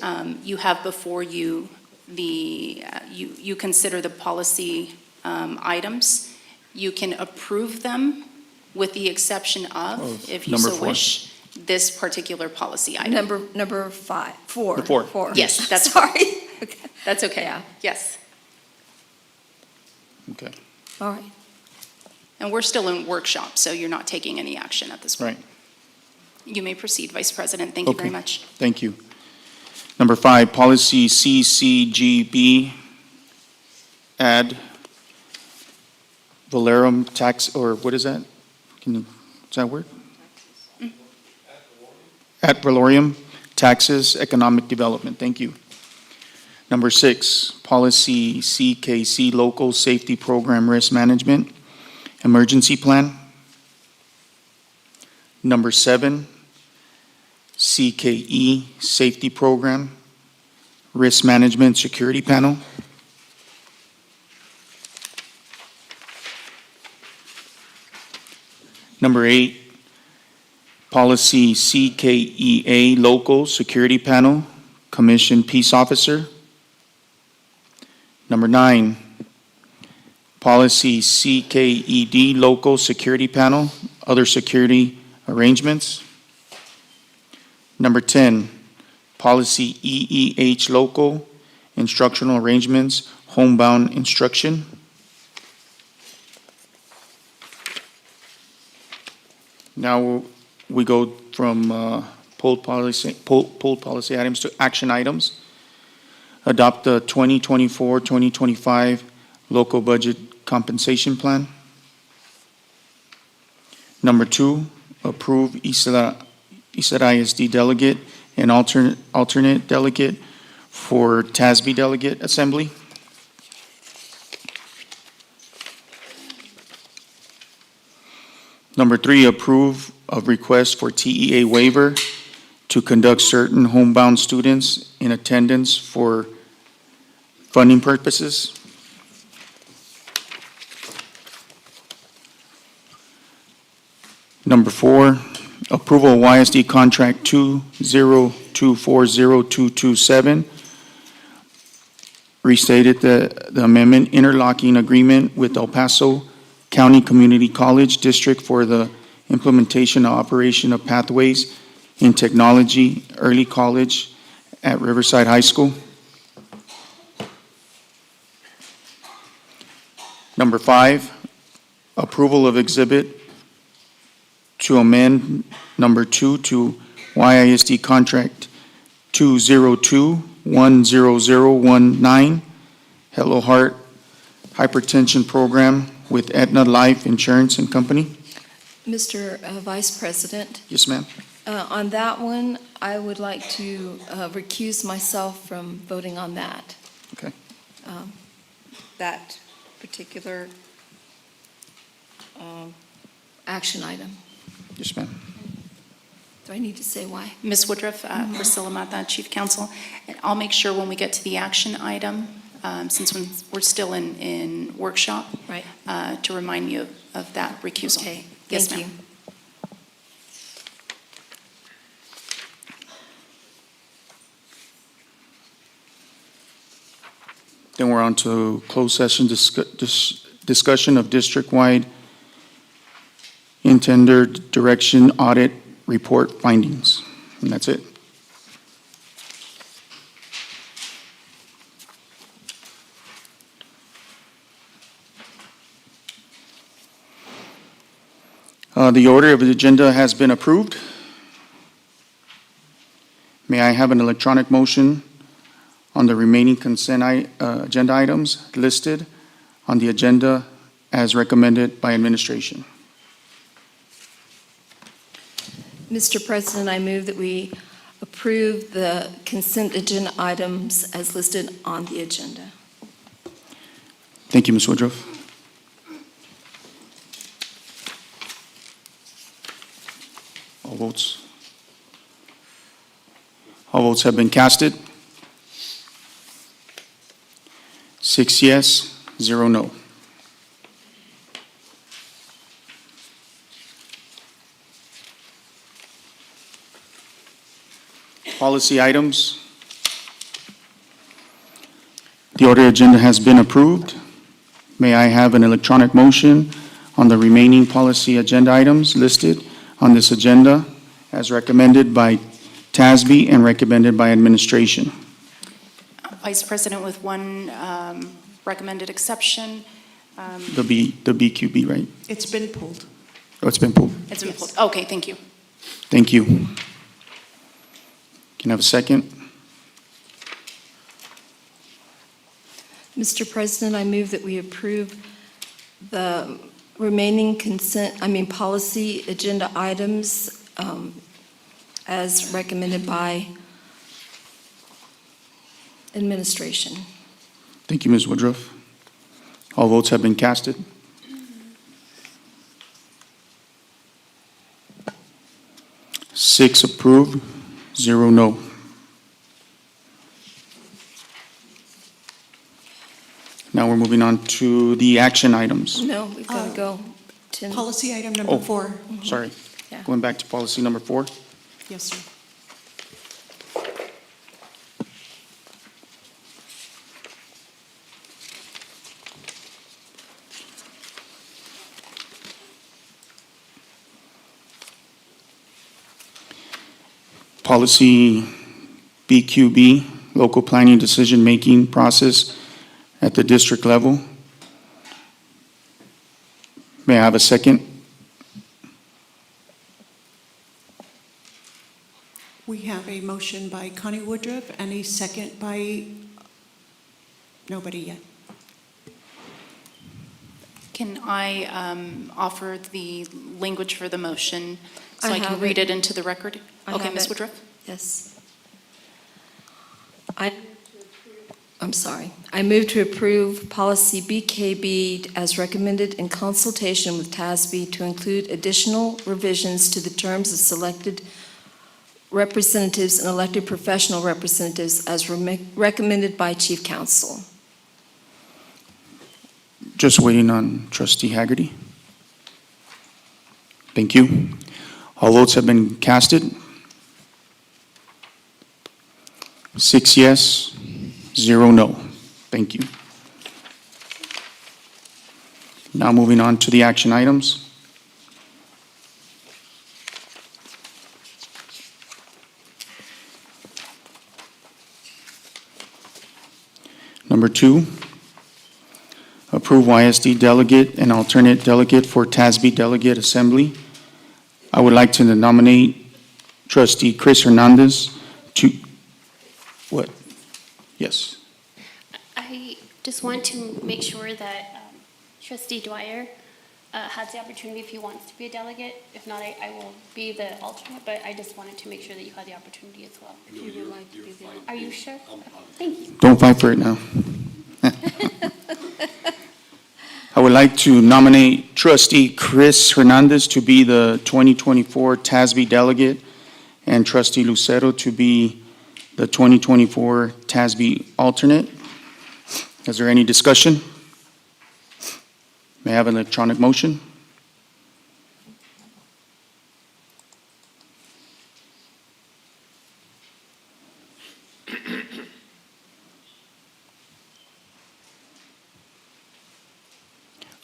you have before you you consider the policy items, you can approve them with the exception of, if you number so 4. wish, this particular policy item. Number 5, 4. The 4. 4. Yes, that's Sorry. Okay. That's okay. Yeah. Yes. Okay. All right. And we're still in workshop, so you're not taking any action at this point. Right. You may proceed, Vice President. Thank you very Okay. much. Thank you. Number 5, policy CCGB, ad valorem tax, or what is that? Does that work? Ad valorem taxes, economic development. Thank you. Number 6, policy CKC, local safety program risk management, emergency plan. Number 7, CKE, safety program, risk management security panel. Number 8, policy CKEA, local security panel, commission peace officer. Number 9, policy CKED, local security panel, other security arrangements. Number 10, policy EEH, local instructional arrangements, homebound instruction. Now we go from pulled policy items to action items. Adopt the 2024-2025 local budget compensation plan. Number 2, approve Ysleta ISD delegate and alternate delegate for TASB delegate assembly. Number 3, approve of request for TEA waiver to conduct certain homebound students in attendance for funding purposes. Number 4, approval of YISD contract 202402227. Restated the amendment interlocking agreement with El Paso County Community College District for the implementation and operation of pathways in technology early college at Riverside High School. Number 5, approval of exhibit to amend number 2 to YISD contract 202-10019, Hello Heart Hypertension Program with Aetna Life Insurance and Company. Mr. Vice President, Yes, ma'am. on that one, I would like to recuse myself from voting on that. Okay. That particular action item. Yes, ma'am. Do I need to say why? Ms. Woodruff, Priscilla Mata, Chief Counsel, and I'll make sure when we get to the action item, since we're still in workshop, Right. to remind you of that recusal. Okay, Yes, thank you. ma'am. Then we're on to closed session discussion of district-wide intender direction audit report findings. And that's it. The order of the agenda has been approved. May I have an electronic motion on the remaining consent agenda items listed on the agenda as recommended by administration? Mr. President, I move that we approve the consent agenda items as listed on the agenda. Thank you, Ms. Woodruff. All votes have been casted. 6 yes, 0 no. Policy items. The order agenda has been approved. May I have an electronic motion on the remaining policy agenda items listed on this agenda as recommended by TASB and recommended by administration? Vice President, with one recommended exception. The BQB, right? It's been pulled. Oh, it's been pulled. It's been pulled. Okay, thank you. Thank you. Can I have a second? Mr. President, I move that we approve the remaining policy agenda items as recommended by administration. Thank you, Ms. Woodruff. All votes have been casted. Six approved, 0 no. Now we're moving on to the action items. No, we've got to go. Policy item Oh. number 4. Sorry. Yeah. Going back to policy number 4. Yes, sir. Policy BQB, local planning decision-making process at the district level. May I have a second? We have a motion by Connie Woodruff and a second by nobody yet. Can I offer the language for the motion so I I can have read it. it into the record? I Okay, have Ms. it. Woodruff? Yes. I'm sorry. I move to approve policy BKB as recommended in consultation with TASB to include additional revisions to the terms of selected representatives and elected professional representatives as recommended by Chief Counsel. Just waiting on Trustee Haggerty. Thank you. All votes have been casted. 6 yes, 0 no. Thank you. Now moving on to the action items. Number 2, approve YSD delegate and alternate delegate for TASB delegate assembly. I would like to nominate Trustee Chris Hernandez to, what? Yes. I just want to make sure that Trustee Dwyer has the opportunity if he wants to be a delegate. If not, I will be the alternate, but I just wanted to make sure that you had the opportunity as well. If you would like to be the, are you sure? Thank you. Don't fight for it now. I would like to nominate Trustee Chris Hernandez to be the 2024 TASB delegate and Trustee Lucero to be the 2024 TASB alternate. Is there any discussion? May I have an electronic motion?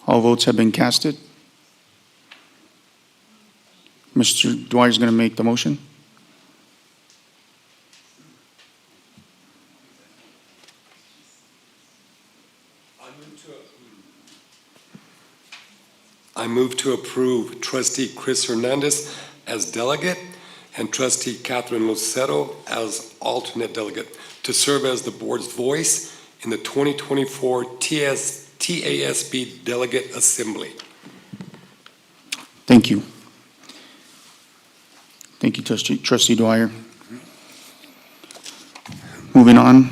All votes have been casted. Mr. Dwyer is going to make the motion. I move to approve Trustee Chris Hernandez as delegate and Trustee Catherine Lucero as alternate delegate to serve as the board's voice in the 2024 TASB Delegate Assembly. Thank you. Thank you, Trustee Dwyer. Moving on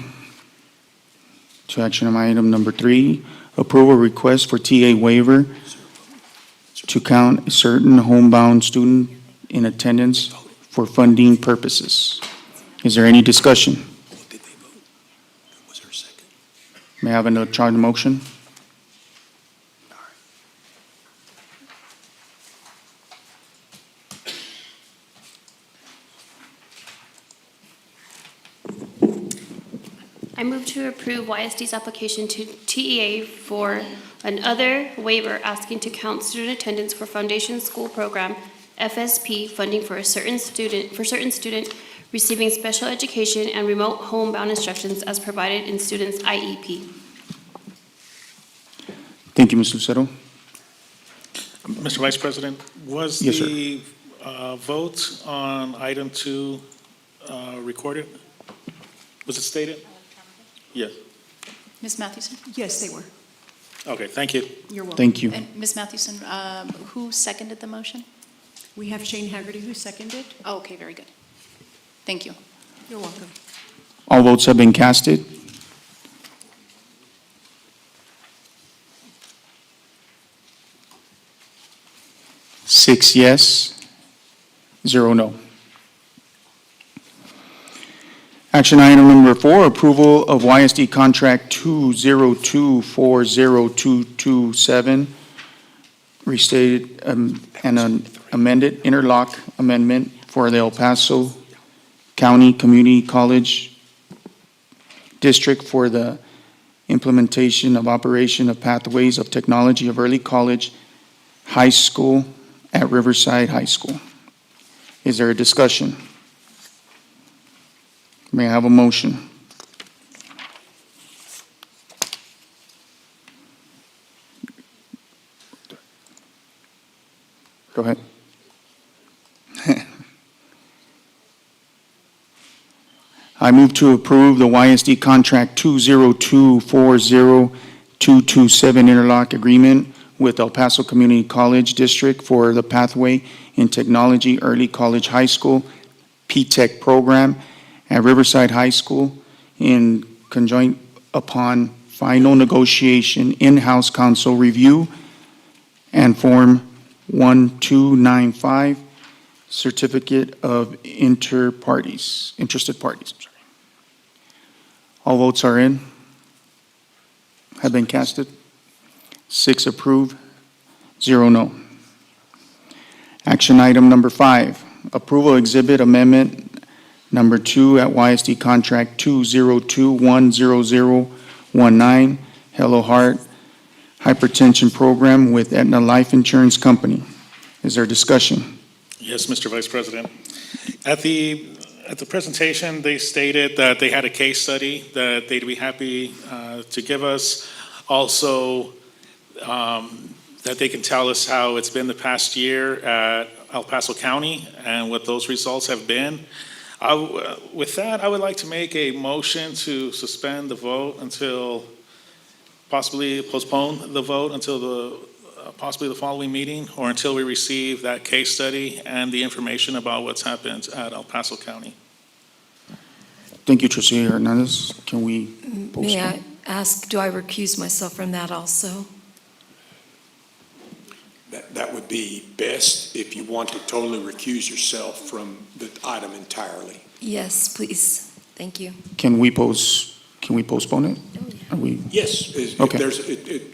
to action item number 3, approval request for TA waiver to count a certain homebound student in attendance for funding purposes. Is there any discussion? May I have an electronic motion? I move to approve YSD's application to TEA for another waiver asking to count student attendance for Foundation School Program FSP funding for certain student receiving special education and remote homebound instructions as provided in student's IEP. Thank you, Ms. Lucero. Mr. Vice President, was Yes, sir. the vote on item 2 recorded? Was it stated? Yes. Ms. Mathewson? Yes, they were. Okay, thank you. You're welcome. Thank you. And Ms. Mathewson, who seconded the motion? We have Shane Haggerty who seconded. Oh, okay, very good. Thank you. You're welcome. All votes have been casted. Six yes, 0 no. Action item number 4, approval of YSD contract 202402227, restated and amended interlock amendment for the El Paso County Community College District for the implementation of operation of pathways of technology of early college high school at Riverside High School. Is there a discussion? May I have a motion? Go ahead. I move to approve the YSD contract 202402227 interlock agreement with El Paso Community College District for the Pathway in Technology Early College High School P-TECH program at Riverside High School in conjoint upon final negotiation, in-house counsel review, and Form 1295, Certificate of Interested Parties. I'm sorry. All votes are in. Have been casted. 6 approve, 0 no. Action item number 5, approval exhibit amendment number 2 at YSD contract 202-10019, Hello Heart Hypertension Program with Aetna Life Insurance Company. Is there discussion? Yes, Mr. Vice President. At the presentation, they stated that they had a case study that they'd be happy to give us. Also, that they can tell us how it's been the past year at El Paso County and what those results have been. With that, I would like to make a motion to suspend the vote until, possibly postpone the vote until possibly the following meeting, or until we receive that case study and the information about what's happened at El Paso County. Thank you, Trustee Hernandez. Can we postpone? May I ask, do I recuse myself from that also? That would be best if you want to totally recuse yourself from the item entirely. Yes, please. Thank you. Can we postpone it? Are we? Yes, Okay.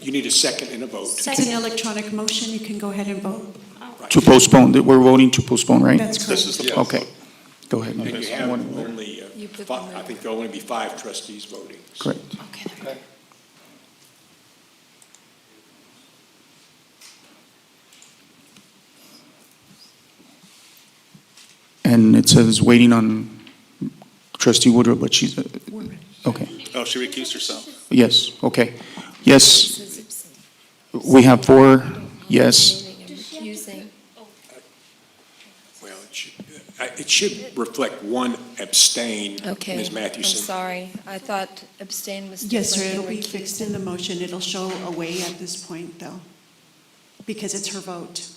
you need a second and a vote. It's an electronic motion. You can go ahead and vote. To postpone, we're voting to postpone, right? That's correct. This is the Okay, go ahead. And you have One- only, I think there'll only be 5 trustees voting. Correct. Okay. And it says waiting on Trustee Woodruff, but she's, okay, Oh, she recused herself. yes, okay. Yes, we have 4 yes. Recusing. Well, it should reflect 1 abstain, Okay. Ms. I'm Mathewson. sorry. I thought abstain was different. Yes, sir, it'll than be fixed in the motion. It'll show away at this point, though, because it's her vote.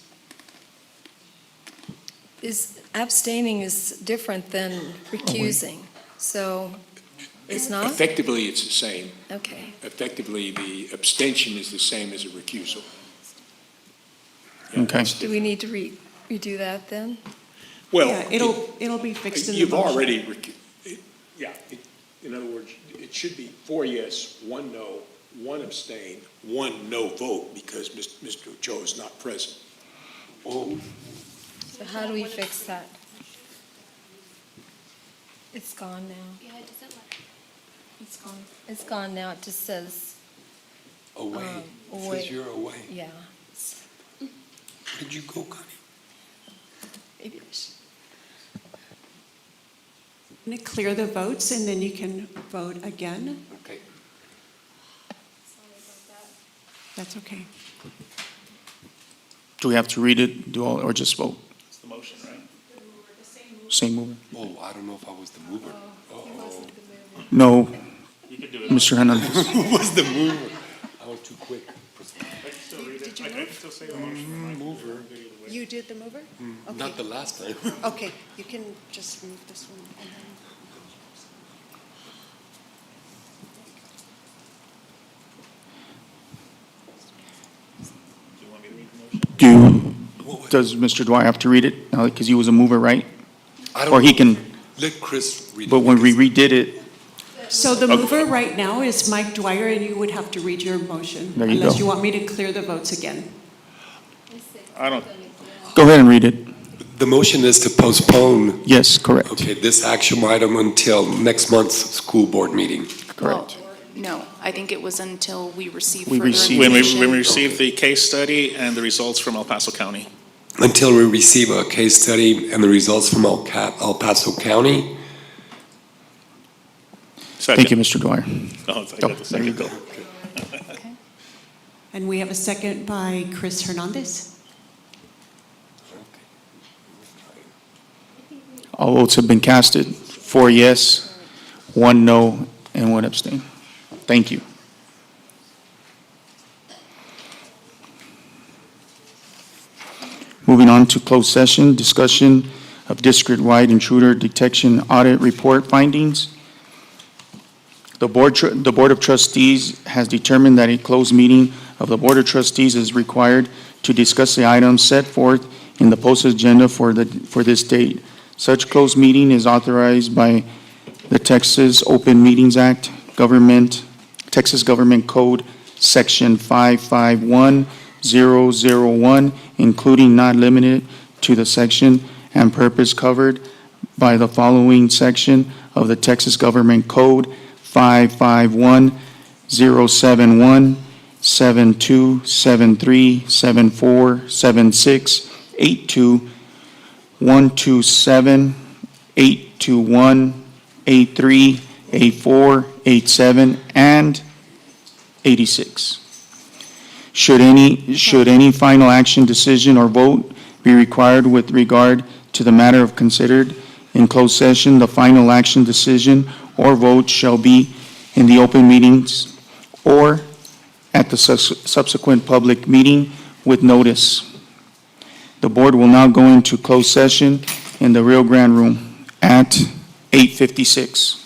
Abstaining is different than recusing, so it's not? Effectively, it's the same. Okay. Effectively, the abstention is the same as a recusal. Okay. Do we need to redo that then? Well, Yeah, it'll be fixed in the you've motion. already, in other words, it should be 4 yes, 1 no, 1 abstain, 1 no vote because Mr. Ochoa is not present. So how do we fix that? It's gone now. Yeah, it doesn't let. It's gone. It's gone now. It just says. Away. Away. Says you're away. Yeah. Where did you go, Connie? Maybe I should. I'm going to clear the votes, and then you can vote again. Okay. That's okay. Do we have to read it, or just vote? It's the motion, right? same mover. Oh, I don't know if I was the mover. Oh. No, You could do it. Mr. Hernandez. Who was the mover? I was too quick. I can still read it. I can still say the motion. Mover. You did the mover? Not the last time. Okay, you can just move this one and then. Do you want me to read the motion? Does Mr. Dwyer have to read it? Because he was a mover, right? I don't Or he know. can, Let Chris read it. but when we because- redid it, So the mover right now is Mike Dwyer, and you would have to read your motion. There you Unless go. you want me to clear the votes again. I don't, go ahead and read it. The motion is to postpone, Yes, correct. okay, this action item until next month's school board meeting. Correct. No, I think it was until we receive We further receive- when information. we receive the case study and the results from El Paso County. Until we receive a case study and the results from El Paso County. Thank you, Mr. Dwyer. Oh, I Oh, got the there you second. go. And we have a second by Chris Hernandez. All votes have been casted. 4 yes, 1 no, and 1 abstain. Thank you. Moving on to closed session, discussion of district-wide intruder detection audit report findings. The Board of Trustees has determined that a closed meeting of the Board of Trustees is required to discuss the items set forth in the posted agenda for this date. Such closed meeting is authorized by the Texas Open Meetings Act, Texas Government Code, Section 551001, including not limited to the section and purpose covered by the following section of the Texas Government Code, 551071, 72, 73, 74, 76, 82, 127, 821, 83, 84, 87, and 86. Should any final action, decision, or vote be required with regard to the matter of considered in closed session, the final action, decision, or vote shall be in the open meetings or at the subsequent public meeting with notice. The board will now go into closed session in the Rio Grande Room at 8:56.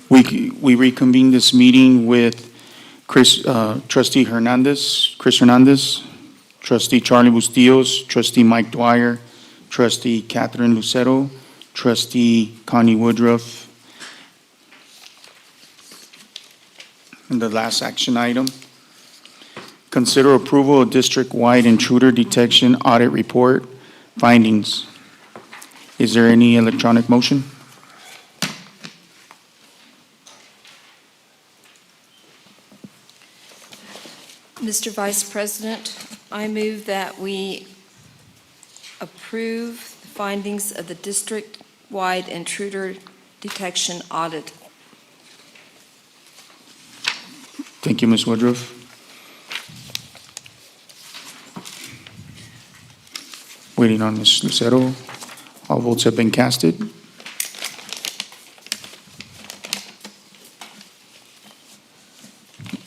We reconvene this meeting with Trustee Chris Hernandez, Trustee Charlie Bustillos, Trustee Mike Dwyer, Trustee Catherine Lucero, Trustee Connie Woodruff. And the last action item, consider approval of district-wide intruder detection audit report findings. Is there any electronic motion? Mr. Vice President, I move that we approve the findings of the district-wide intruder detection audit. Thank you, Ms. Woodruff. Waiting on Ms. Lucero. All votes have been casted.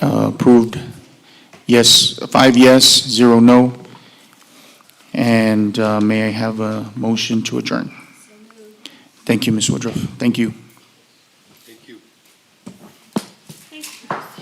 Approved. Yes, 5 yes, 0 no. And may I have a motion to adjourn? Thank you, Ms. Woodruff. Thank you. Thank you. Thank you.